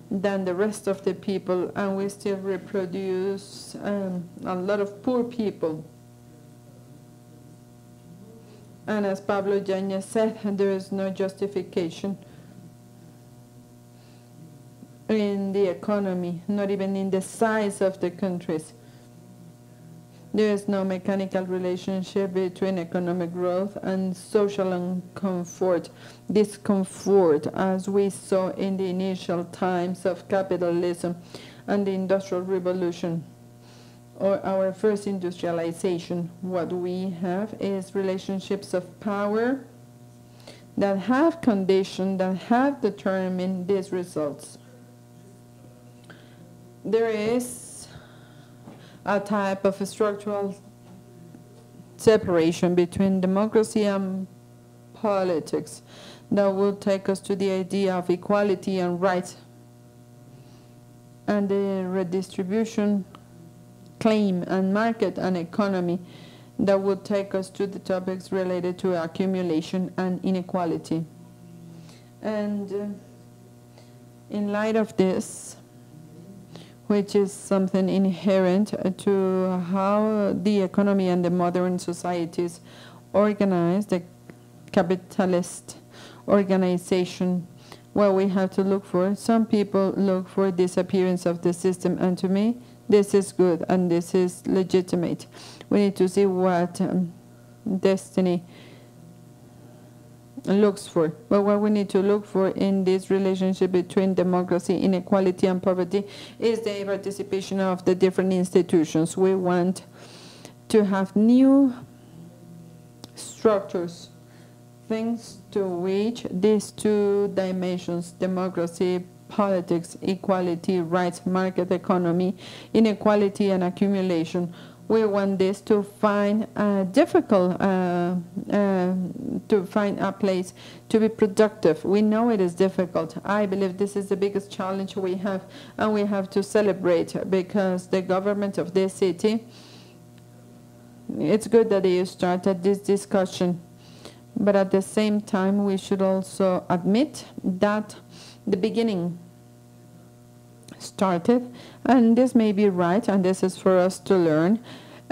than the rest of the people, and we still reproduce a lot of poor people. And as Pablo Yáñez said, there is no justification in the economy, not even in the size of the countries. There is no mechanical relationship between economic growth and social discomfort, as we saw in the initial times of capitalism and the Industrial Revolution, or our first industrialization. What we have is relationships of power that have conditioned, that have determined these results. There is a type of structural separation between democracy and politics that will take us to the idea of equality and rights, and the redistribution claim and market and economy that would take us to the topics related to accumulation and inequality. And in light of this, which is something inherent to how the economy and the modern societies organize, the capitalist organization, what we have to look for. Some people look for disappearance of the system, and to me, this is good and this is legitimate. We need to see what destiny looks for. But what we need to look for in this relationship between democracy, inequality, and poverty is the participation of the different institutions. We want to have new structures, things to which these two dimensions, democracy, politics, equality, rights, market economy, inequality, and accumulation, we want this to find difficult, to find a place to be productive. We know it is difficult. I believe this is the biggest challenge we have, and we have to celebrate, because the government of this city, it's good that they started this discussion, but at the same time we should also admit that the beginning started, and this may be right, and this is for us to learn.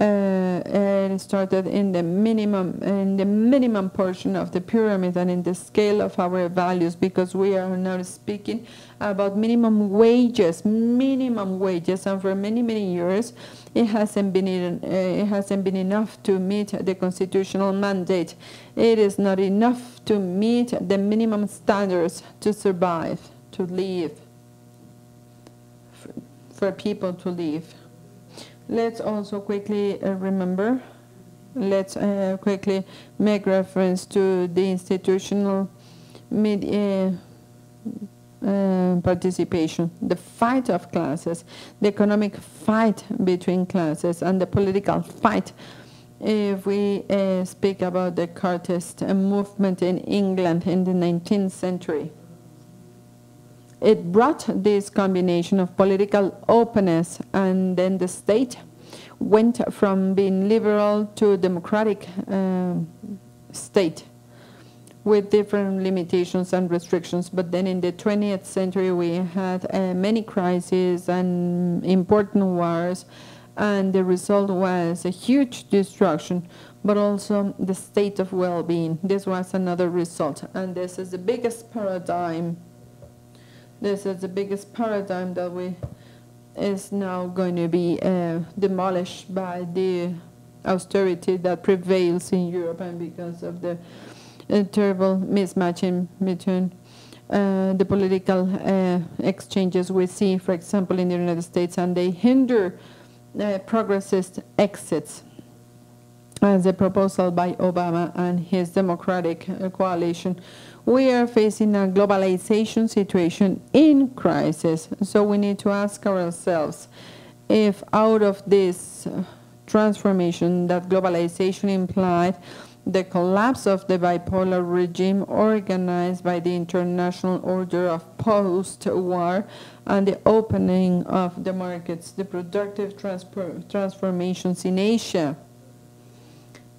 It started in the minimum portion of the pyramid and in the scale of our values, because we are now speaking about minimum wages, and for many years it hasn't been enough to meet the constitutional mandate. It is not enough to meet the minimum standards to survive, to live, for people to live. Let's also quickly remember, let's quickly make reference to the institutional participation, the fight of classes, the economic fight between classes, and the political fight. If we speak about the Chartist movement in England in the 19th century, it brought this combination of political openness, and then the state went from being liberal to democratic state with different limitations and restrictions. But then in the 20th century we had many crises and important wars, and the result was a huge destruction, but also the state of well-being. This was another result, and this is the biggest paradigm. This is the biggest paradigm that is now going to be demolished by the austerity that prevails in Europe, and because of the terrible mismatching between the political exchanges we see, for example, in the United States, and they hinder progressist exits, as a proposal by Obama and his Democratic coalition. We are facing a globalization situation in crisis, so we need to ask ourselves if out of this transformation that globalization implied, the collapse of the bipolar regime organized by the international order of post-war, and the opening of the markets, the productive transformations in Asia,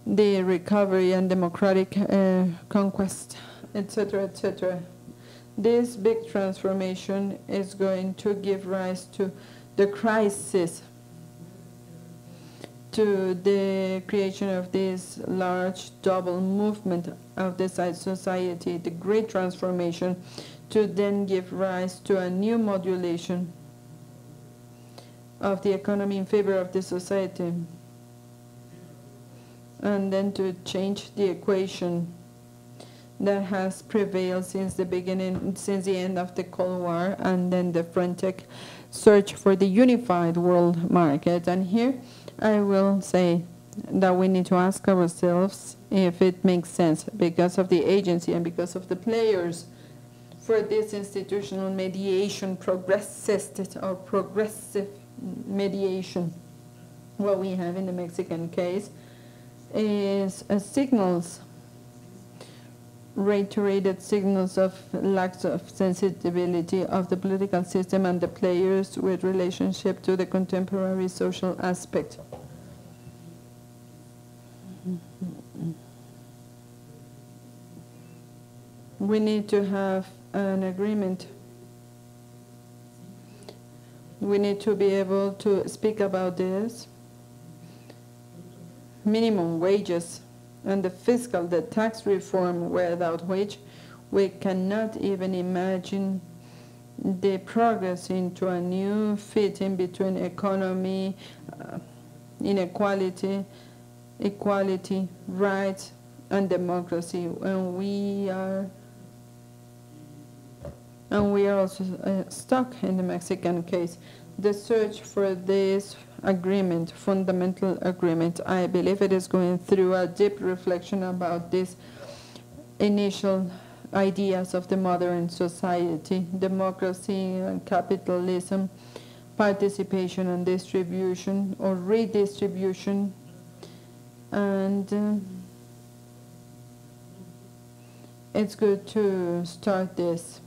the recovery and democratic conquest, etc., etc. This big transformation is going to give rise to the crisis, to the creation of this large double movement of the society, the great transformation, to then give rise to a new modulation of the economy in favor of the society, and then to change the equation that has prevailed since the beginning, since the end of the Cold War, and then the frantic search for the unified world market. And here I will say that we need to ask ourselves if it makes sense, because of the agency and because of the players, for this institutional mediation, progressive mediation. what we have in the Mexican case is signals, reiterated signals of lack of sensitivity of the political system and the players with relationship to the contemporary social aspect. We need to have an agreement. We need to be able to speak about this. Minimum wages and the tax reform, without which we cannot even imagine the progress into a new fitting between economy, inequality, equality, rights, and democracy. And we are also stuck in the Mexican case. The search for this agreement, fundamental agreement, I believe it is going through a deep reflection about these initial ideas of the modern society: democracy and capitalism, participation and distribution or redistribution, and it's good to start this,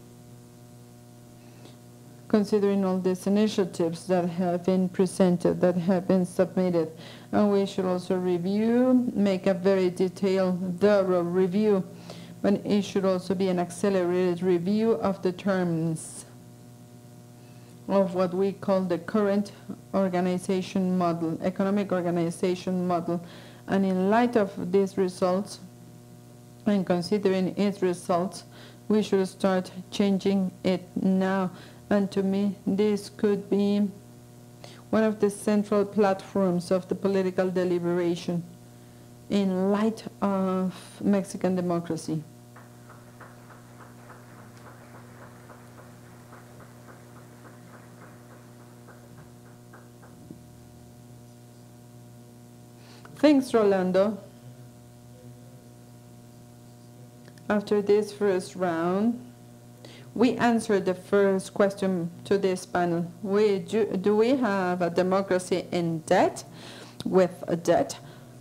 considering all these initiatives that have been presented, that have been submitted. And we should also review, make a very detailed, thorough review, but it should also be an accelerated review of the terms of what we call the current organization model, economic organization model. And in light of these results, and considering its results, we should start changing it now. And to me, this could be one of the central platforms of the political deliberation in light of Mexican democracy. Thanks, Rolando. After this first round, we answered the first question to this panel. Do we have a democracy in debt? With a debt?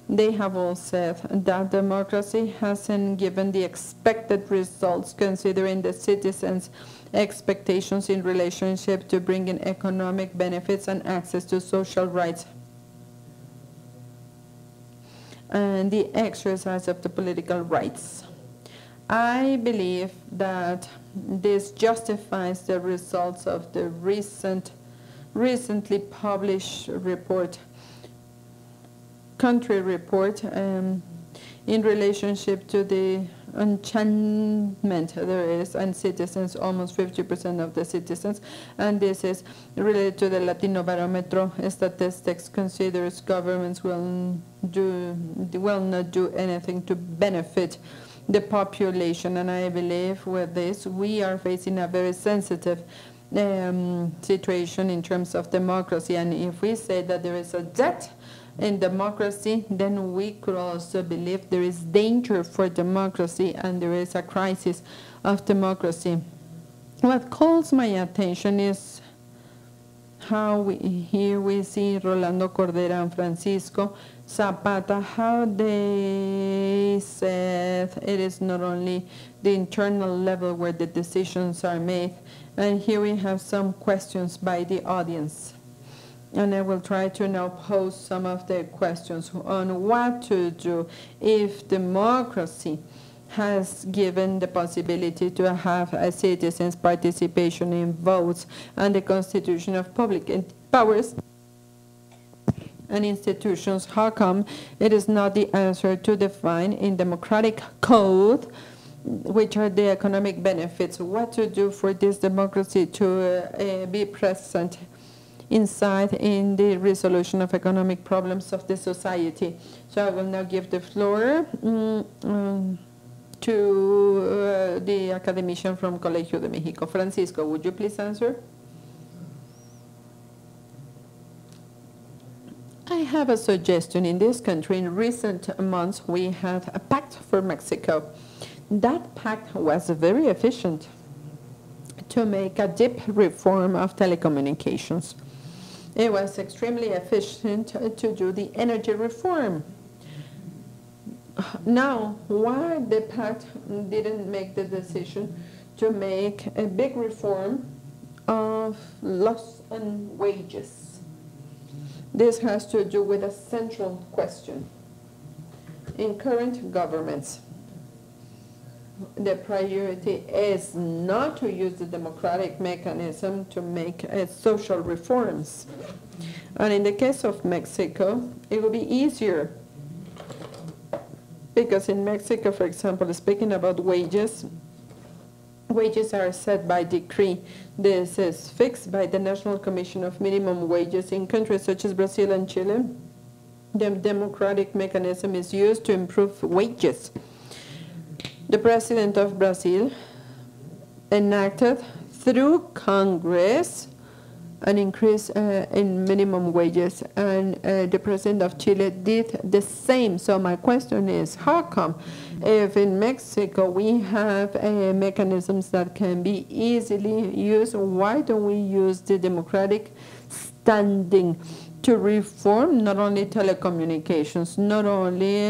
They have all said that democracy hasn't given the expected results considering the citizens' expectations in relationship to bringing economic benefits and access to social rights and the exercise of the political rights. I believe that this justifies the results of the recently published report, country report, in relationship to the enchantment there is on citizens, almost 50% of the citizens, and this is related to the Latino Barometro. Statistics considers governments will not do anything to benefit the population, and I believe with this we are facing a very sensitive situation in terms of democracy. And if we say that there is a debt in democracy, then we could also believe there is danger for democracy and there is a crisis of democracy. What calls my attention is how here we see Rolando Cordera and Francisco Zapata, how they said it is not only the internal level where the decisions are made. And here we have some questions by the audience. And I will try to now pose some of the questions on what to do if democracy has given the possibility to have a citizens' participation in votes and the constitution of public powers and institutions. How come it is not the answer to define in democratic code which are the economic benefits? What to do for this democracy to be present inside in the resolution of economic problems of the society? So I will now give the floor to the academician from Colegio de México. Francisco, would you please answer? I have a suggestion. In this country, in recent months, we had a pact for Mexico. That pact was very efficient to make a deep reform of telecommunications. It was extremely efficient to do the energy reform. Now, why the pact didn't make the decision to make a big reform of loss on wages? This has to do with a central question. In current governments, the priority is not to use the democratic mechanism to make social reforms. And in the case of Mexico, it will be easier. Because in Mexico, for example, speaking about wages, wages are set by decree. This is fixed by the National Commission of Minimum Wages. In countries such as Brazil and Chile, the democratic mechanism is used to improve wages. The president of Brazil enacted through Congress an increase in minimum wages, and the president of Chile did the same. So my question is, how come if in Mexico we have mechanisms that can be easily used, why don't we use the democratic standing to reform not only telecommunications, not only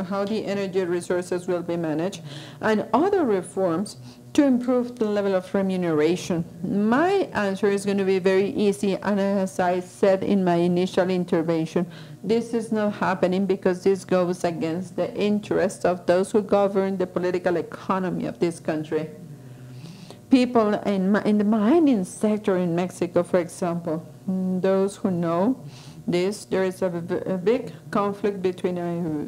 how the energy resources will be managed, and other reforms to improve the level of remuneration? My answer is going to be very easy, and as I said in my initial intervention, this is not happening because this goes against the interests of those who govern the political economy of this country. People in the mining sector in Mexico, for example, those who know this, there is a big conflict between a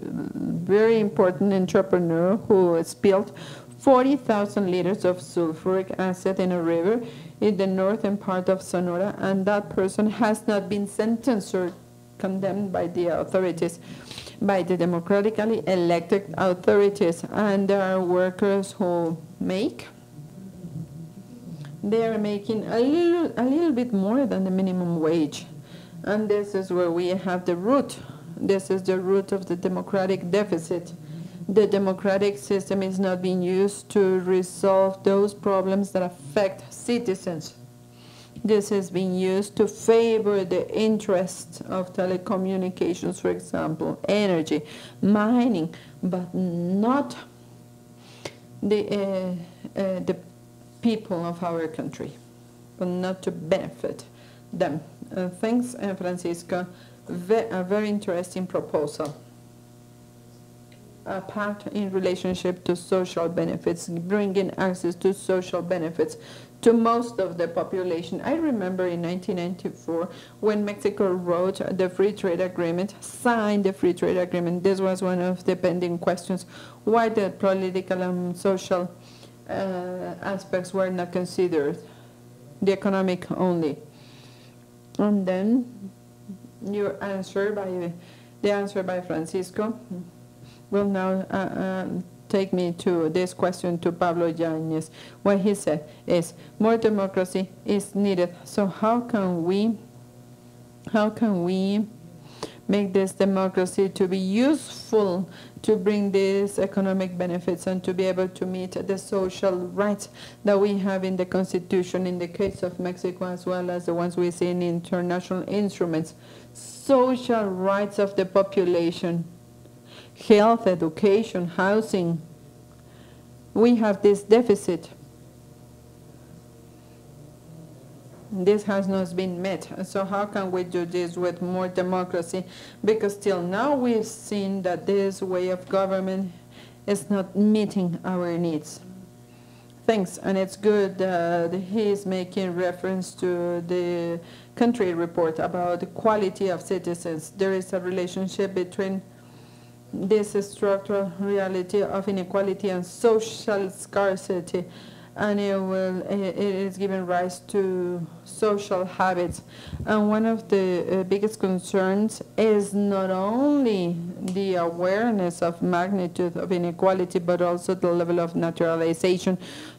very important entrepreneur who spilled 40,000 liters of sulfuric acid in a river in the northern part of Sonora, and that person has not been sentenced or condemned by the authorities, by the democratically elected authorities. And there are workers who they are making a little bit more than the minimum wage. And this is where we have the root. This is the root of the democratic deficit. The democratic system is not being used to resolve those problems that affect citizens. This is being used to favor the interests of telecommunications, for example, energy, mining, but not the people of our country, but not to benefit them. Thanks, Francisco. A very interesting proposal. A pact in relationship to social benefits, bringing access to social benefits to most of the population. I remember in 1994 when Mexico wrote the free trade agreement, signed the free trade agreement. This was one of the pending questions. Why the political and social aspects were not considered, the economic only. And then your answer by Francisco will now take me to this question to Pablo Yáñez. What he said is, more democracy is needed. So how can we make this democracy to be useful to bring these economic benefits and to be able to meet the social rights that we have in the Constitution, in the case of Mexico, as well as the ones we see in international instruments? Social rights of the population, health, education, housing. We have this deficit. This has not been met. So how can we do this with more democracy? Because till now we've seen that this way of government is not meeting our needs. Thanks, and it's good that he is making reference to the country report about the quality of citizens. There is a relationship between this structural reality of inequality and social scarcity, and it is giving rise to social habits. And one of the biggest concerns is not only the awareness of magnitude of inequality, but also the level of naturalization.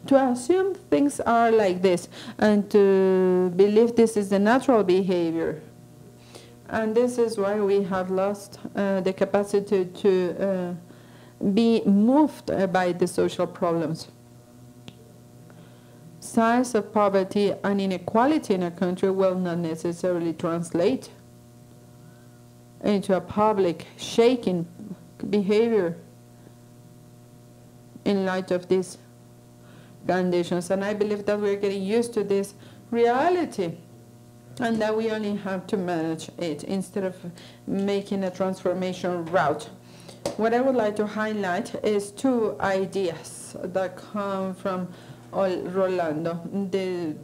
To assume things are like this and to believe this is the natural behavior. And this is why we have lost the capacity to be moved by the social problems. size of poverty and inequality in a country will not necessarily translate into a public shaking behavior in light of these conditions. And I believe that we're getting used to this reality and that we only have to manage it instead of making a transformation route. What I would like to highlight is two ideas that come from Rolando, the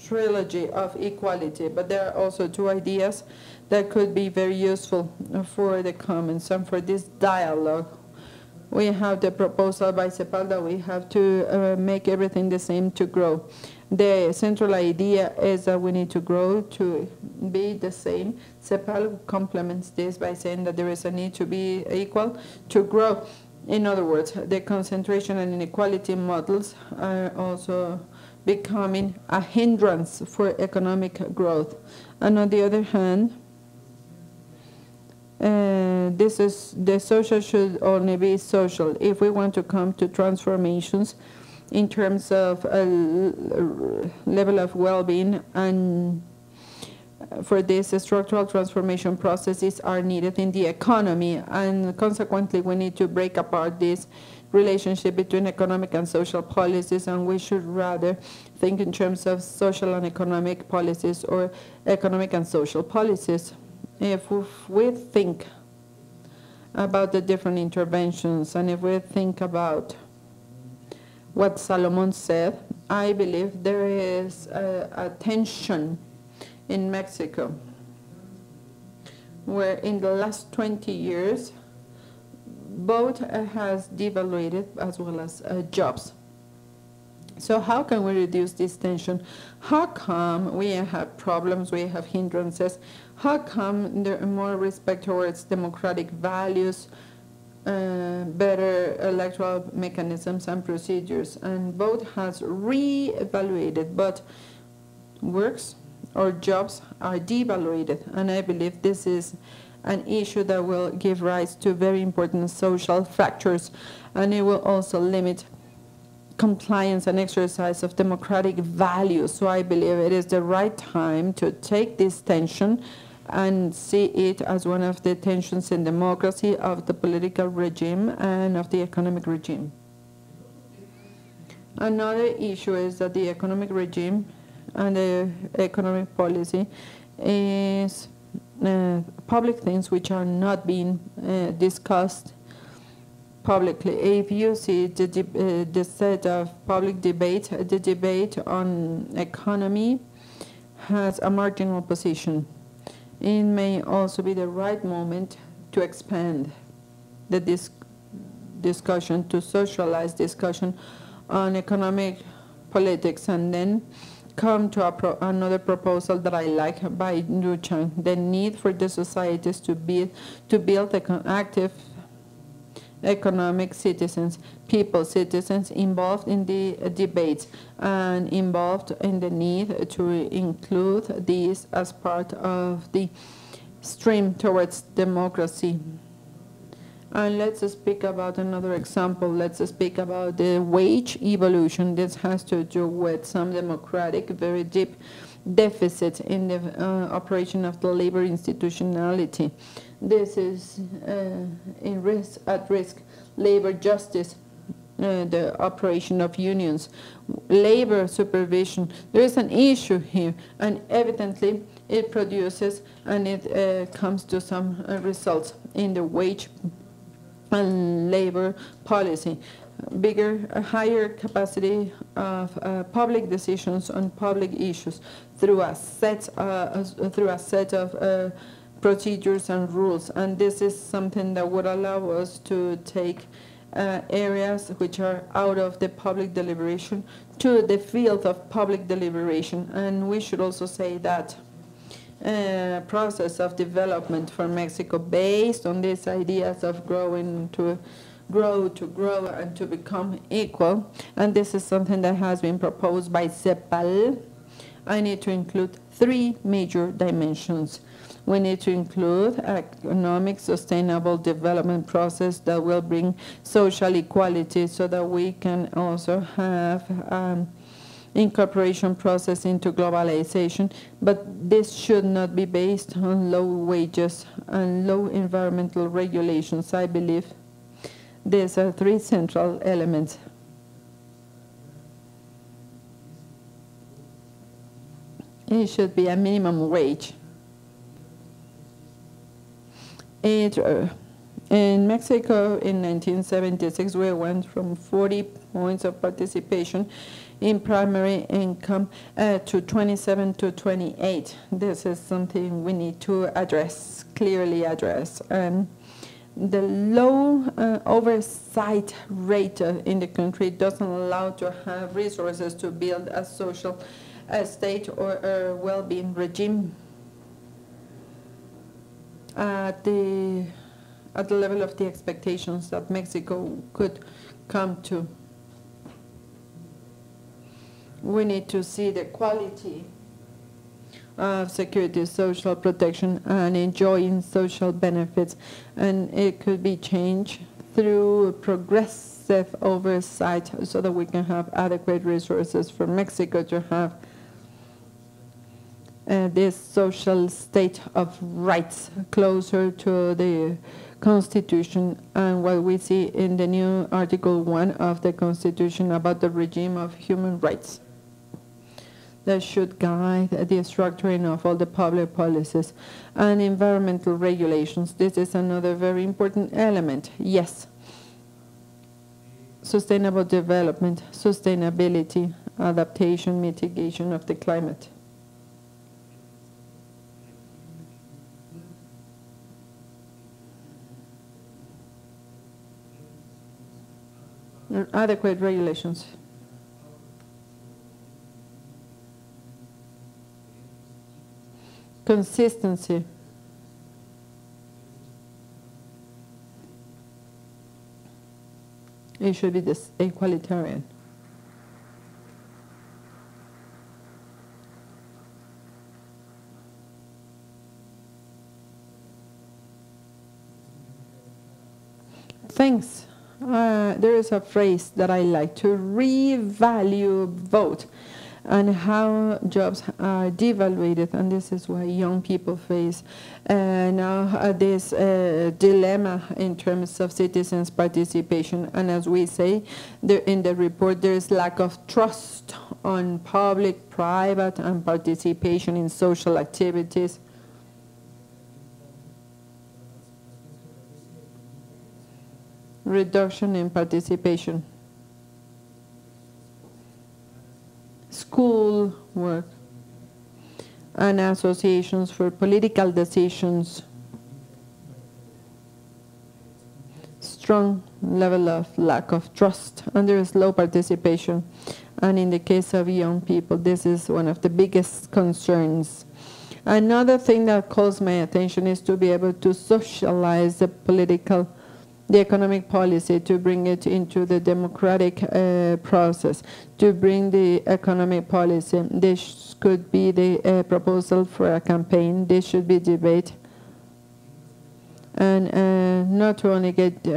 trilogy of equality, but there are also two ideas that could be very useful for the comments and for this dialogue. We have the proposal by CEPAL that we have to make everything the same to grow. The central idea is that we need to grow to be the same. CEPAL complements this by saying that there is a need to be equal to grow. In other words, the concentration and inequality models are also becoming a hindrance for economic growth. And on the other hand, the social should only be social. If we want to come to transformations in terms of a level of well-being, and for this, structural transformation processes are needed in the economy, and consequently we need to break apart this relationship between economic and social policies, and we should rather think in terms of social and economic policies or economic and social policies. If we think about the different interventions, and if we think about what Salomon said, I believe there is a tension in Mexico, where in the last 20 years, both has devaluated as well as jobs. So how can we reduce this tension? How come we have problems, we have hindrances? How come there are more respect towards democratic values, better electoral mechanisms and procedures? And both has re-evaluated, but works or jobs are devaluated. And I believe this is an issue that will give rise to very important social factors, and it will also limit compliance and exercise of democratic values. So I believe it is the right time to take this tension and see it as one of the tensions in democracy, of the political regime and of the economic regime. Another issue is that the economic regime and the economic policy is public things which are not being discussed publicly. If you see the set of public debate, the debate on economy has a marginal position. It may also be the right moment to expand the discussion, to socialize discussion on economic politics, and then come to another proposal that I like by Duchamp, the need for the societies to build active economic citizens, citizens involved in the debates and involved in the need to include these as part of the stream towards democracy. And let's speak about another example. Let's speak about the wage evolution. This has to do with some democratic, very deep deficit in the operation of the labor institutionality. This is at risk. Labor justice, the operation of unions, labor supervision. There is an issue here, and evidently it produces and it comes to some results in the wage and labor policy. Higher capacity of public decisions on public issues through a set of procedures and rules, and this is something that would allow us to take areas which are out of the public deliberation to the field of public deliberation. And we should also say that process of development for Mexico based on these ideas of growing to grow and to become equal, and this is something that has been proposed by CEPAL. I need to include three major dimensions. We need to include economic sustainable development process that will bring social equality, so that we can also have incorporation process into globalization, but this should not be based on low wages and low environmental regulations. I believe these are three central elements. It should be a minimum wage. In Mexico in 1976, we went from 40 points of participation in primary income to 27 to 28. This is something we need to address, clearly address. And the low oversight rate in the country doesn't allow to have resources to build a social state or a well-being regime at the level of the expectations that Mexico could come to. We need to see the quality of security, social protection, and enjoying social benefits, and it could be changed through progressive oversight so that we can have adequate resources for Mexico to have this social state of rights closer to the Constitution and what we see in the new Article 1 of the Constitution about the regime of human rights that should guide the structuring of all the public policies and environmental regulations. This is another very important element. Yes, sustainable development, sustainability, adaptation, mitigation of the climate. Adequate regulations. Consistency. It should be this equalitarian. Thanks. There is a phrase that I like, to revalue vote, and how jobs are devalued, and this is why young people face now this dilemma in terms of citizens' participation. And as we say in the report, there is lack of trust on public, private, and participation in social activities. Reduction in participation. School work and associations for political decisions. Strong level of lack of trust, and there is low participation. And in the case of young people, this is one of the biggest concerns. Another thing that calls my attention is to be able to socialize the economic policy, to bring it into the democratic process, to bring the economic policy. This could be the proposal for a campaign. This should be debate. And not to only get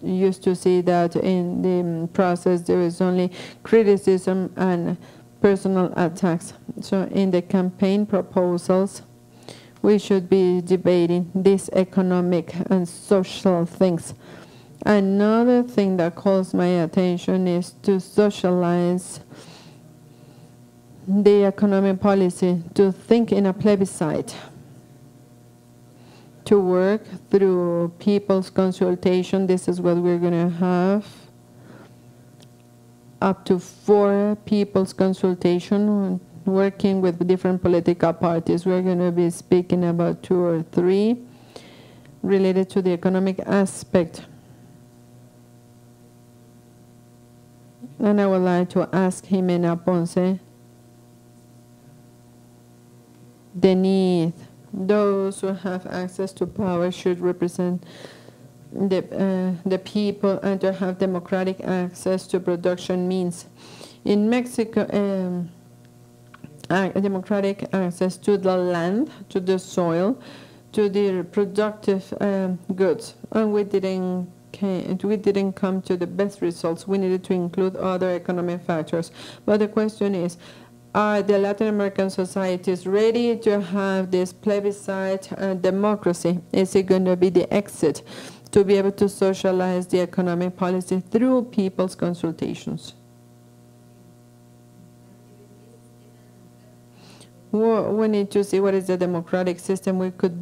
used to see that in the process there is only criticism and personal attacks. So in the campaign proposals, we should be debating these economic and social things. Another thing that calls my attention is to socialize the economic policy, to think in a plebiscite, to work through people's consultation. This is what we're going to have. Up to 4 people's consultation, working with different political parties. We're going to be speaking about 2 or 3 related to the economic aspect. And I would like to ask Jimena Ponce the need. Those who have access to power should represent the people and to have democratic access to production means. In Mexico, democratic access to the land, to the soil, to the productive goods. And we didn't we didn't come to the best results. We needed to include other economic factors. But the question is, are the Latin American societies ready to have this plebiscite democracy? Is it going to be the exit to be able to socialize the economic policy through people's consultations? We need to see what is the democratic system we could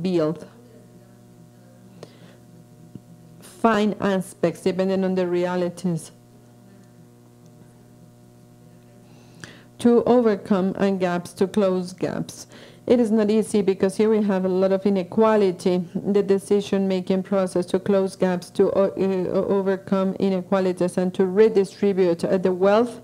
build. Fine aspects depending on the realities to overcome gaps, to close gaps. It is not easy because here we have a lot of inequality, the decision-making process to close gaps, to overcome inequalities and to redistribute the wealth.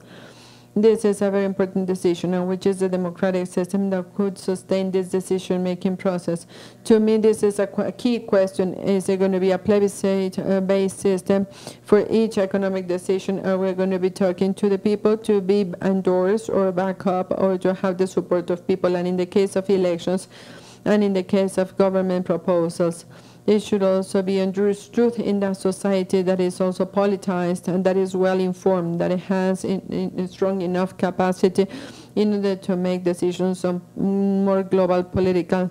This is a very important decision, and which is the democratic system that could sustain this decision-making process. To me, this is a key question. Is it going to be a plebiscite-based system for each economic decision? Are we going to be talking to the people to be endorsed or back up or to have the support of people? And in the case of elections and in the case of government proposals, it should also be understood in that society that is also politicized and that is well informed, that it has a strong enough capacity in order to make decisions on more global political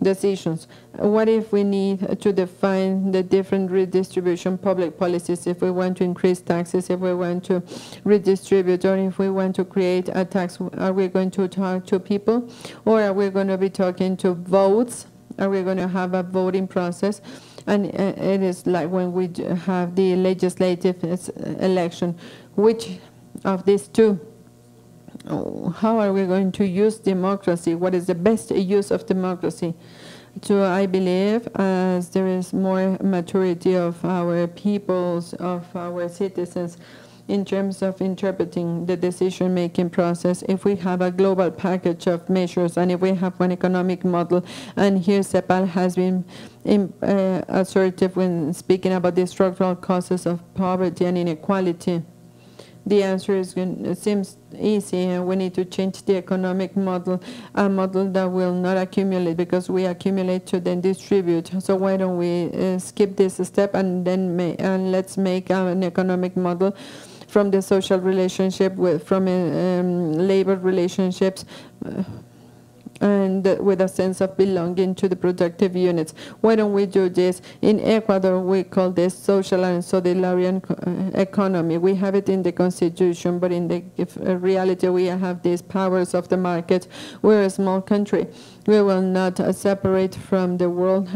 decisions. What if we need to define the different redistribution public policies, if we want to increase taxes, if we want to redistribute, or if we want to create a tax? Are we going to talk to people, or are we going to be talking to votes? Are we going to have a voting process? And it is like when we have the legislative election. Which of these two? How are we going to use democracy? What is the best use of democracy? So I believe as there is more maturity of our peoples, of our citizens, in terms of interpreting the decision-making process, if we have a global package of measures and if we have one economic model, and here CEPAL has been assertive when speaking about the structural causes of poverty and inequality, the answer seems easy, and we need to change the economic model, a model that will not accumulate, because we accumulate to then distribute. So why don't we skip this step and then let's make an economic model from the social relationship, from labor relationships, and with a sense of belonging to the productive units. Why don't we do this? In Ecuador, we call this social and solidarian economy. We have it in the constitution, but in the reality, we have these powers of the market. We're a small country. We will not separate from the world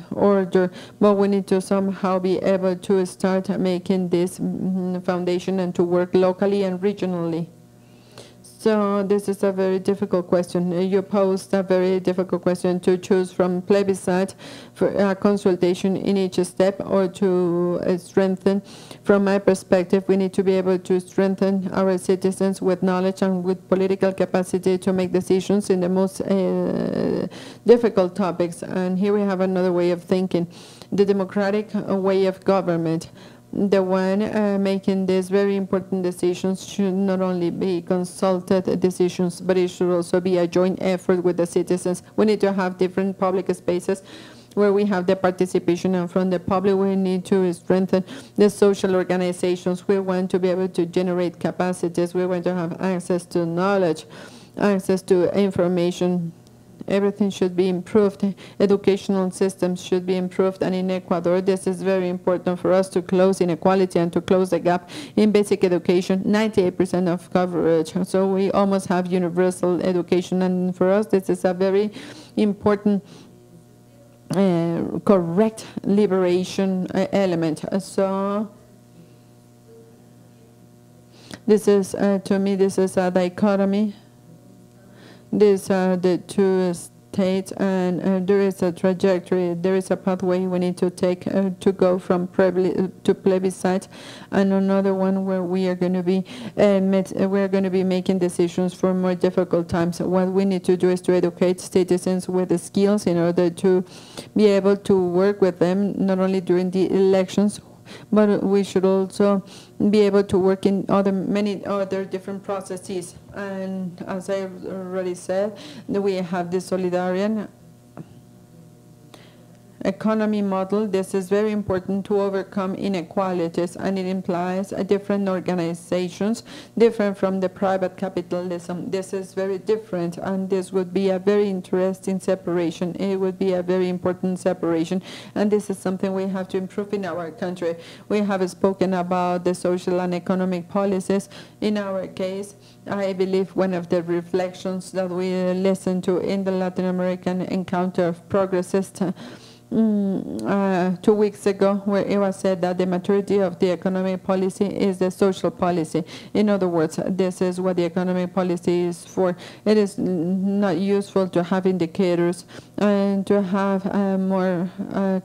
order, but we need to somehow be able to start making this foundation and to work locally and regionally. So this is a very difficult question. You posed a very difficult question to choose from plebiscite for a consultation in each step or to strengthen. From my perspective, we need to be able to strengthen our citizens with knowledge and with political capacity to make decisions in the most difficult topics. And here we have another way of thinking, the democratic way of government. The one making these very important decisions should not only be consulted decisions, but it should also be a joint effort with the citizens. We need to have different public spaces where we have the participation, and from the public we need to strengthen the social organizations. We want to be able to generate capacities. We want to have access to knowledge, access to information. Everything should be improved. Educational systems should be improved. And in Ecuador, this is very important for us to close inequality and to close the gap in basic education, 98% of coverage. So we almost have universal education. And for us, this is a very important correct liberation element. So this is, to me, this is a dichotomy. These are the two states, and there is a trajectory, there is a pathway we need to take to go from to plebiscite, and another one where we are going to be making decisions for more difficult times. What we need to do is to educate citizens with the skills in order to be able to work with them, not only during the elections, but we should also be able to work in many other different processes. And as I already said, we have the Solidarian economy model, this is very important to overcome inequalities, and it implies a different organizations, different from the private capitalism. This is very different, and this would be a very interesting separation. It would be a very important separation, and this is something we have to improve in our country. We have spoken about the social and economic policies. In our case, I believe one of the reflections that we listened to in the Latin American Encounter of Progressists 2 weeks ago, where it was said that the maturity of the economic policy is the social policy. In other words, this is what the economic policy is for. It is not useful to have indicators and to have more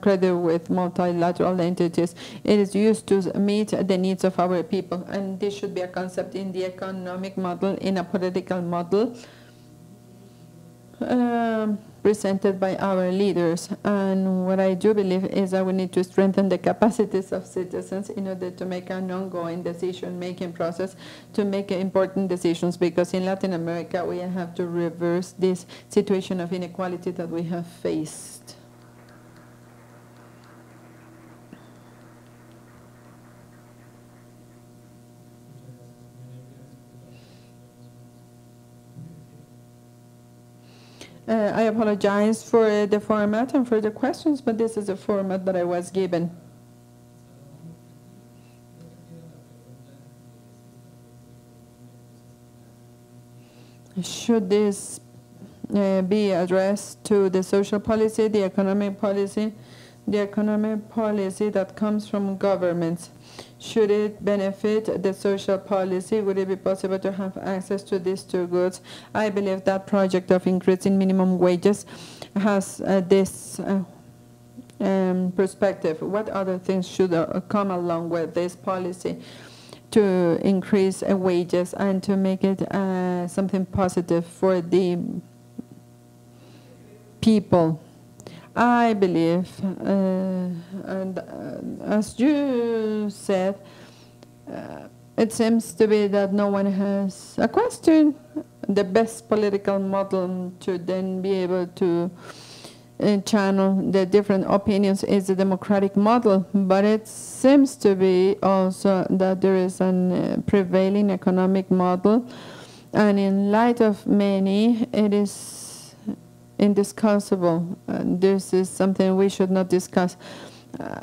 credit with multilateral entities. It is used to meet the needs of our people, and this should be a concept in the economic model, in a political model, presented by our leaders. And what I do believe is that we need to strengthen the capacities of citizens in order to make an ongoing decision-making process, to make important decisions, because in Latin America we have to reverse this situation of inequality that we have faced. I apologize for the format and for the questions, but this is the format that I was given. Should this be addressed to the social policy, the economic policy that comes from governments? Should it benefit the social policy? Would it be possible to have access to these two goods? I believe that project of increasing minimum wages has this perspective. What other things should come along with this policy to increase wages and to make it something positive for the people? I believe, and as you said, it seems to be that no one has a question. The best political model to then be able to channel the different opinions is the democratic model, but it seems to be also that there is a prevailing economic model, and in light of many, it is indiscussable. This is something we should not discuss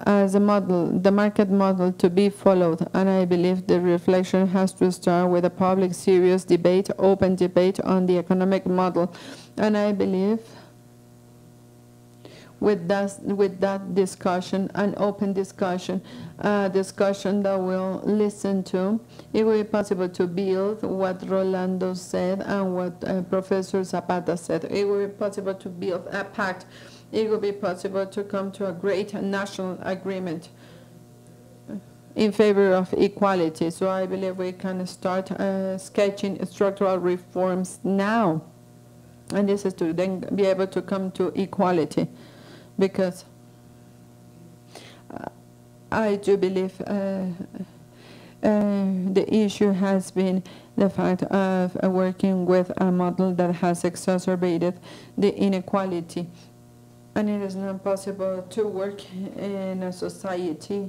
as a model, the market model to be followed. And I believe the reflection has to start with a public, serious debate, open debate on the economic model. And I believe with that discussion, an open discussion, discussion that we'll listen to, it will be possible to build what Rolando said and what Professor Zapata said. It will be possible to build a pact. It will be possible to come to a great national agreement in favor of equality. So I believe we can start sketching structural reforms now. And this is to then be able to come to equality. Because I do believe the issue has been the fact of working with a model that has exacerbated the inequality. And it is not possible to work in a society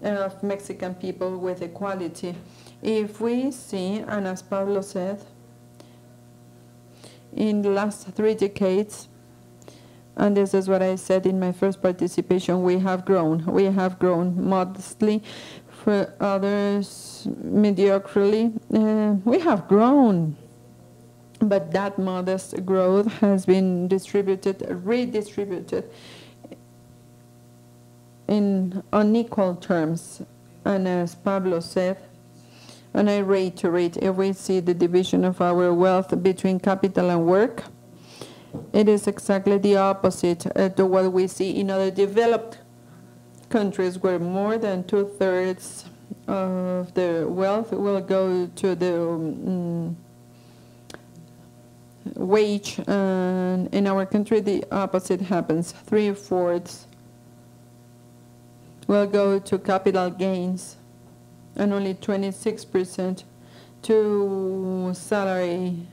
of Mexican people with equality. If we see, and as Pablo said, in the last 3 decades, and this is what I said in my first participation, we have grown. We have grown modestly, for others mediocrely. We have grown, but that modest growth has been redistributed in unequal terms. And as Pablo said, and I reiterate, if we see the division of our wealth between capital and work, it is exactly the opposite to what we see in other developed countries, where more than 2/3 of the wealth will go to the wage. And in our country, the opposite happens. 3/4 will go to capital gains, and only 26% to salary,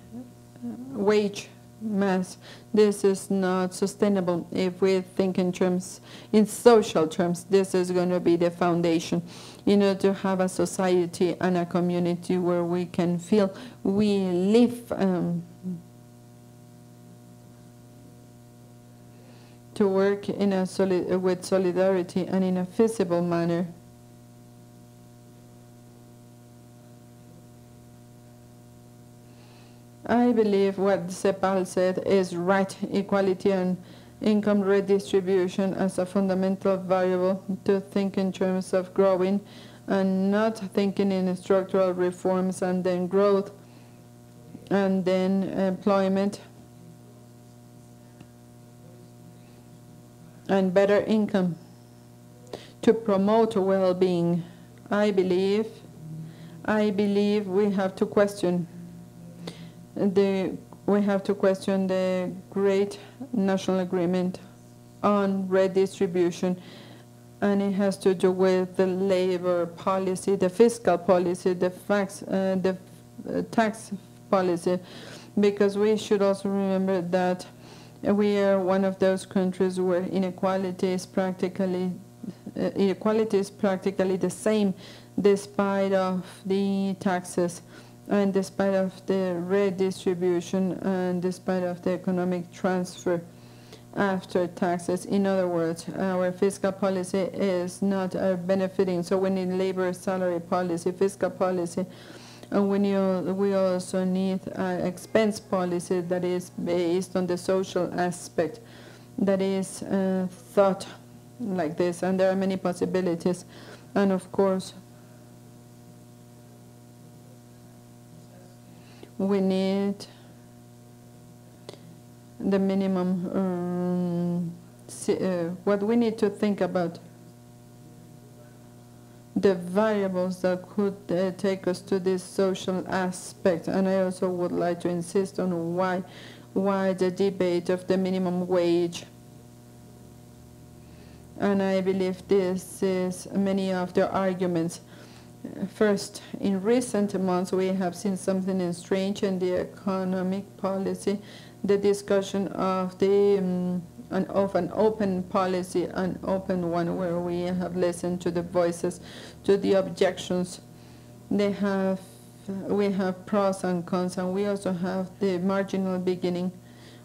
wage mass. This is not sustainable. If we think in terms, in social terms, this is going to be the foundation in order to have a society and a community where we can feel we live to work in a with solidarity and in a feasible manner. I believe what Cepal said is right. Equality and income redistribution as a fundamental variable to think in terms of growing and not thinking in structural reforms and then growth and then employment and better income to promote well-being. I believe we have to question the great national agreement on redistribution, and it has to do with the labor policy, the fiscal policy, the tax policy, because we should also remember that we are one of those countries where inequality is practically the same, despite of the taxes and despite of the redistribution and despite of the economic transfer after taxes. In other words, our fiscal policy is not benefiting, so we need labor salary policy, fiscal policy, and we also need expense policy that is based on the social aspect, that is thought like this, and there are many possibilities. And of course, we need the minimum, what we need to think about, the variables that could take us to this social aspect. And I also would like to insist on why the debate of the minimum wage. And I believe this is many of the arguments. First, in recent months, we have seen something strange in the economic policy, the discussion of an open policy, an open one, where we have listened to the voices, to the objections. We have pros and cons, and we also have the marginal beginning.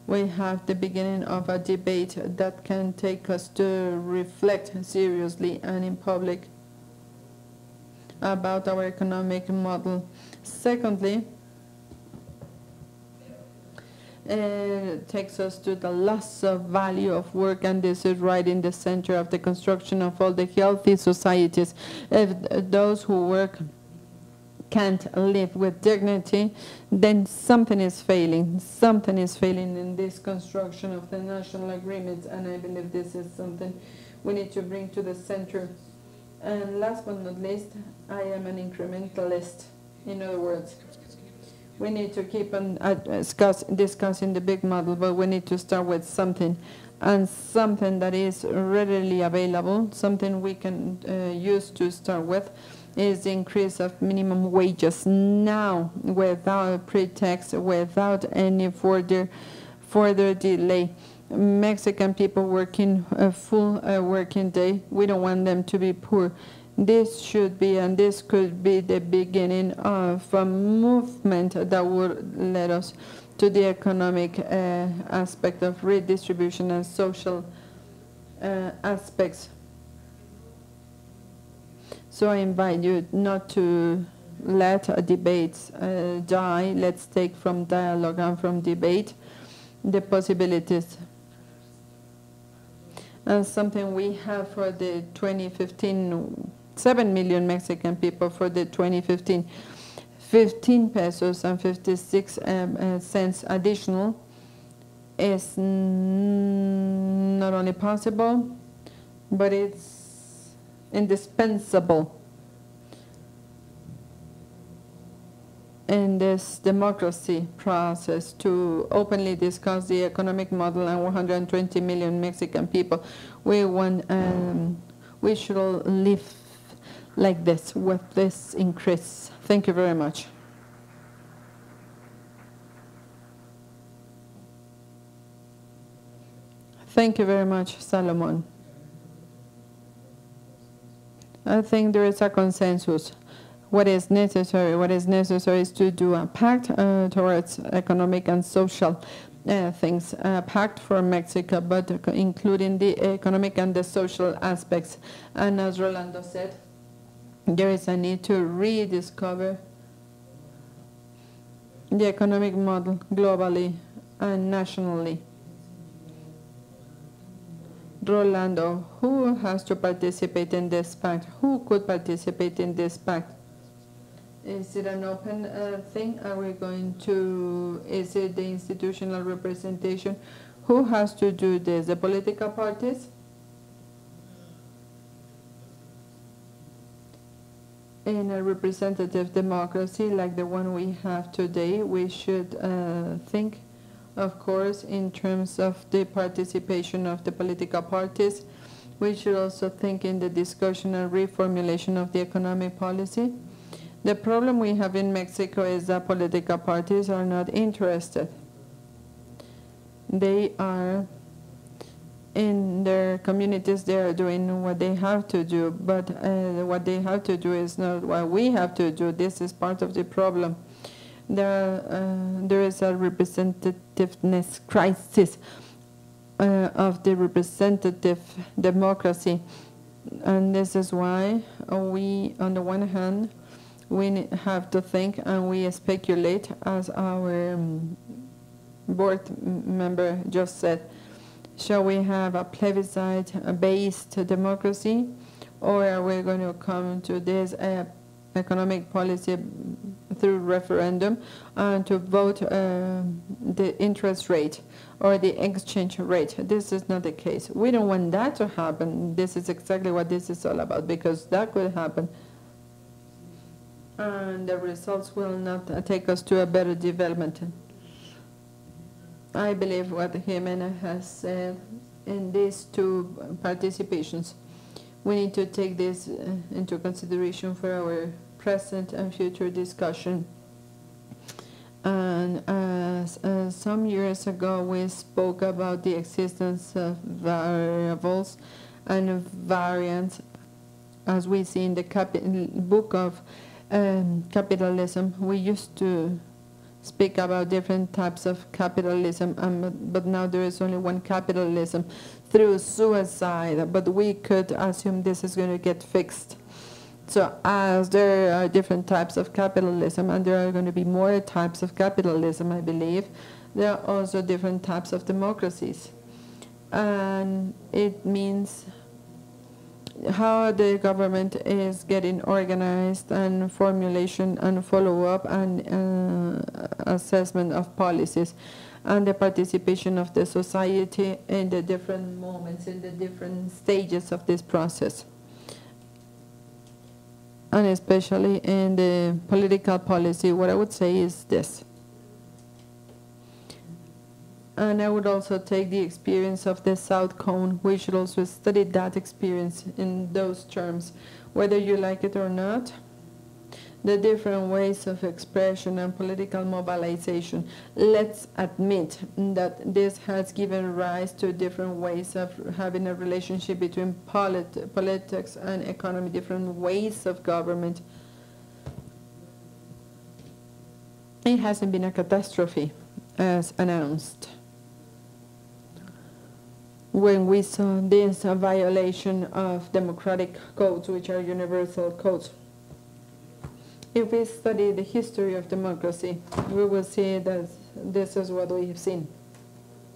We have the beginning of a debate that can take us to reflect seriously and in public about our economic model. Secondly, it takes us to the loss of value of work, and this is right in the center of the construction of all the healthy societies. If those who work can't live with dignity, then something is failing. Something is failing in this construction of the national agreements, and I believe this is something we need to bring to the center. And last but not least, I am an incrementalist. In other words, we need to keep on discussing the big model, but we need to start with something, and something that is readily available, something we can use to start with, is the increase of minimum wages now, without pretext, without any further delay. Mexican people working a full working day, we don't want them to be poor. This should be, and this could be, the beginning of a movement that would lead us to the economic aspect of redistribution and social aspects. So I invite you not to let debates die. Let's take from dialogue and from debate the possibilities. And something we have for the 2015, 7 million Mexican people for the 2015, 15 pesos and 56 cents additional is not only possible, but it's indispensable in this democracy process to openly discuss the economic model and 120 million Mexican people. We should all live like this, with this increase. Thank you very much. Thank you very much, Salomon. I think there is a consensus. What is necessary? What is necessary is to do a pact towards economic and social things, a pact for Mexico, but including the economic and the social aspects. And as Rolando said, there is a need to rediscover the economic model globally and nationally. Rolando, who has to participate in this pact? Who could participate in this pact? Is it an open thing? Are we going to, is it the institutional representation? Who has to do this? The political parties? In a representative democracy like the one we have today, we should think, of course, in terms of the participation of the political parties. We should also think in the discussion and reformulation of the economic policy. The problem we have in Mexico is that political parties are not interested. They are in their communities, they are doing what they have to do, but what they have to do is not what we have to do. This is part of the problem. There is a representativeness crisis of the representative democracy, and this is why we, on the one hand, we have to think and we speculate, as our board member just said. Shall we have a plebiscite-based democracy, or are we going to come to this economic policy through referendum and to vote the interest rate or the exchange rate? This is not the case. We don't want that to happen. This is exactly what this is all about, because that could happen. And the results will not take us to a better development. I believe what Jimena has said in these two participations. We need to take this into consideration for our present and future discussion. And some years ago, we spoke about the existence of variables and variants, as we see in the book of capitalism. We used to speak about different types of capitalism, but now there is only one capitalism through suicide, but we could assume this is going to get fixed. So as there are different types of capitalism, and there are going to be more types of capitalism, I believe, there are also different types of democracies. And it means how the government is getting organized, and formulation and follow-up and assessment of policies, and the participation of the society in the different moments, in the different stages of this process, and especially in the political policy. What I would say is this. And I would also take the experience of the South Cone. We should also study that experience in those terms, whether you like it or not. The different ways of expression and political mobilization. Let's admit that this has given rise to different ways of having a relationship between politics and economy, different ways of government. It hasn't been a catastrophe, as announced. When we saw this violation of democratic codes, which are universal codes. If we study the history of democracy, we will see that this is what we have seen.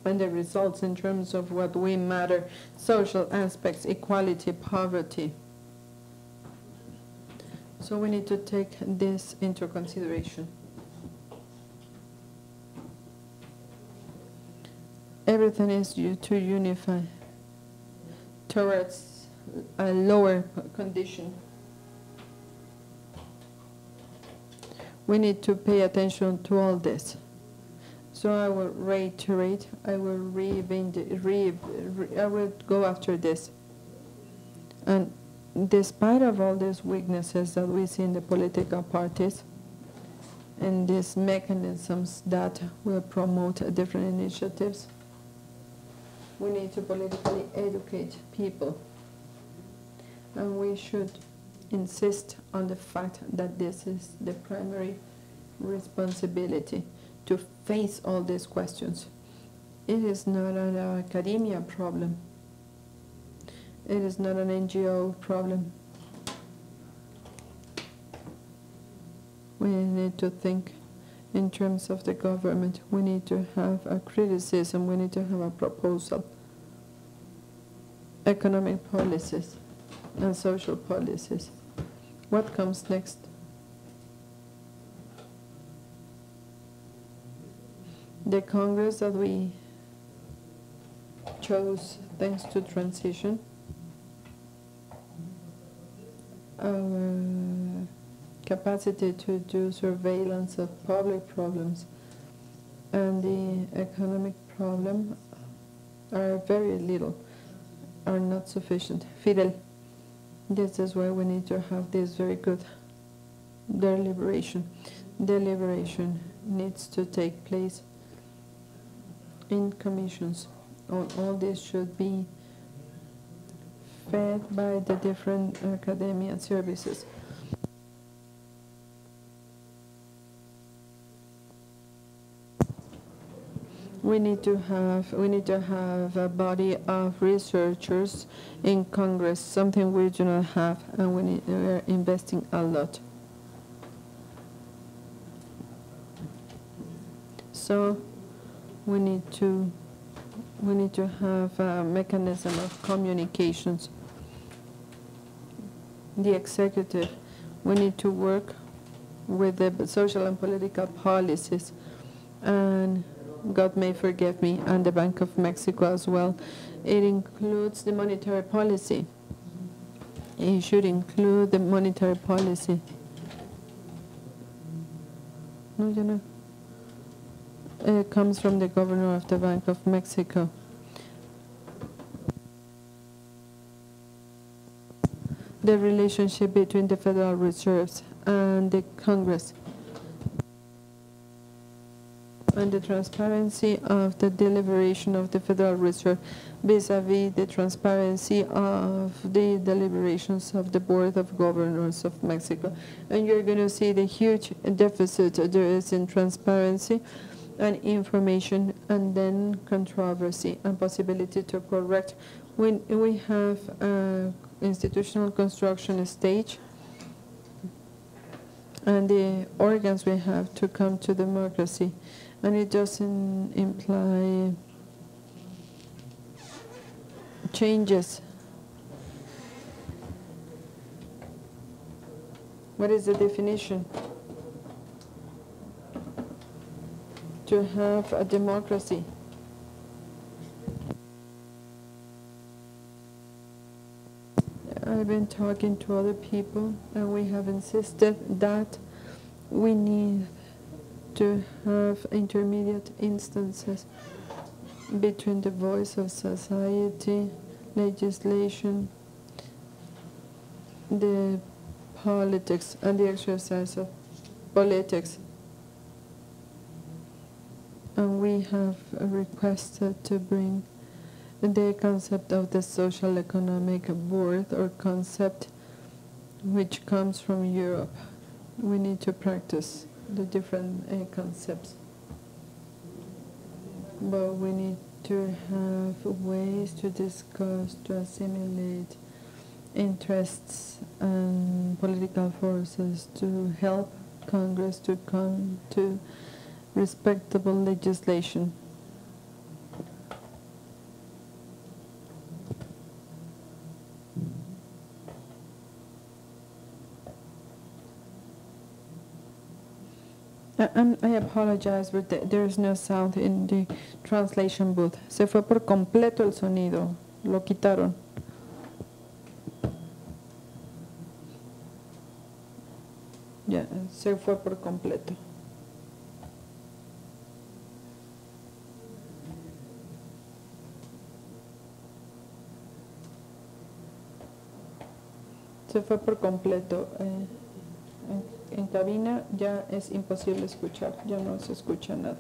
And the results in terms of what we matter, social aspects, equality, poverty. So we need to take this into consideration. Everything is to unify towards a lower condition. We need to pay attention to all this. So I will reiterate, I will go after this. And despite of all these weaknesses that we see in the political parties, and these mechanisms that will promote different initiatives, We need to politically educate people. And we should insist on the fact that this is the primary responsibility to face all these questions. It is not an academia problem. It is not an NGO problem. We need to think in terms of the government. We need to have a criticism. We need to have a proposal. Economic policies and social policies. What comes next? The Congress that we chose thanks to transition, our capacity to do surveillance of public problems and the economic problem are very little, are not sufficient. Fidel, this is why we need to have this very good deliberation. Deliberation needs to take place in commissions. All this should be fed by the different academia services. We need to have a body of researchers in Congress, something we do not have, and we are investing a lot. So we need to have a mechanism of communications. The executive, we need to work with the social and political policies, and God may forgive me, and the Bank of Mexico as well. It includes the monetary policy. It should include the monetary policy. No, you know. It comes from the governor of the Bank of Mexico. The relationship between the Federal Reserves and the Congress, and the transparency of the deliberation of the Federal Reserve vis-a-vis the transparency of the deliberations of the Board of Governors of Mexico. And you're going to see the huge deficit there is in transparency and information, and then controversy and possibility to correct. When we have an institutional construction stage, and the organs we have to come to democracy, and it doesn't imply changes. What is the definition? To have a democracy. I've been talking to other people, and we have insisted that we need to have intermediate instances between the voice of society, legislation, the politics, and the exercise of politics. And we have requested to bring the concept of the social economic board, or concept which comes from Europe. We need to practice the different concepts. But we need to have ways to discuss, to assimilate interests and political forces to help Congress to come to respectable legislation. I apologize, but there is no sound in the translation booth. Se fue por completo el sonido. Lo quitaron. Ya, se fue por completo. Se fue por completo. En cabina ya es imposible escuchar, ya no se escucha nada.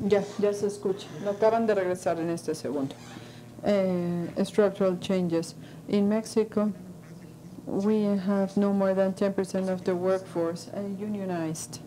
Ya se escucha. Lo acaban de regresar en este segundo. Structural changes. In Mexico, we have no more than 10% of the workforce unionized.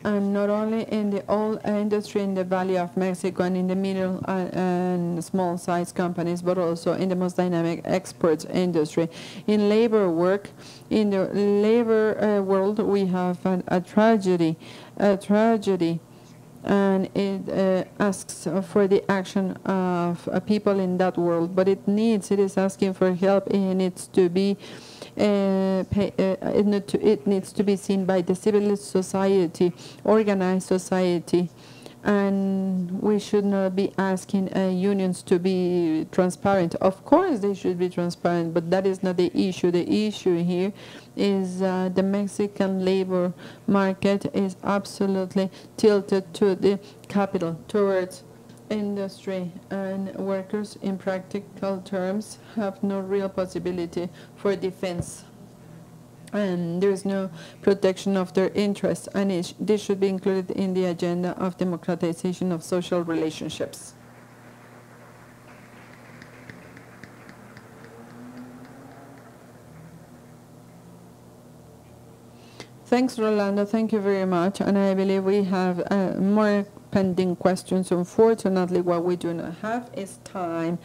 And not only in the oil industry in the Valley of Mexico and in the middle and small-sized companies, but also in the most dynamic exports industry. In labor work, in the labor world, we have a tragedy, and it asks for the action of people in that world, but it is asking for help. It needs to be it needs to be seen by the civil society, organized society, and we should not be asking unions to be transparent. Of course they should be transparent, but that is not the issue. The issue here is the Mexican labor market is absolutely tilted to the capital, towards industry, and workers in practical terms have no real possibility for defense, and there is no protection of their interests, and this should be included in the agenda of democratization of social relationships. Thanks, Rolando. Thank you very much. And I believe we have more pending questions. Unfortunately, what we do not have is time.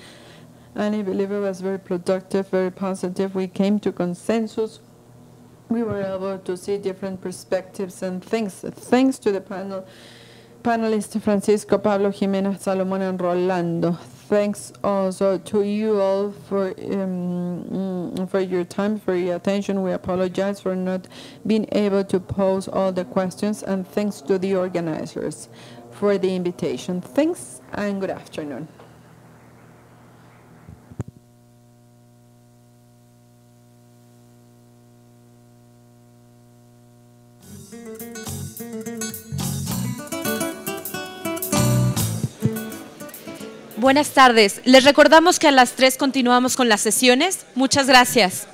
And I believe it was very productive, very positive. We came to consensus. We were able to see different perspectives and things. Thanks to the panelists, Francisco, Pablo, Jimena, Salomon, and Rolando. Thanks also to you all for your time, for your attention. We apologize for not being able to pose all the questions, and thanks to the organizers for the invitation. Thanks, and good afternoon.
Buenas tardes. Les recordamos que a las 3 continuamos con las sesiones. Muchas gracias.